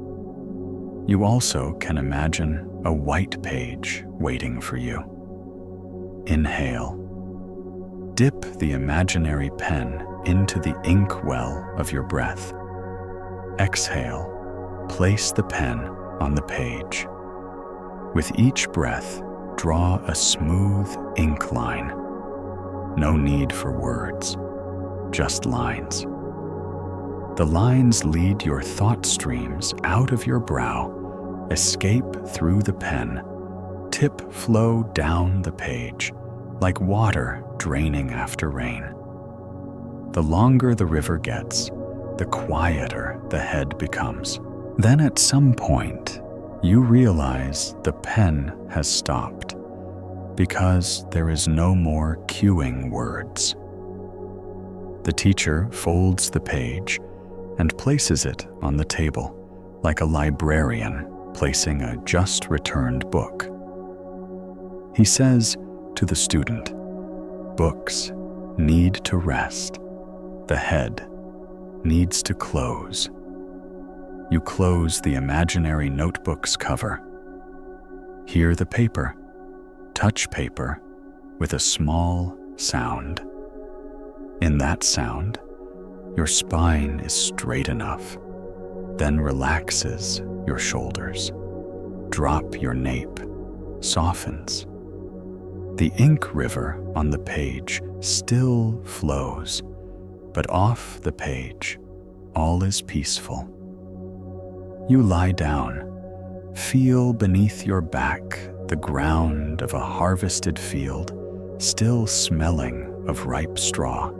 You also can imagine a white page waiting for you. Inhale. Dip the imaginary pen into the ink well of your breath. Exhale. Place the pen on the page. With each breath, draw a smooth ink line. No need for words, just lines. The lines lead your thought streams out of your brow, escape through the pen, tip flow down the page, like water draining after rain. The longer the river gets, the quieter the head becomes. Then at some point, you realize the pen has stopped because there is no more cueing words. The teacher folds the page and places it on the table, like a librarian placing a just-returned book. He says to the student, "Books need to rest. The head needs to close." You close the imaginary notebook's cover. Hear the paper, touch paper with a small sound. In that sound, your spine is straight enough, then relaxes your shoulders. Drop your nape, softens. The ink river on the page still flows, but off the page, all is peaceful. You lie down, feel beneath your back the ground of a harvested field, still smelling of ripe straw.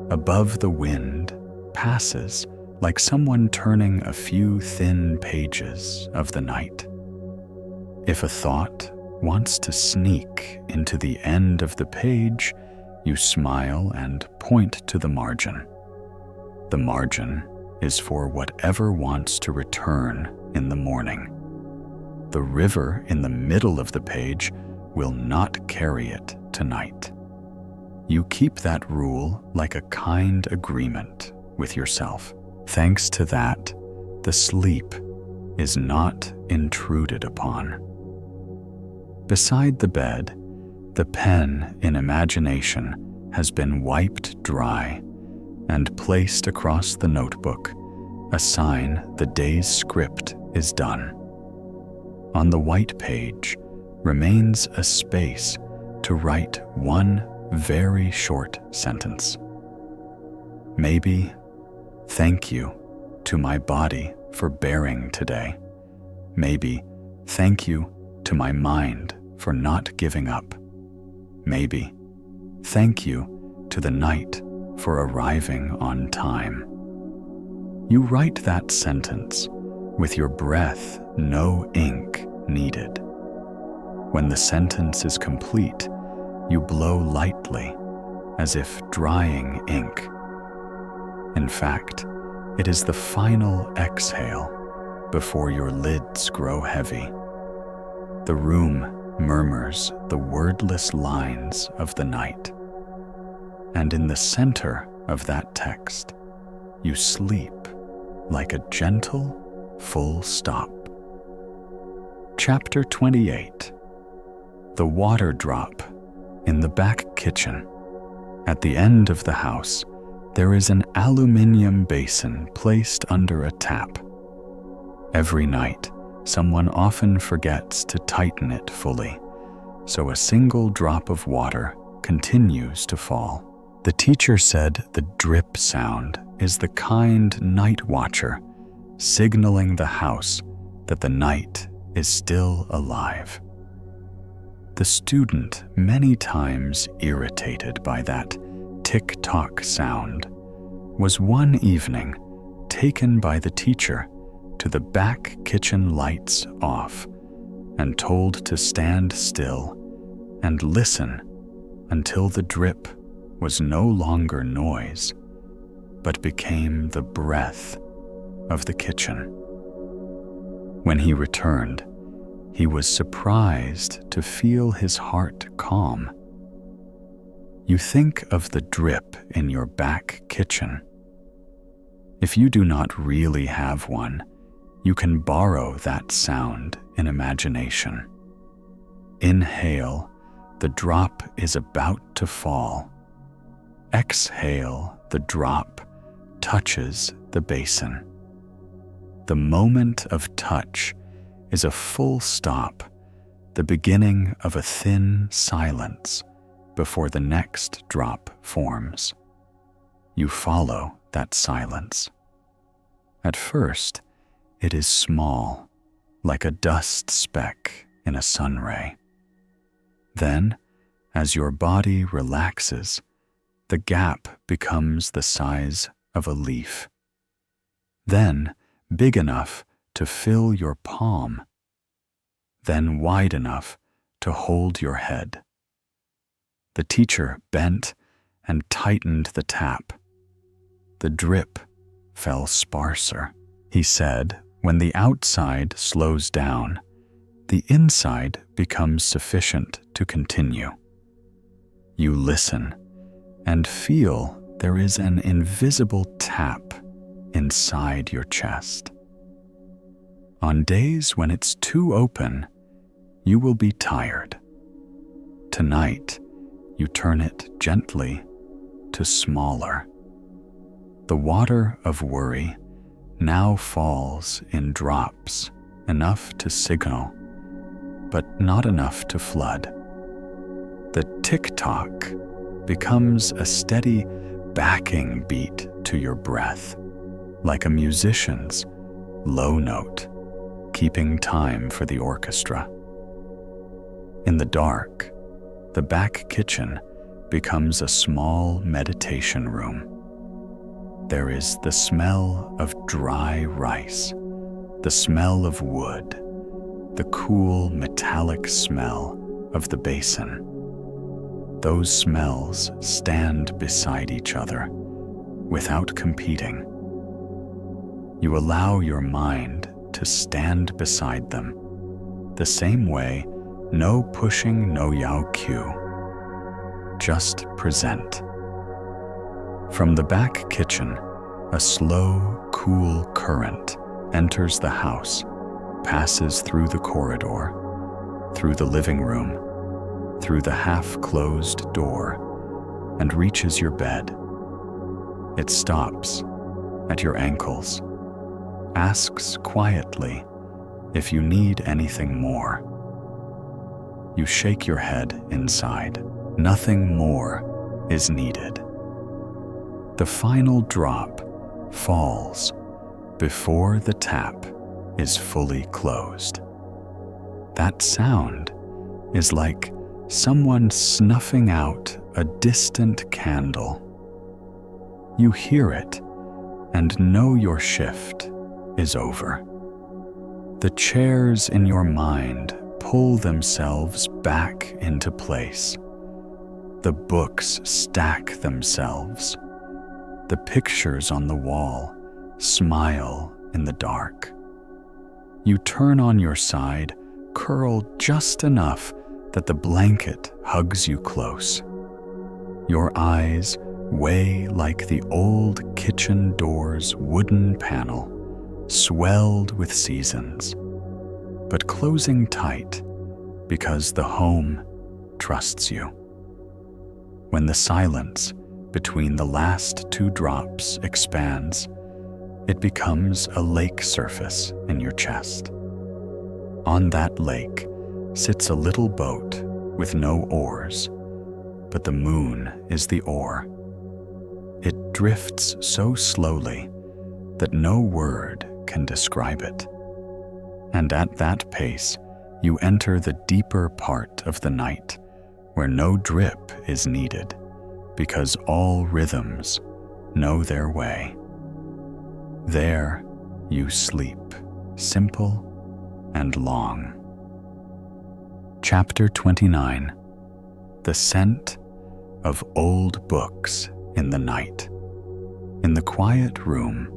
Above the wind passes like someone turning a few thin pages of the night. If a thought wants to sneak into the end of the page, you smile and point to the margin. The margin is for whatever wants to return in the morning. The river in the middle of the page will not carry it tonight. You keep that rule like a kind agreement with yourself. Thanks to that, the sleep is not intruded upon. Beside the bed, the pen in imagination has been wiped dry and placed across the notebook, a sign the day's script is done. On the white page remains a space to write one very short sentence. Maybe, "Thank you to my body for bearing today." Maybe, "Thank you to my mind for not giving up." Maybe, "Thank you to the night for arriving on time." You write that sentence with your breath, no ink needed. When the sentence is complete, you blow lightly, as if drying ink. In fact, it is the final exhale before your lids grow heavy. The room murmurs the wordless lines of the night. And in the center of that text, you sleep like a gentle full stop. Chapter 28. The water drop in the back kitchen. At the end of the house, there is an aluminum basin placed under a tap. Every night, someone often forgets to tighten it fully, so a single drop of water continues to fall. The teacher said the drip sound is the kind night watcher signaling the house that the night is still alive. The student, many times irritated by that tick-tock sound, was one evening taken by the teacher to the back kitchen lights off and told to stand still and listen until the drip was no longer noise, but became the breath of the kitchen. When he returned, he was surprised to feel his heart calm. You think of the drip in your back kitchen, If you do not really have one, you can borrow that sound in imagination. Inhale, the drop is about to fall. Exhale, the drop touches the basin. The moment of touch is a full stop, the beginning of a thin silence before the next drop forms. You follow that silence. At first, it is small, like a dust speck in a sun ray. Then, as your body relaxes, the gap becomes the size of a leaf. Then, big enough to fill your palm. Then wide enough to hold your head. The teacher bent and tightened the tap. The drip fell sparser. He said, when the outside slows down, the inside becomes sufficient to continue. You listen and feel there is an invisible tap inside your chest. On days when it's too open, you will be tired. Tonight, you turn it gently to smaller. The water of worry now falls in drops, enough to signal, but not enough to flood. The tick-tock becomes a steady backing beat to your breath, like a musician's low note, keeping time for the orchestra. In the dark, the back kitchen becomes a small meditation room. There is the smell of dry rice, the smell of wood, the cool metallic smell of the basin. Those smells stand beside each other, without competing. You allow your mind to stand beside them, the same way, no pushing, no yao cue. Just present. From the back kitchen, a slow, cool current enters the house, passes through the corridor, through the living room, through the half-closed door, and reaches your bed. It stops at your ankles, asks quietly if you need anything more. You shake your head inside. Nothing more is needed. The final drop falls before the tap is fully closed. That sound is like someone snuffing out a distant candle. You hear it and know your shift is over. The chairs in your mind pull themselves back into place. The books stack themselves. The pictures on the wall smile in the dark. You turn on your side, curl just enough that the blanket hugs you close. Your eyes weigh like the old kitchen door's wooden panel, swelled with seasons, but closing tight because the home trusts you. When the silence between the last two drops expands, it becomes a lake surface in your chest. On that lake sits a little boat with no oars, but the moon is the oar. It drifts so slowly that no word can describe it. And at that pace, you enter the deeper part of the night, where no drip is needed, because all rhythms know their way. There you sleep, simple and long. Chapter 29. The Scent of Old Books in the Night. In the quiet room,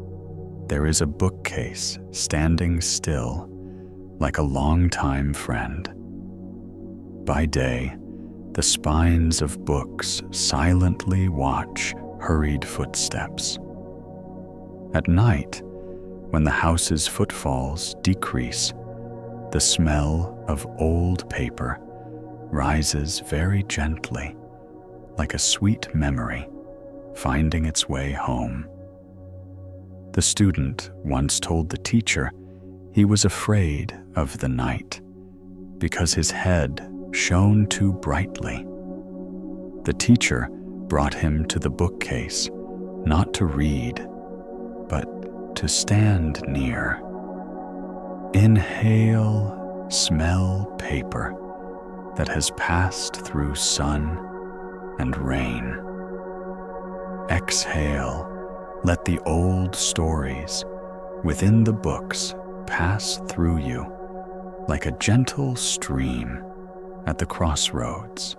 there is a bookcase standing still, like a longtime friend. By day, the spines of books silently watch hurried footsteps. At night, when the house's footfalls decrease, the smell of old paper rises very gently, like a sweet memory finding its way home. The student once told the teacher he was afraid of the night because his head shone too brightly. The teacher brought him to the bookcase, not to read, but to stand near. Inhale, smell paper that has passed through sun and rain. Exhale, let the old stories within the books pass through you like a gentle stream at the crossroads.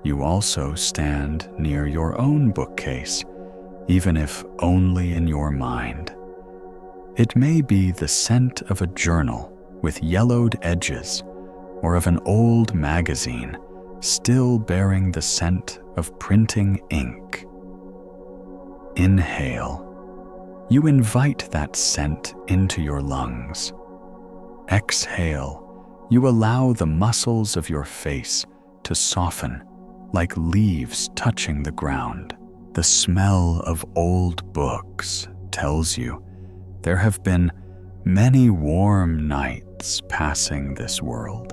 You also stand near your own bookcase, even if only in your mind. It may be the scent of a journal with yellowed edges, or of an old magazine still bearing the scent of printing ink. Inhale. You invite that scent into your lungs. Exhale. You allow the muscles of your face to soften like leaves touching the ground. The smell of old books tells you there have been many warm nights passing this world,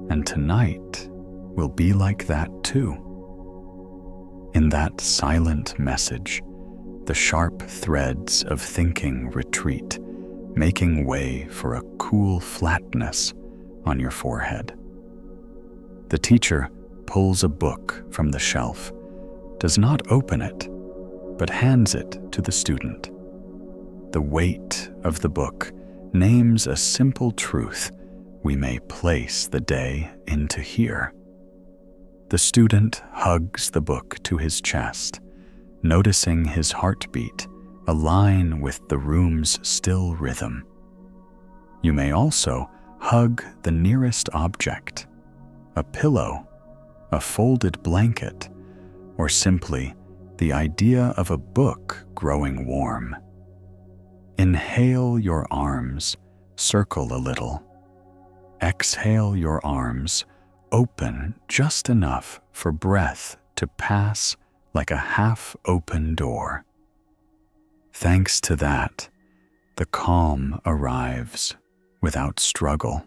and tonight will be like that too. In that silent message, the sharp threads of thinking retreat, making way for a cool flatness on your forehead. The teacher pulls a book from the shelf, does not open it, but hands it to the student. The weight of the book names a simple truth we may place the day into here. The student hugs the book to his chest, noticing his heartbeat align with the room's still rhythm. You may also hug the nearest object, a pillow, a folded blanket, or simply the idea of a book growing warm. Inhale your arms, circle a little. Exhale your arms, open just enough for breath to pass like a half-open door. Thanks to that, the calm arrives without struggle.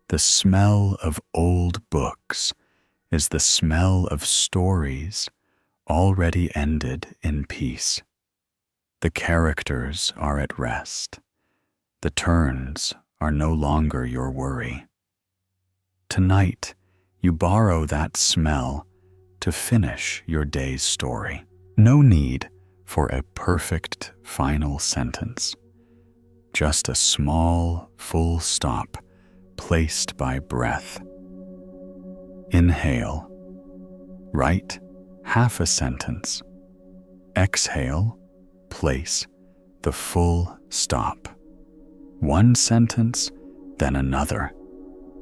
The smell of old books is the smell of stories already ended in peace. The characters are at rest. The turns are no longer your worry. Tonight, you borrow that smell to finish your day's story. No need for a perfect final sentence. Just a small, full stop placed by breath. Inhale. Write half a sentence. Exhale. Place the full stop. One sentence, then another,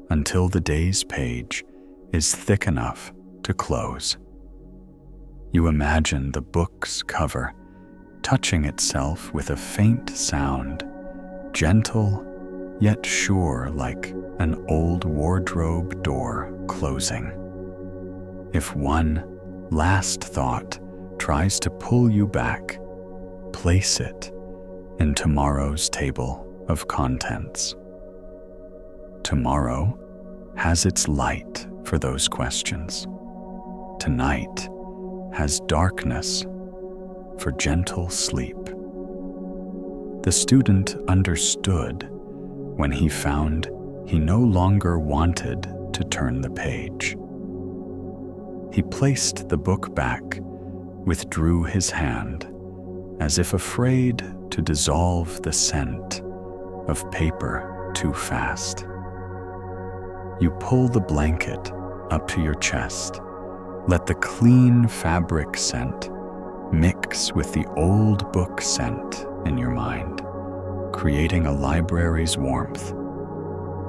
until the day's page is thick enough to close. You imagine the book's cover touching itself with a faint sound, gentle yet sure, like an old wardrobe door closing. If one last thought tries to pull you back, place it in tomorrow's table of contents. Tomorrow has its light for those questions. Tonight has darkness for gentle sleep. The student understood when he found he no longer wanted to turn the page. He placed the book back, withdrew his hand, as if afraid to dissolve the scent of paper too fast. You pull the blanket up to your chest. Let the clean fabric scent mix with the old book scent in your mind, creating a library's warmth.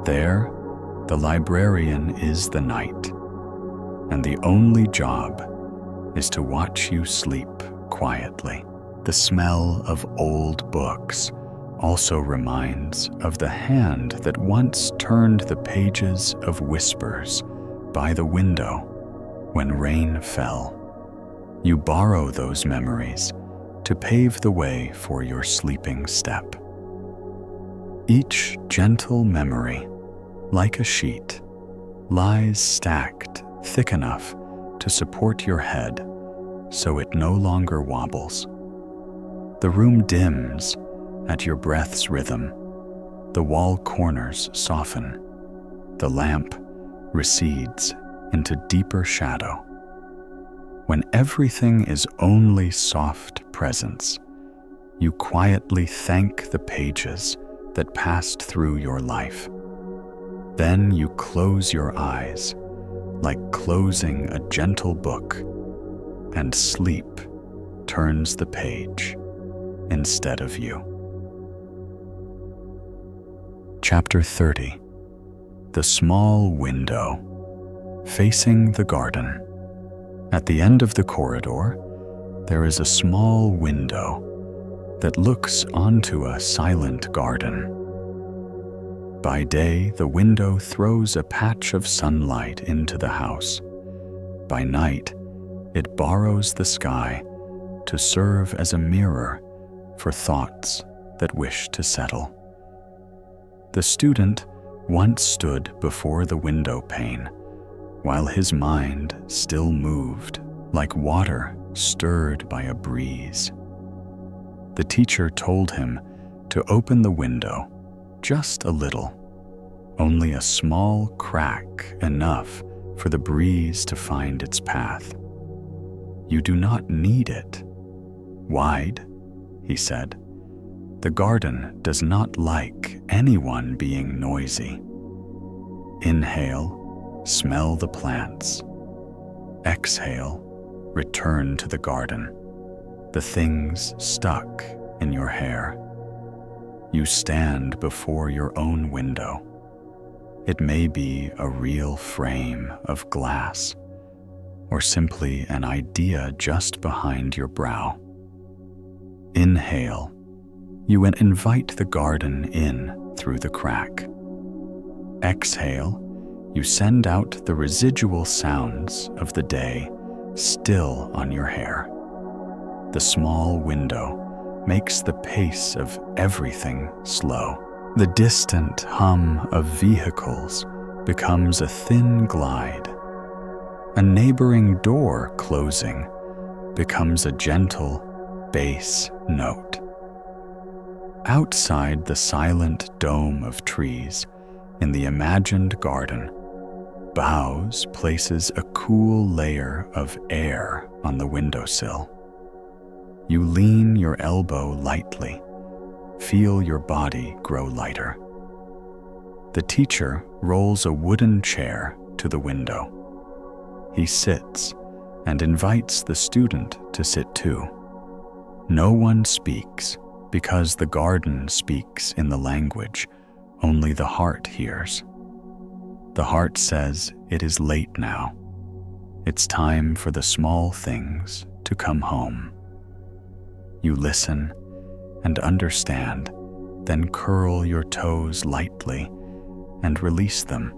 There, the librarian is the night, and the only job is to watch you sleep quietly. The smell of old books also reminds of the hand that once turned the pages of whispers by the window when rain fell. You borrow those memories to pave the way for your sleeping step. Each gentle memory, like a sheet, lies stacked thick enough to support your head so it no longer wobbles. The room dims at your breath's rhythm. The wall corners soften. The lamp recedes into deeper shadow. When everything is only soft presence, you quietly thank the pages that passed through your life. Then you close your eyes, like closing a gentle book, and sleep turns the page instead of you. Chapter 30. The small window facing the garden. At the end of the corridor, there is a small window that looks onto a silent garden. By day, the window throws a patch of sunlight into the house. By night, it borrows the sky to serve as a mirror for thoughts that wish to settle. The student once stood before the window pane while his mind still moved like water stirred by a breeze. The teacher told him to open the window just a little, only a small crack enough for the breeze to find its path. You do not need it wide, he said. The garden does not like anyone being noisy. Inhale, smell the plants. Exhale, return to the garden. The things stuck in your hair. You stand before your own window. It may be a real frame of glass, or simply an idea just behind your brow. Inhale, you invite the garden in through the crack. Exhale, you send out the residual sounds of the day still on your hair. The small window makes the pace of everything slow. The distant hum of vehicles becomes a thin glide. A neighboring door closing becomes a gentle bass note. Outside the silent dome of trees in the imagined garden, boughs places a cool layer of air on the windowsill. You lean your elbow lightly, feel your body grow lighter. The teacher rolls a wooden chair to the window. He sits and invites the student to sit too. No one speaks because the garden speaks in the language only the heart hears. The heart says it is late now. It's time for the small things to come home. You listen and understand, then curl your toes lightly and release them.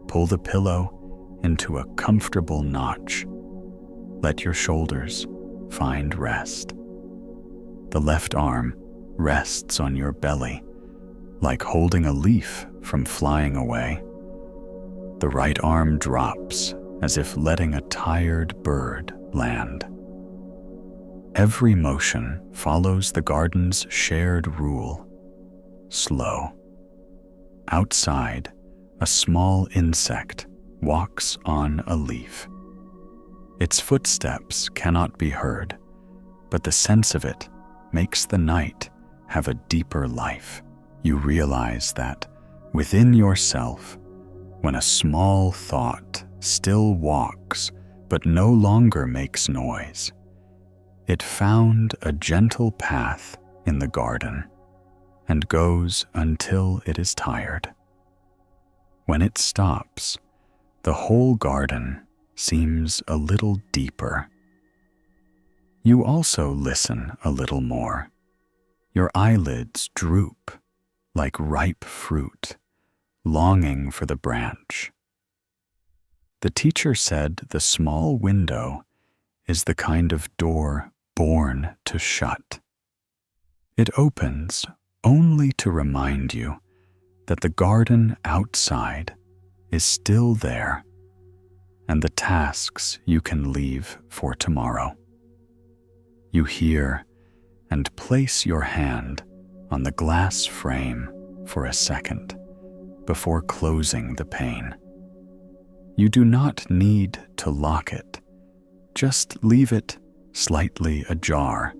Pull the pillow into a comfortable notch. Let your shoulders find rest. The left arm rests on your belly, like holding a leaf from flying away. The right arm drops as if letting a tired bird land. Every motion follows the garden's shared rule. Slow. Outside, a small insect walks on a leaf. Its footsteps cannot be heard, but the sense of it makes the night have a deeper life. You realize that within yourself, when a small thought still walks but no longer makes noise, it found a gentle path in the garden and goes until it is tired. When it stops, the whole garden seems a little deeper. You also listen a little more. Your eyelids droop like ripe fruit, longing for the branch. The teacher said the small window is the kind of door born to shut. It opens only to remind you that the garden outside is still there, and the tasks you can leave for tomorrow. You hear and place your hand on the glass frame for a second before closing the pane. You do not need to lock it, just leave it slightly ajar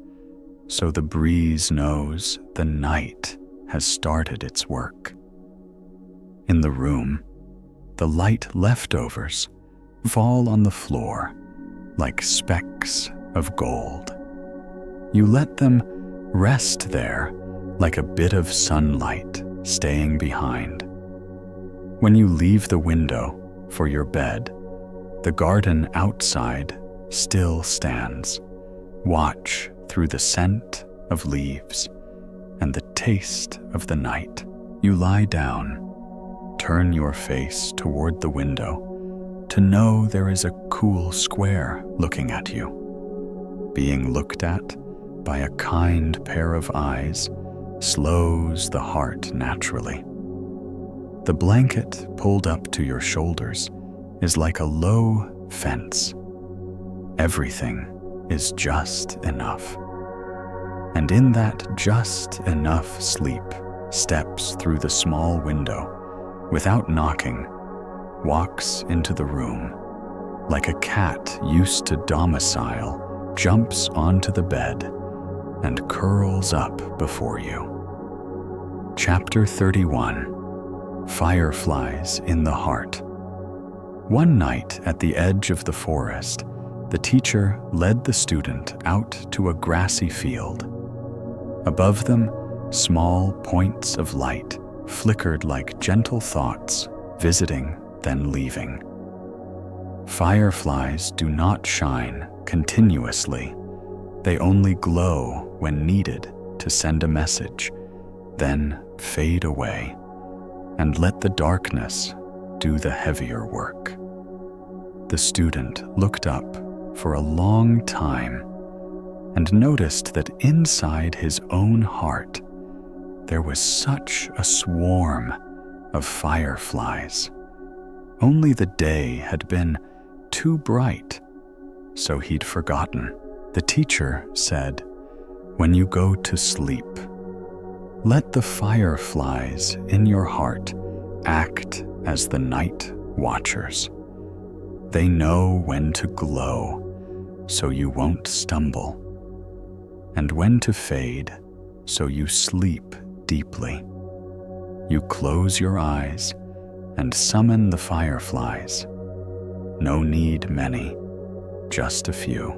so the breeze knows the night has started its work. In the room, the light leftovers fall on the floor like specks of gold. You let them rest there like a bit of sunlight staying behind. When you leave the window for your bed, the garden outside still stands. Watch through the scent of leaves and the taste of the night. You lie down, turn your face toward the window to know there is a cool square looking at you. Being looked at by a kind pair of eyes slows the heart naturally. The blanket pulled up to your shoulders is like a low fence. Everything is just enough. And in that just enough sleep steps through the small window without knocking, walks into the room, like a cat used to domicile, jumps onto the bed and curls up before you. Chapter 31. Fireflies in the Heart. One night at the edge of the forest, the teacher led the student out to a grassy field. Above them, small points of light flickered like gentle thoughts, visiting, then leaving. Fireflies do not shine continuously. They only glow when needed to send a message, then fade away and let the darkness do the heavier work. The student looked up for a long time and noticed that inside his own heart there was such a swarm of fireflies. Only the day had been too bright, so he'd forgotten. The teacher said, "When you go to sleep, let the fireflies in your heart act as the night watchers. They know when to glow, so you won't stumble, and when to fade, so you sleep deeply. You close your eyes and summon the fireflies. No need many, just a few.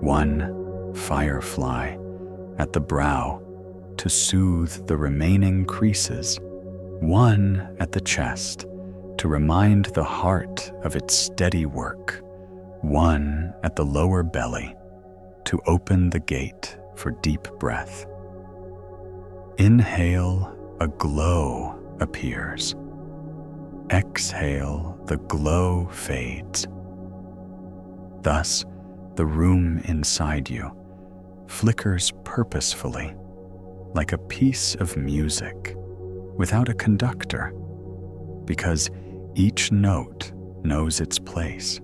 One firefly at the brow to soothe the remaining creases, one at the chest to remind the heart of its steady work, one at the lower belly to open the gate for deep breath. Inhale, a glow appears. Exhale, the glow fades. Thus, the room inside you flickers purposefully, like a piece of music without a conductor, because each note knows its place.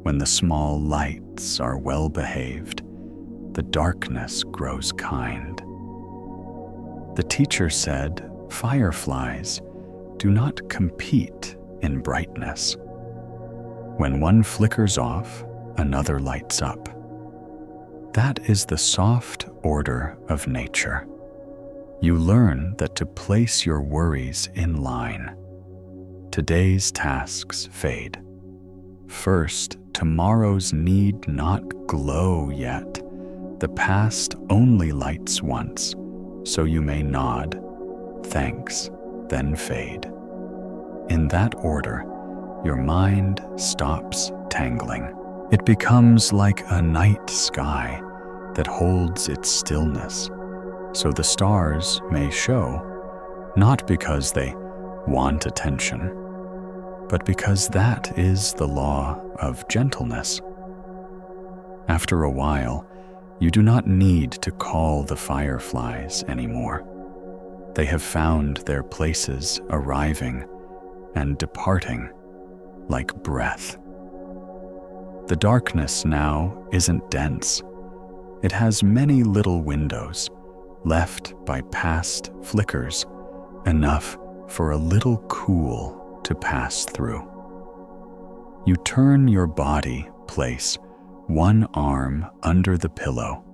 When the small lights are well behaved, the darkness grows kind. The teacher said, fireflies do not compete in brightness. When one flickers off, another lights up. That is the soft order of nature. You learn that to place your worries in line. Today's tasks fade. First, tomorrow's need not glow yet. The past only lights once, so you may nod, thanks, then fade. In that order, your mind stops tangling. It becomes like a night sky that holds its stillness, so the stars may show, not because they want attention, but because that is the law of gentleness. After a while, you do not need to call the fireflies anymore. They have found their places, arriving and departing like breath. The darkness now isn't dense. It has many little windows left by past flickers, enough for a little cool to pass through. You turn your body, place one arm under the pillow,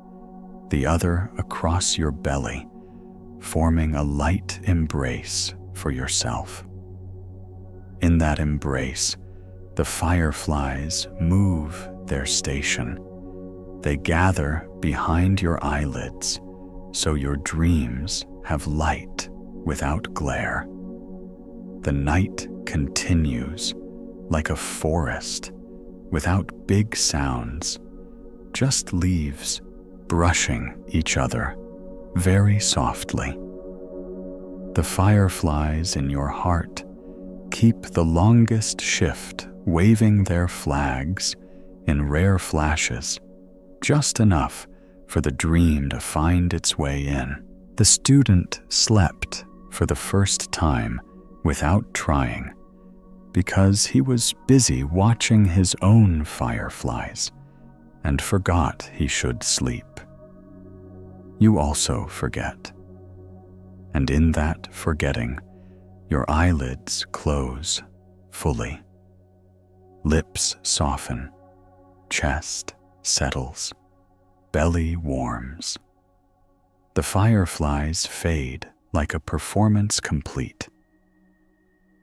the other across your belly, forming a light embrace for yourself. In that embrace, the fireflies move their station. They gather behind your eyelids, so your dreams have light without glare. The night continues like a forest without big sounds, just leaves brushing each other very softly. The fireflies in your heart keep the longest shift, waving their flags in rare flashes, just enough for the dream to find its way in. The student slept for the first time without trying, because he was busy watching his own fireflies and forgot he should sleep. You also forget, and in that forgetting, your eyelids close fully. Lips soften, chest settles, belly warms. The fireflies fade like a performance complete.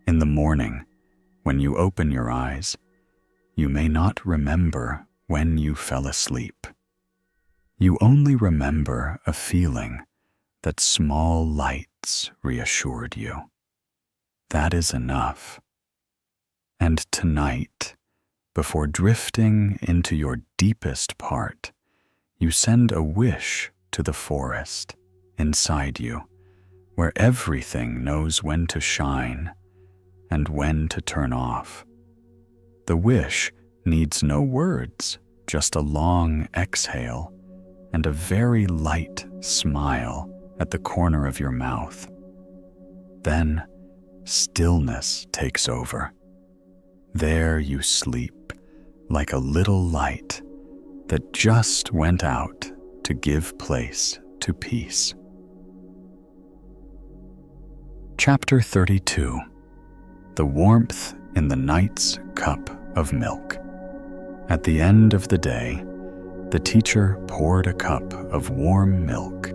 In the morning, when you open your eyes, you may not remember when you fell asleep. You only remember a feeling that small lights reassured you. That is enough. And tonight, before drifting into your deepest part, you send a wish to the forest inside you, where everything knows when to shine and when to turn off. The wish needs no words, just a long exhale and a very light smile at the corner of your mouth. Then stillness takes over. There you sleep like a little light that just went out to give place to peace. Chapter 32. The warmth in the night's cup of milk. At the end of the day, the teacher poured a cup of warm milk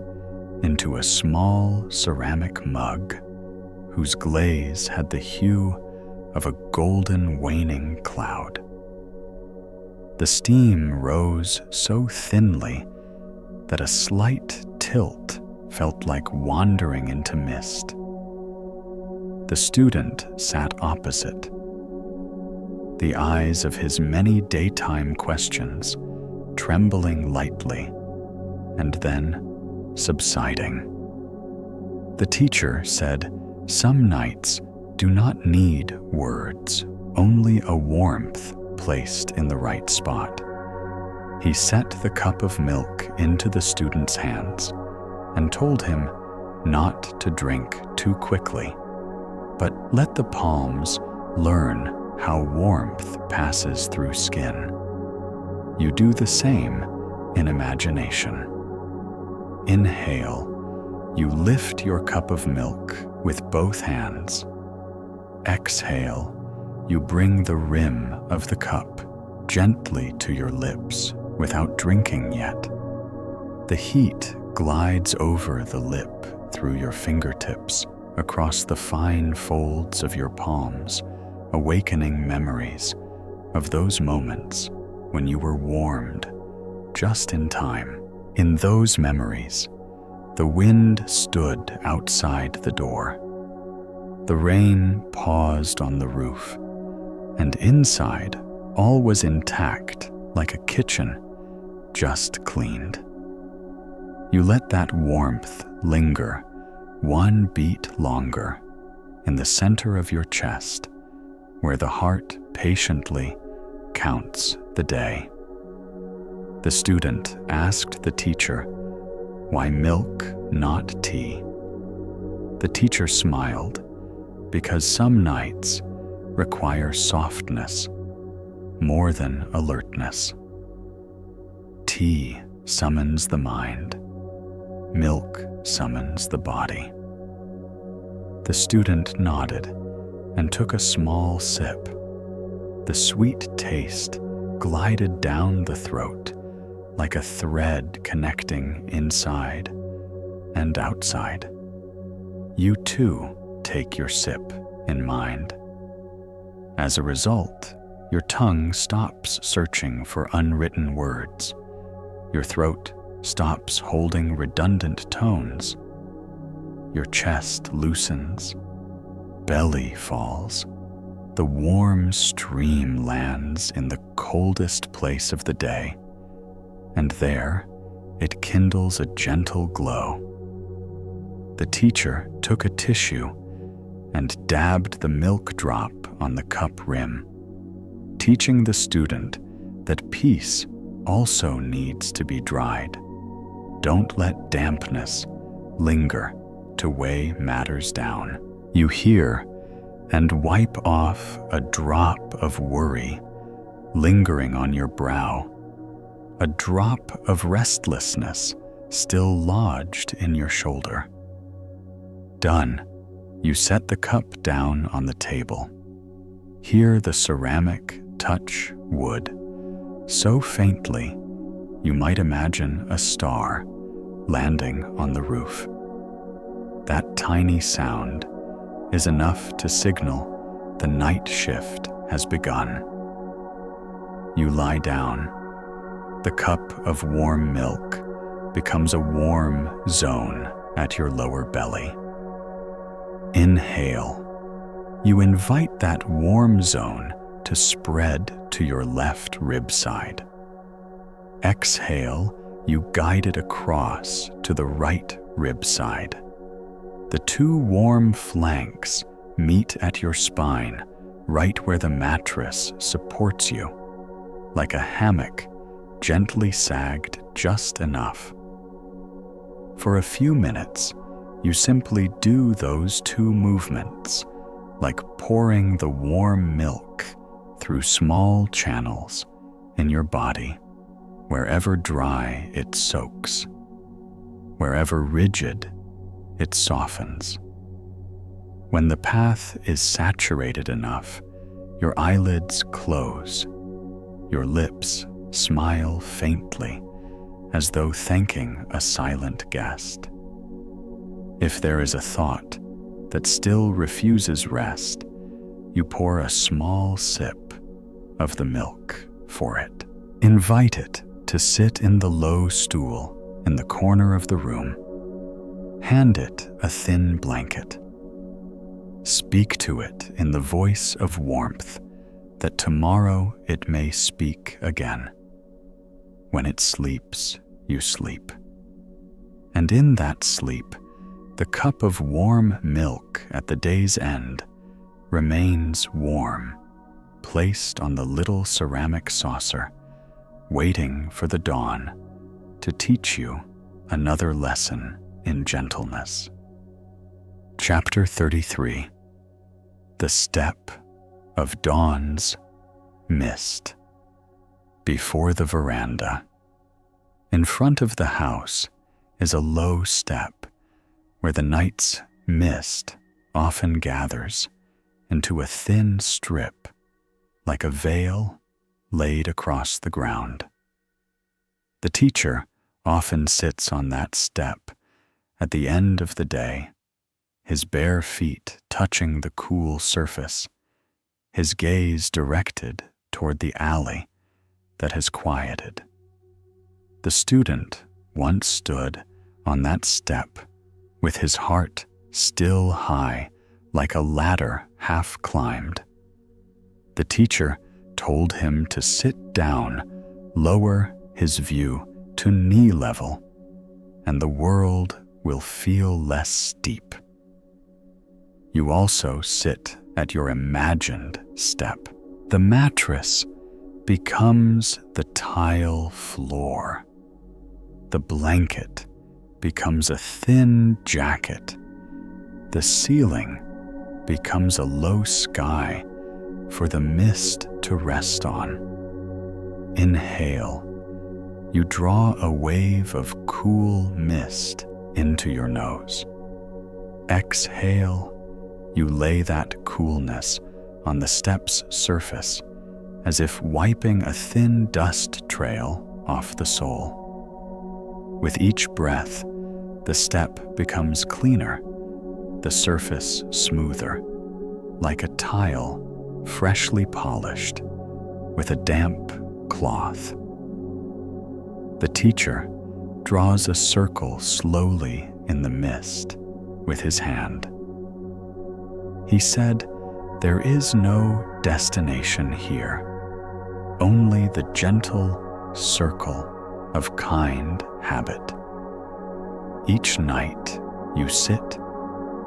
into a small ceramic mug whose glaze had the hue of a golden waning cloud. The steam rose so thinly that a slight tilt felt like wandering into mist. The student sat opposite, the eyes of his many daytime questions trembling lightly and then subsiding. The teacher said, "Some nights do not need words, only a warmth placed in the right spot." He set the cup of milk into the student's hands and told him not to drink too quickly, but let the palms learn how warmth passes through skin. You do the same in imagination. Inhale. You lift your cup of milk with both hands. Exhale. You bring the rim of the cup gently to your lips without drinking yet. The heat glides over the lip through your fingertips, across the fine folds of your palms, awakening memories of those moments when you were warmed just in time. In those memories, the wind stood outside the door. The rain paused on the roof, and inside all was intact like a kitchen just cleaned. You let that warmth linger one beat longer in the center of your chest, where the heart patiently counts the day. The student asked the teacher, "Why milk, not tea?" The teacher smiled, because some nights require softness more than alertness. Tea summons the mind. Milk summons the body. The student nodded and took a small sip. The sweet taste glided down the throat like a thread connecting inside and outside. You too take your sip in mind. As a result, your tongue stops searching for unwritten words. Your throat stops holding redundant tones. Your chest loosens, belly falls, the warm stream lands in the coldest place of the day, and there it kindles a gentle glow. The teacher took a tissue and dabbed the milk drop on the cup rim, teaching the student that peace also needs to be dried. Don't let dampness linger to weigh matters down. You hear and wipe off a drop of worry lingering on your brow, a drop of restlessness still lodged in your shoulder. Done, you set the cup down on the table. Hear the ceramic touch wood, so faintly you might imagine a star landing on the roof. That tiny sound is enough to signal the night shift has begun. You lie down. The cup of warm milk becomes a warm zone at your lower belly. Inhale. You invite that warm zone to spread to your left rib side. Exhale, you guide it across to the right rib side. The two warm flanks meet at your spine, right where the mattress supports you, like a hammock gently sagged just enough. For a few minutes, you simply do those two movements, like pouring the warm milk through small channels in your body. Wherever dry, it soaks. Wherever rigid, it softens. When the path is saturated enough, your eyelids close. Your lips smile faintly, as though thanking a silent guest. If there is a thought that still refuses rest, you pour a small sip of the milk for it. Invite it to sit in the low stool in the corner of the room. Hand it a thin blanket. Speak to it in the voice of warmth, that tomorrow it may speak again. When it sleeps, you sleep. And in that sleep, the cup of warm milk at the day's end remains warm, placed on the little ceramic saucer, waiting for the dawn to teach you another lesson in gentleness. Chapter 33. The Step of Dawn's Mist. Before the veranda. In front of the house is a low step where the night's mist often gathers into a thin strip, like a veil laid across the ground. The teacher often sits on that step at the end of the day, his bare feet touching the cool surface, his gaze directed toward the alley that has quieted. The student once stood on that step with his heart still high, like a ladder half climbed. The teacher told him to sit down lower his view to knee level, and the world will feel less steep. You also sit at your imagined step. The mattress becomes the tile floor. The blanket becomes a thin jacket. The ceiling becomes a low sky for the mist to rest on. Inhale. You draw a wave of cool mist into your nose. Exhale. You lay that coolness on the step's surface, as if wiping a thin dust trail off the sole. With each breath, the step becomes cleaner, the surface smoother, like a tile freshly polished with a damp cloth. The teacher draws a circle slowly in the mist with his hand. He said, "There is no destination here, only the gentle circle of kind habit. Each night you sit,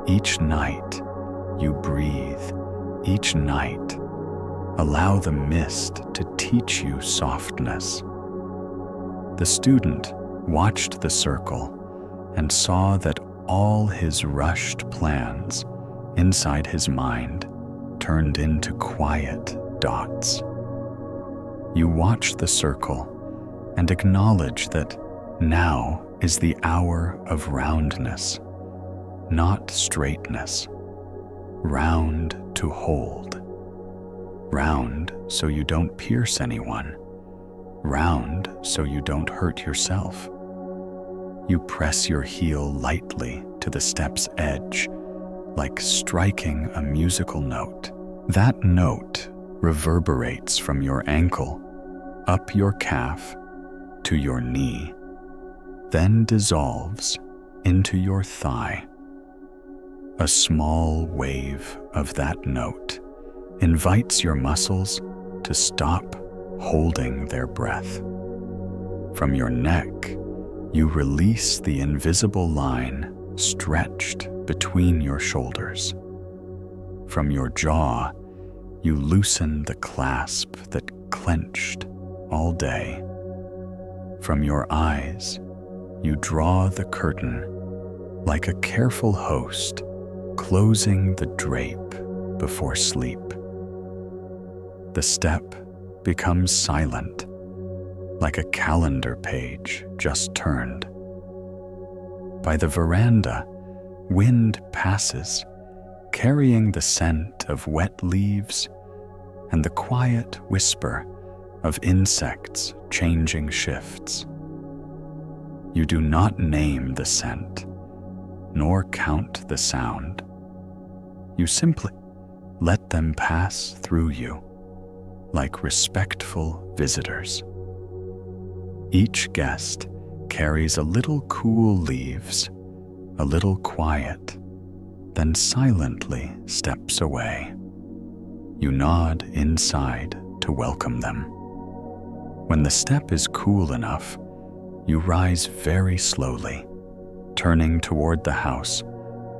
each night you breathe, each night allow the mist to teach you softness." The student watched the circle and saw that all his rushed plans inside his mind turned into quiet dots. You watch the circle and acknowledge that now is the hour of roundness, not straightness. Round to hold. Round so you don't pierce anyone. Round so you don't hurt yourself. You press your heel lightly to the step's edge, like striking a musical note. That note reverberates from your ankle, up your calf, to your knee, then dissolves into your thigh. A small wave of that note invites your muscles to stop holding their breath. From your neck, you release the invisible line stretched between your shoulders. From your jaw, you loosen the clasp that clenched all day. From your eyes, you draw the curtain like a careful host closing the drape before sleep. The step becomes silent, like a calendar page just turned. By the veranda, wind passes, carrying the scent of wet leaves and the quiet whisper of insects changing shifts. You do not name the scent, nor count the sound. You simply let them pass through you, like respectful visitors. Each guest carries a little cool leaves, a little quiet, then silently steps away. You nod inside to welcome them. When the step is cool enough, you rise very slowly, turning toward the house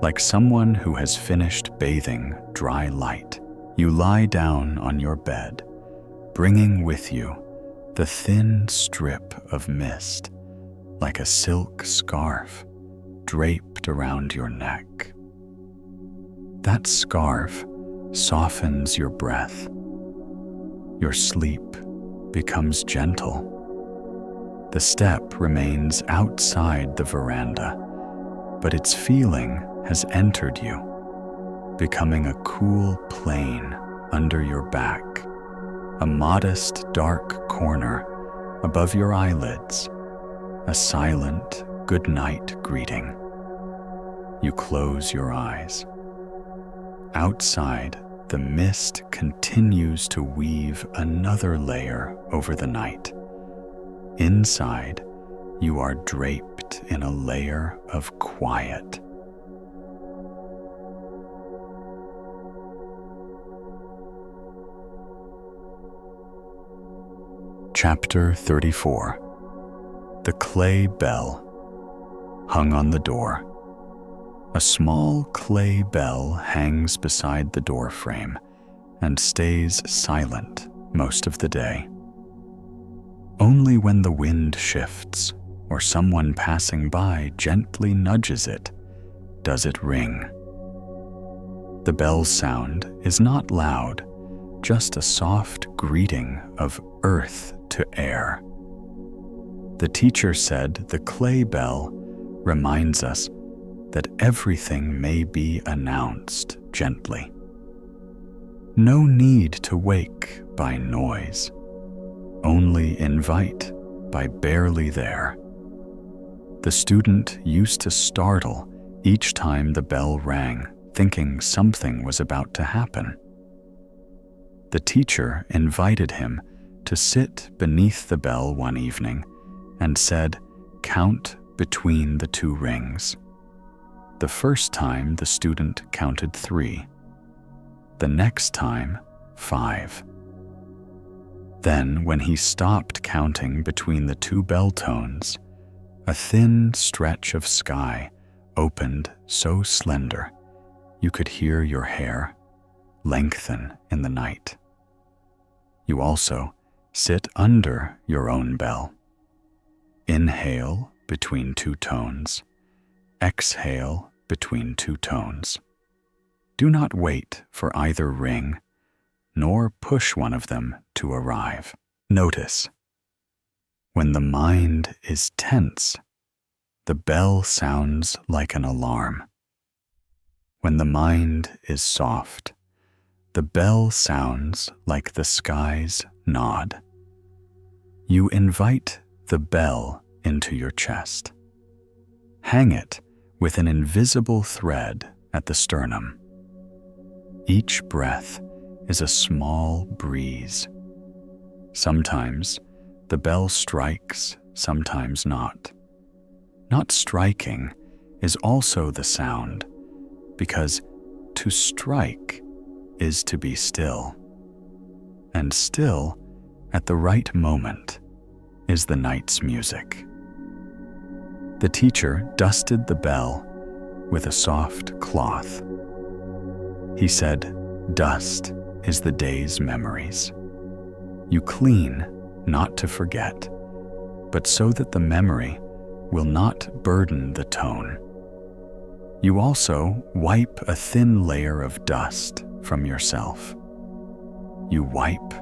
like someone who has finished bathing dry light. You lie down on your bed, bringing with you the thin strip of mist, like a silk scarf draped around your neck. That scarf softens your breath. Your sleep becomes gentle. The step remains outside the veranda, but its feeling has entered you, becoming a cool plane under your back, a modest dark corner above your eyelids, a silent goodnight greeting. You close your eyes. Outside, the mist continues to weave another layer over the night. Inside, you are draped in a layer of quiet. Chapter 34. The Clay Bell. Hung on the door. A small clay bell hangs beside the door frame and stays silent most of the day. Only when the wind shifts or someone passing by gently nudges it does it ring. The bell's sound is not loud, just a soft greeting of earth to air. The teacher said the clay bell reminds us that everything may be announced gently. No need to wake by noise, only invite by barely there. The student used to startle each time the bell rang, thinking something was about to happen. The teacher invited him to sit beneath the bell one evening and said, "Count between the two rings." The first time the student counted 3. The next time, 5. Then, when he stopped counting between the two bell tones, a thin stretch of sky opened so slender you could hear your hair lengthen in the night. You also sit under your own bell. Inhale between 2 tones. Exhale between 2 tones. Do not wait for either ring, nor push one of them to arrive. Notice, when the mind is tense, the bell sounds like an alarm. When the mind is soft, the bell sounds like the sky's nod. You invite the bell into your chest. Hang it with an invisible thread at the sternum. Each breath is a small breeze. Sometimes the bell strikes, sometimes not. Not striking is also the sound, because to strike is to be still, and still, at the right moment, is the night's music. The teacher dusted the bell with a soft cloth. He said, "Dust is the day's memories. You clean not to forget, but so that the memory will not burden the tone. You also wipe a thin layer of dust from yourself. You wipe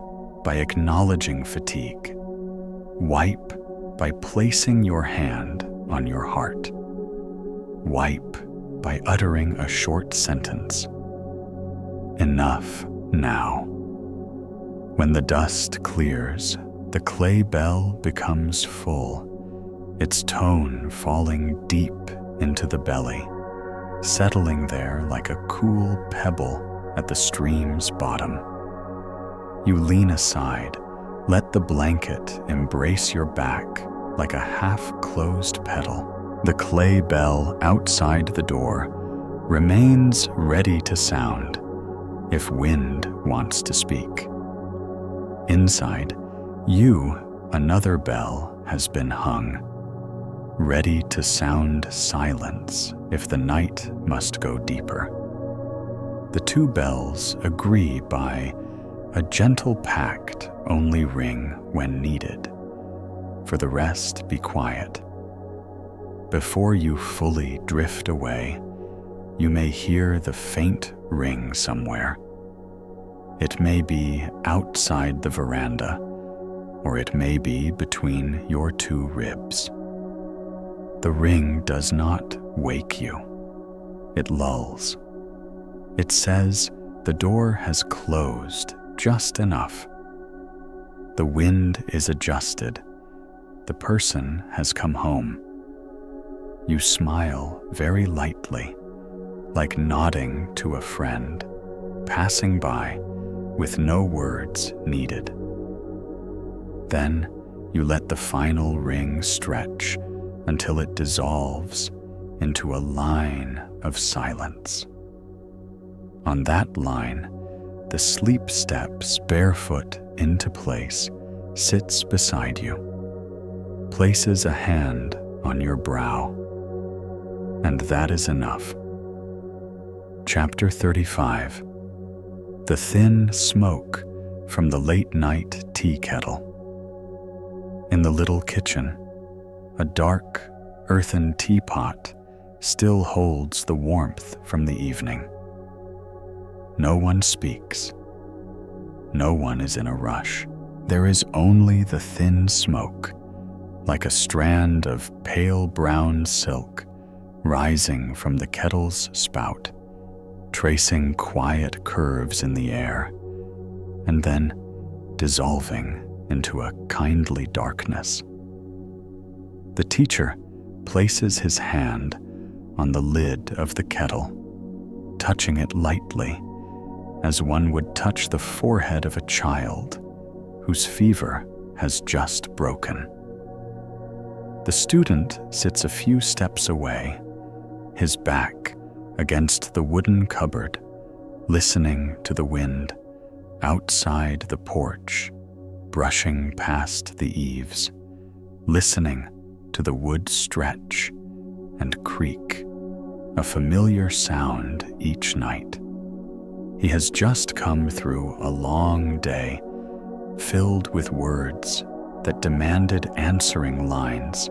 by acknowledging fatigue. Wipe by placing your hand on your heart. Wipe by uttering a short sentence. Enough now." When the dust clears, the clay bell becomes full, its tone falling deep into the belly, settling there like a cool pebble at the stream's bottom. You lean aside, let the blanket embrace your back like a half-closed petal. The clay bell outside the door remains ready to sound if wind wants to speak. Inside, another bell has been hung, ready to sound silence if the night must go deeper. The 2 bells agree by a gentle pact: only ring when needed. For the rest, be quiet. Before you fully drift away, you may hear the faint ring somewhere. It may be outside the veranda, or it may be between your 2 ribs. The ring does not wake you. It lulls. It says the door has closed just enough. The wind is adjusted. The person has come home. You smile very lightly, like nodding to a friend, passing by with no words needed. Then you let the final ring stretch until it dissolves into a line of silence. On that line, the sleep steps barefoot into place sits beside you, places a hand on your brow, and that is enough. Chapter 35. The thin smoke from the late-night tea kettle. In the little kitchen, a dark, earthen teapot still holds the warmth from the evening. No one speaks. No one is in a rush. There is only the thin smoke, like a strand of pale brown silk rising from the kettle's spout, tracing quiet curves in the air, and then dissolving into a kindly darkness. The teacher places his hand on the lid of the kettle, touching it lightly, as one would touch the forehead of a child whose fever has just broken. The student sits a few steps away, his back against the wooden cupboard, listening to the wind outside the porch, brushing past the eaves, listening to the wood stretch and creak, a familiar sound each night. He has just come through a long day filled with words that demanded answering lines,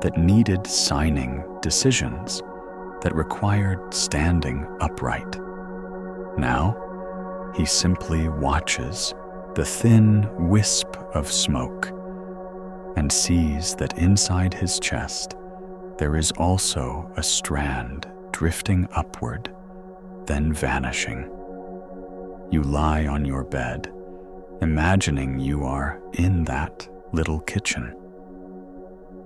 that needed signing decisions, that required standing upright. Now, he simply watches the thin wisp of smoke and sees that inside his chest there is also a strand drifting upward, then vanishing. You lie on your bed, imagining you are in that little kitchen.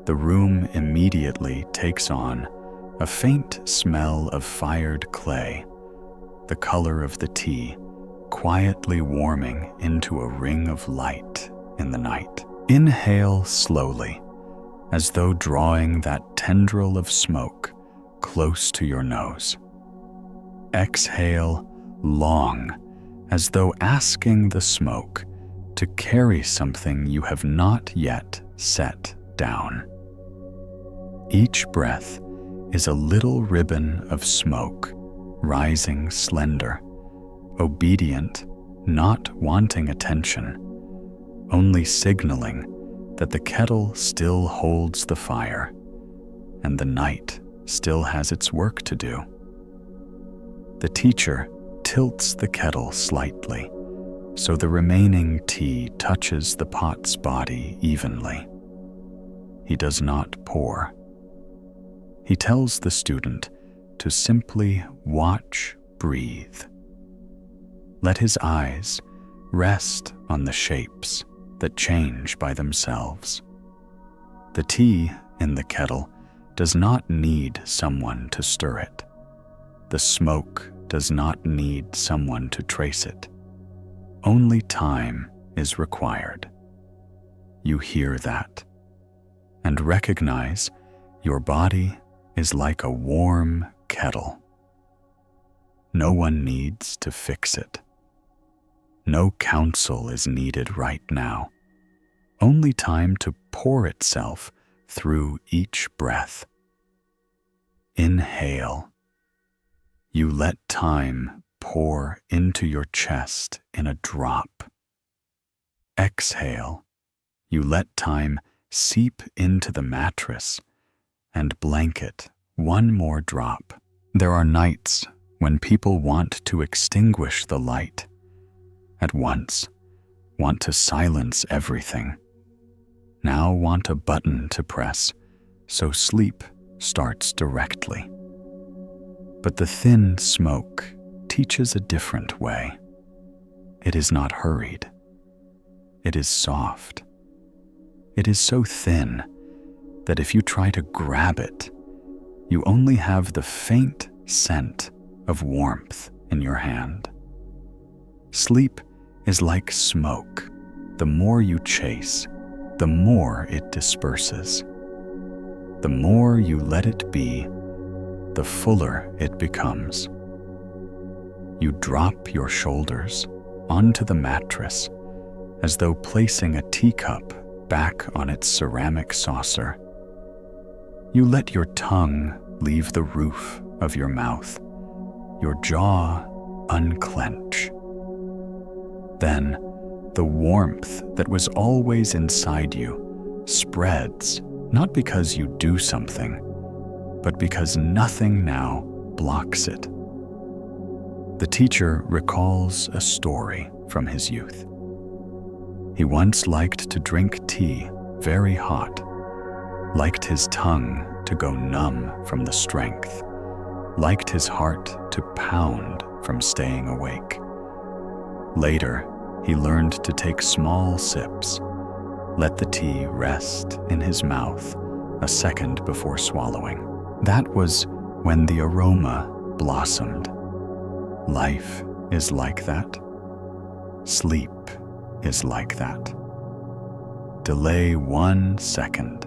The room immediately takes on a faint smell of fired clay, the color of the tea quietly warming into a ring of light in the night. Inhale slowly, as though drawing that tendril of smoke close to your nose. Exhale long, as though asking the smoke to carry something you have not yet set down. Each breath is a little ribbon of smoke, rising slender, obedient, not wanting attention, only signaling that the kettle still holds the fire and the night still has its work to do. The teacher tilts the kettle slightly so the remaining tea touches the pot's body evenly. He does not pour. He tells the student to simply watch, breathe. Let his eyes rest on the shapes that change by themselves. The tea in the kettle does not need someone to stir it. The smoke does not need someone to trace it. Only time is required. You hear that and recognize your body is like a warm kettle. No one needs to fix it. No counsel is needed right now. Only time to pour itself through each breath. Inhale. You let time pour into your chest in a drop. Exhale. You let time seep into the mattress and blanket one more drop. There are nights when people want to extinguish the light at once, want to silence everything. Now want a button to press, so sleep starts directly. But the thin smoke teaches a different way. It is not hurried. It is soft. It is so thin that if you try to grab it, you only have the faint scent of warmth in your hand. Sleep is like smoke. The more you chase, the more it disperses. The more you let it be, the fuller it becomes. You drop your shoulders onto the mattress as though placing a teacup back on its ceramic saucer. You let your tongue leave the roof of your mouth, your jaw unclench. Then, the warmth that was always inside you spreads, not because you do something, but because nothing now blocks it. The teacher recalls a story from his youth. He once liked to drink tea very hot, liked his tongue to go numb from the strength, liked his heart to pound from staying awake. Later, he learned to take small sips, let the tea rest in his mouth a second before swallowing. That was when the aroma blossomed. Life is like that. Sleep is like that. Delay 1 second,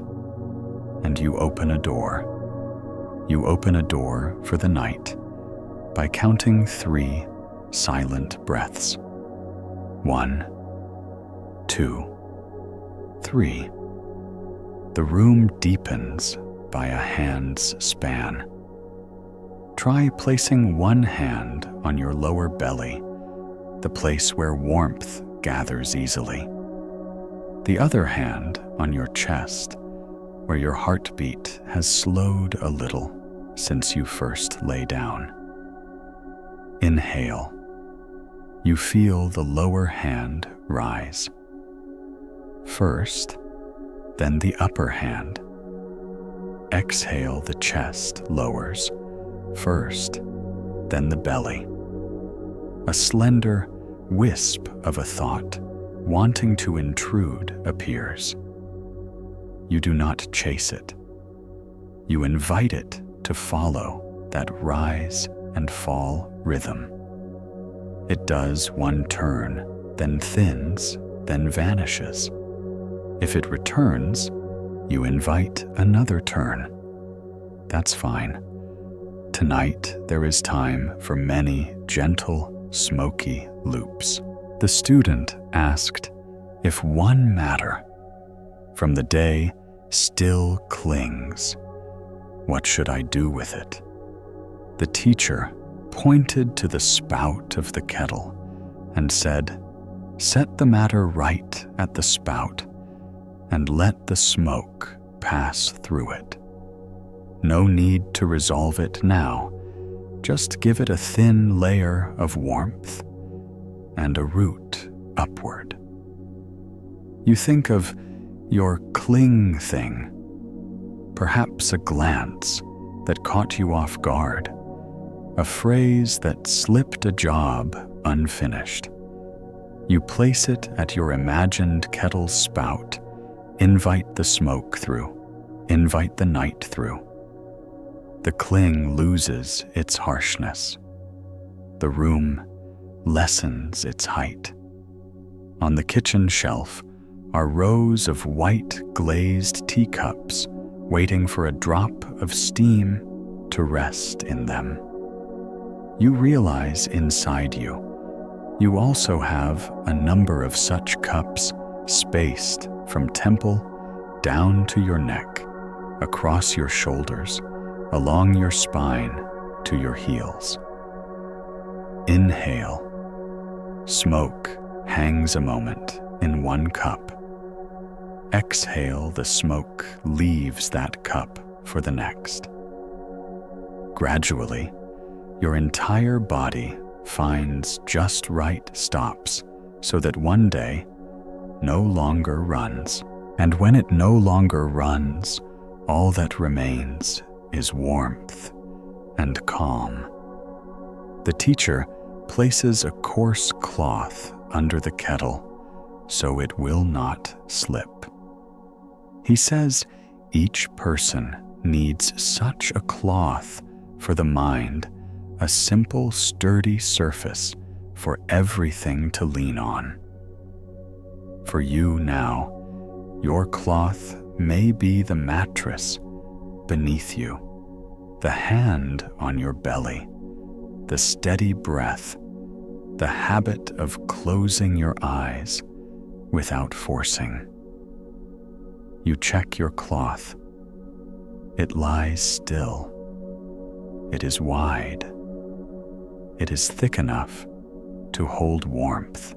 and you open a door. You open a door for the night by counting 3 silent breaths. 1, 2, 3. The room deepens by a hand's span. Try placing one hand on your lower belly, the place where warmth gathers easily. The other hand on your chest, where your heartbeat has slowed a little since you first lay down. Inhale. You feel the lower hand rise. First, then the upper hand. Exhale, the chest lowers. First, then the belly. A slender wisp of a thought wanting to intrude appears. You do not chase it. You invite it to follow that rise and fall rhythm. It does one turn, then thins, then vanishes. If it returns, you invite another turn. That's fine. Tonight, there is time for many gentle, smoky loops. The student asked if one matter from the day still clings. What should I do with it? The teacher pointed to the spout of the kettle and said, "Set the matter right at the spout and let the smoke pass through it. No need to resolve it now. Just give it a thin layer of warmth and a root upward." You think of your cling thing, perhaps a glance that caught you off guard, a phrase that slipped a job unfinished. You place it at your imagined kettle's spout, invite the smoke through, invite the night through. The cling loses its harshness. The room lessens its height. On the kitchen shelf are rows of white glazed teacups waiting for a drop of steam to rest in them. You realize inside you, you also have a number of such cups spaced from temple down to your neck, across your shoulders, along your spine to your heels. Inhale. Smoke hangs a moment in one cup. Exhale, the smoke leaves that cup for the next. Gradually, your entire body finds just right stops so that one day no longer runs. And when it no longer runs, all that remains is warmth and calm. The teacher places a coarse cloth under the kettle so it will not slip. He says each person needs such a cloth for the mind, a simple, sturdy surface for everything to lean on. For you now, your cloth may be the mattress beneath you, the hand on your belly, the steady breath, the habit of closing your eyes, without forcing. You check your cloth. It lies still. It is wide. It is thick enough to hold warmth.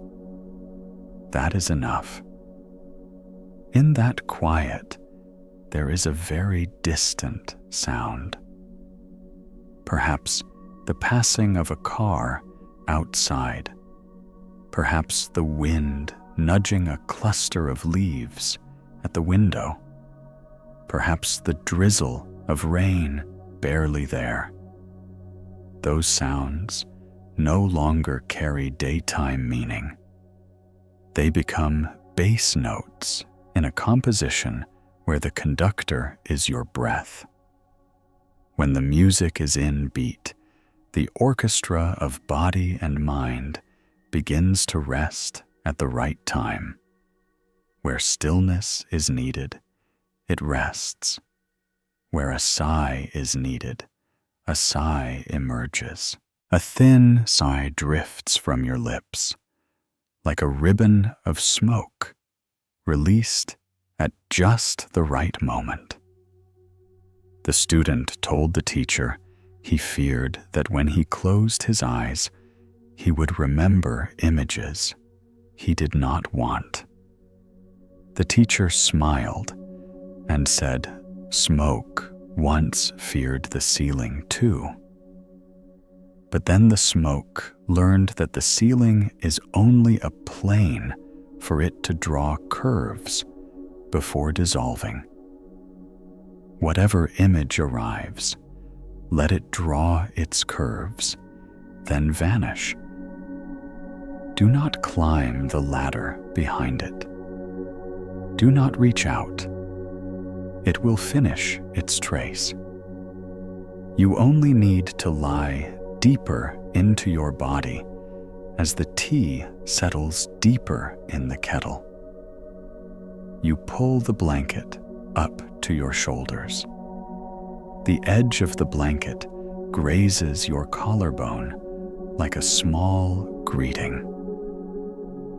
That is enough. In that quiet, there is a very distant sound. Perhaps the passing of a car outside. Perhaps the wind nudging a cluster of leaves at the window. Perhaps the drizzle of rain barely there. Those sounds no longer carry daytime meaning. They become bass notes in a composition where the conductor is your breath. When the music is in beat, the orchestra of body and mind begins to rest at the right time. Where stillness is needed, it rests. Where a sigh is needed, a sigh emerges. A thin sigh drifts from your lips, like a ribbon of smoke, released at just the right moment. The student told the teacher he feared that when he closed his eyes, he would remember images he did not want. The teacher smiled and said, "Smoke once feared the ceiling too." But then the smoke learned that the ceiling is only a plane for it to draw curves before dissolving. Whatever image arrives, let it draw its curves, then vanish. Do not climb the ladder behind it. Do not reach out. It will finish its trace. You only need to lie deeper into your body as the tea settles deeper in the kettle. You pull the blanket up to your shoulders. The edge of the blanket grazes your collarbone like a small greeting.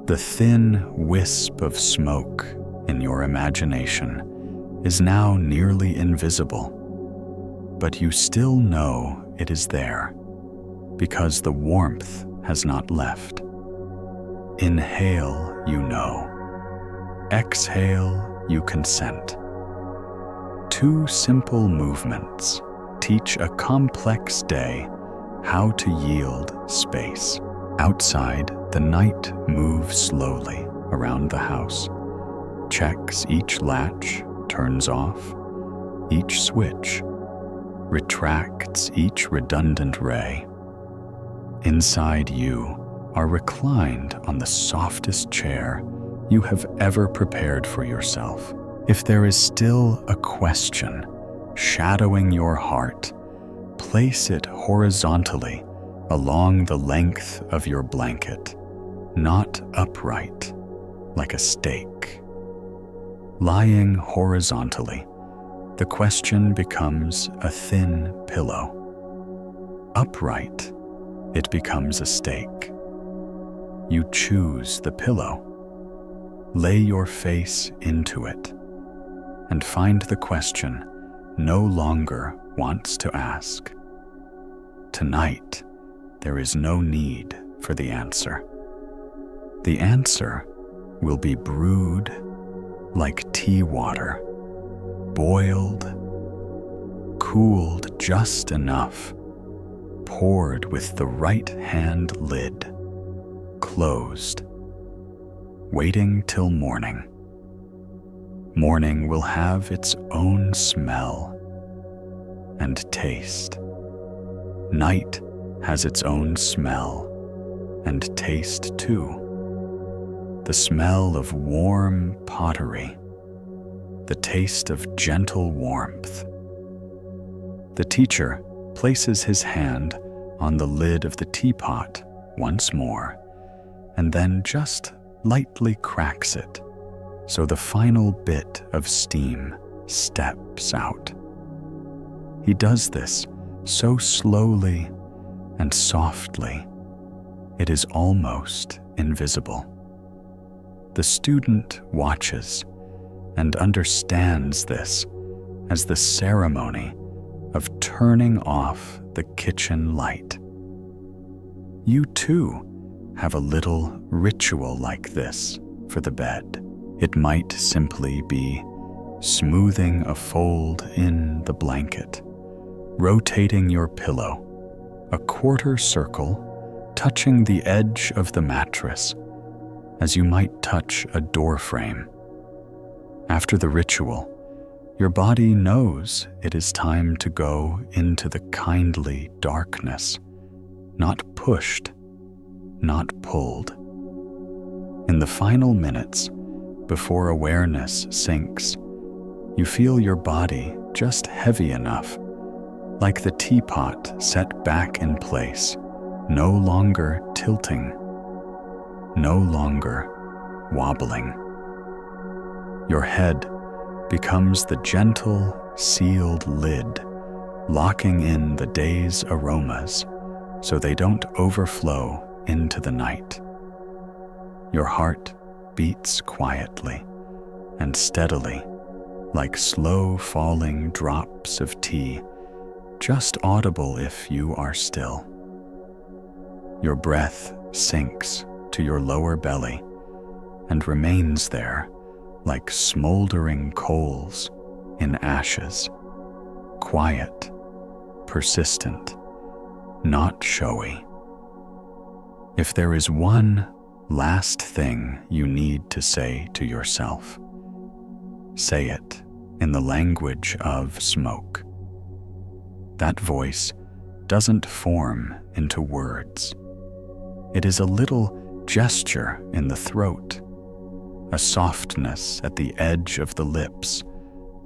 The thin wisp of smoke in your imagination is now nearly invisible, but you still know it is there because the warmth has not left. Inhale, you know. Exhale, you consent. Two simple movements teach a complex day how to yield space. Outside, the night moves slowly around the house, checks each latch, turns off each switch, retracts each redundant ray. Inside you are reclined on the softest chair you have ever prepared for yourself. If there is still a question shadowing your heart, place it horizontally along the length of your blanket, not upright like a stake. Lying horizontally, the question becomes a thin pillow. Upright, it becomes a stake. You choose the pillow. Lay your face into it and find the question no longer wants to ask. Tonight, there is no need for the answer. The answer will be brewed like tea water, boiled, cooled just enough, poured with the right hand lid, closed, waiting till morning. Morning will have its own smell and taste. Night has its own smell and taste too. The smell of warm pottery, the taste of gentle warmth. The teacher places his hand on the lid of the teapot once more, and then just lightly cracks it, so the final bit of steam steps out. He does this so slowly and softly, it is almost invisible. The student watches and understands this as the ceremony of turning off the kitchen light. You too have a little ritual like this for the bed. It might simply be smoothing a fold in the blanket, rotating your pillow, a quarter circle, touching the edge of the mattress as you might touch a door frame. After the ritual, your body knows it is time to go into the kindly darkness, not pushed, not pulled. In the final minutes, before awareness sinks, you feel your body just heavy enough, like the teapot set back in place, no longer tilting, no longer wobbling. Your head becomes the gentle, sealed lid, locking in the day's aromas so they don't overflow into the night. Your heart beats quietly and steadily, like slow falling drops of tea, just audible if you are still. Your breath sinks to your lower belly and remains there like smoldering coals in ashes, quiet, persistent, not showy. If there is one last thing you need to say to yourself, say it in the language of smoke. That voice doesn't form into words. It is a little gesture in the throat, a softness at the edge of the lips,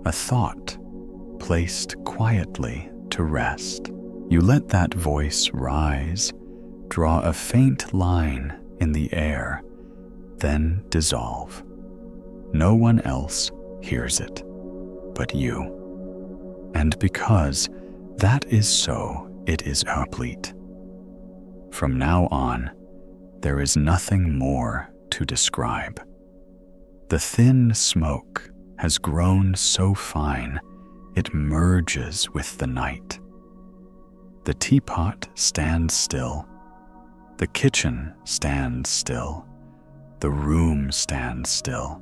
a thought placed quietly to rest. You let that voice rise, draw a faint line in the air, then dissolve. No one else hears it but you. And because that is so, it is complete. From now on, there is nothing more to describe. The thin smoke has grown so fine, it merges with the night. The teapot stands still. The kitchen stands still. The room stands still.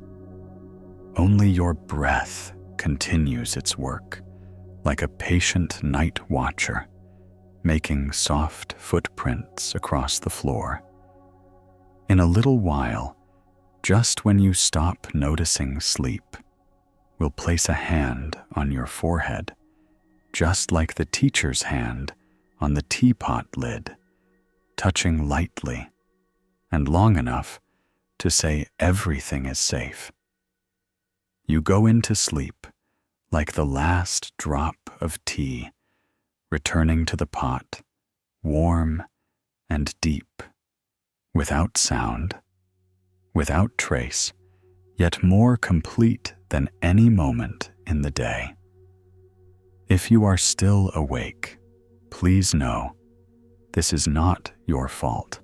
Only your breath continues its work, like a patient night watcher, making soft footprints across the floor. In a little while, just when you stop noticing sleep, we'll place a hand on your forehead, just like the teacher's hand on the teapot lid, touching lightly and long enough to say everything is safe. You go into sleep like the last drop of tea, returning to the pot, warm and deep, without sound, without trace, yet more complete than any moment in the day. If you are still awake, please know this is not your fault.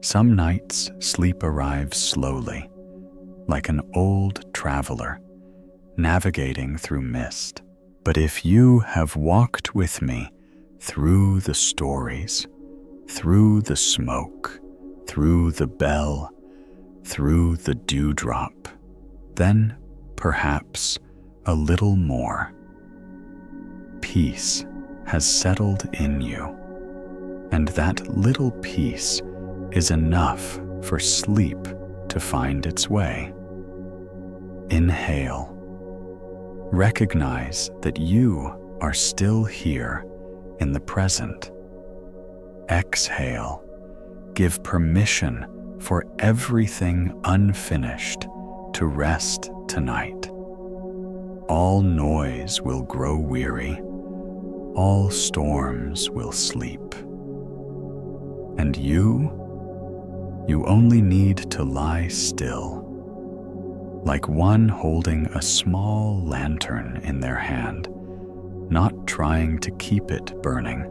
Some nights sleep arrives slowly, like an old traveler navigating through mist. But if you have walked with me through the stories, through the smoke, through the bell, through the dewdrop, then perhaps a little more. Peace has settled in you, and that little peace is enough for sleep to find its way. Inhale. Recognize that you are still here in the present. Exhale. Give permission for everything unfinished to rest tonight. All noise will grow weary. All storms will sleep. And you only need to lie still, like one holding a small lantern in their hand, not trying to keep it burning,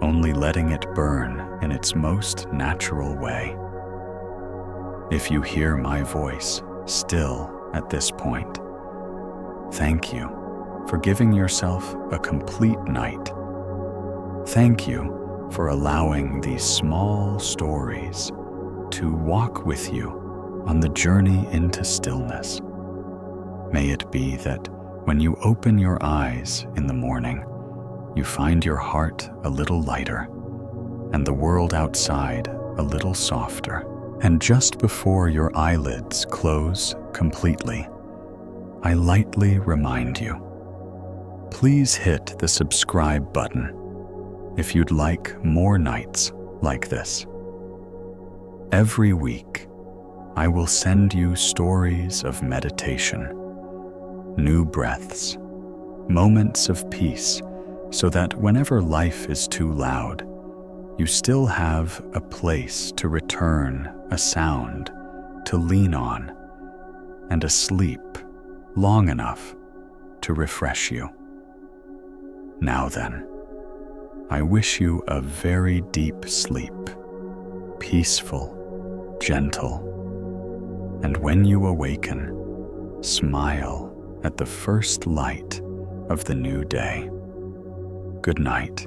only letting it burn in its most natural way. If you hear my voice still at this point, thank you for giving yourself a complete night. Thank you for allowing these small stories to walk with you on the journey into stillness. May it be that when you open your eyes in the morning, you find your heart a little lighter and the world outside a little softer. And just before your eyelids close completely, I lightly remind you, please hit the subscribe button if you'd like more nights like this. Every week, I will send you stories of meditation, new breaths, moments of peace, so that whenever life is too loud, you still have a place to return, a sound to lean on, and a sleep long enough to refresh you. Now then, I wish you a very deep sleep, peaceful, gentle, and when you awaken, smile at the first light of the new day. Good night.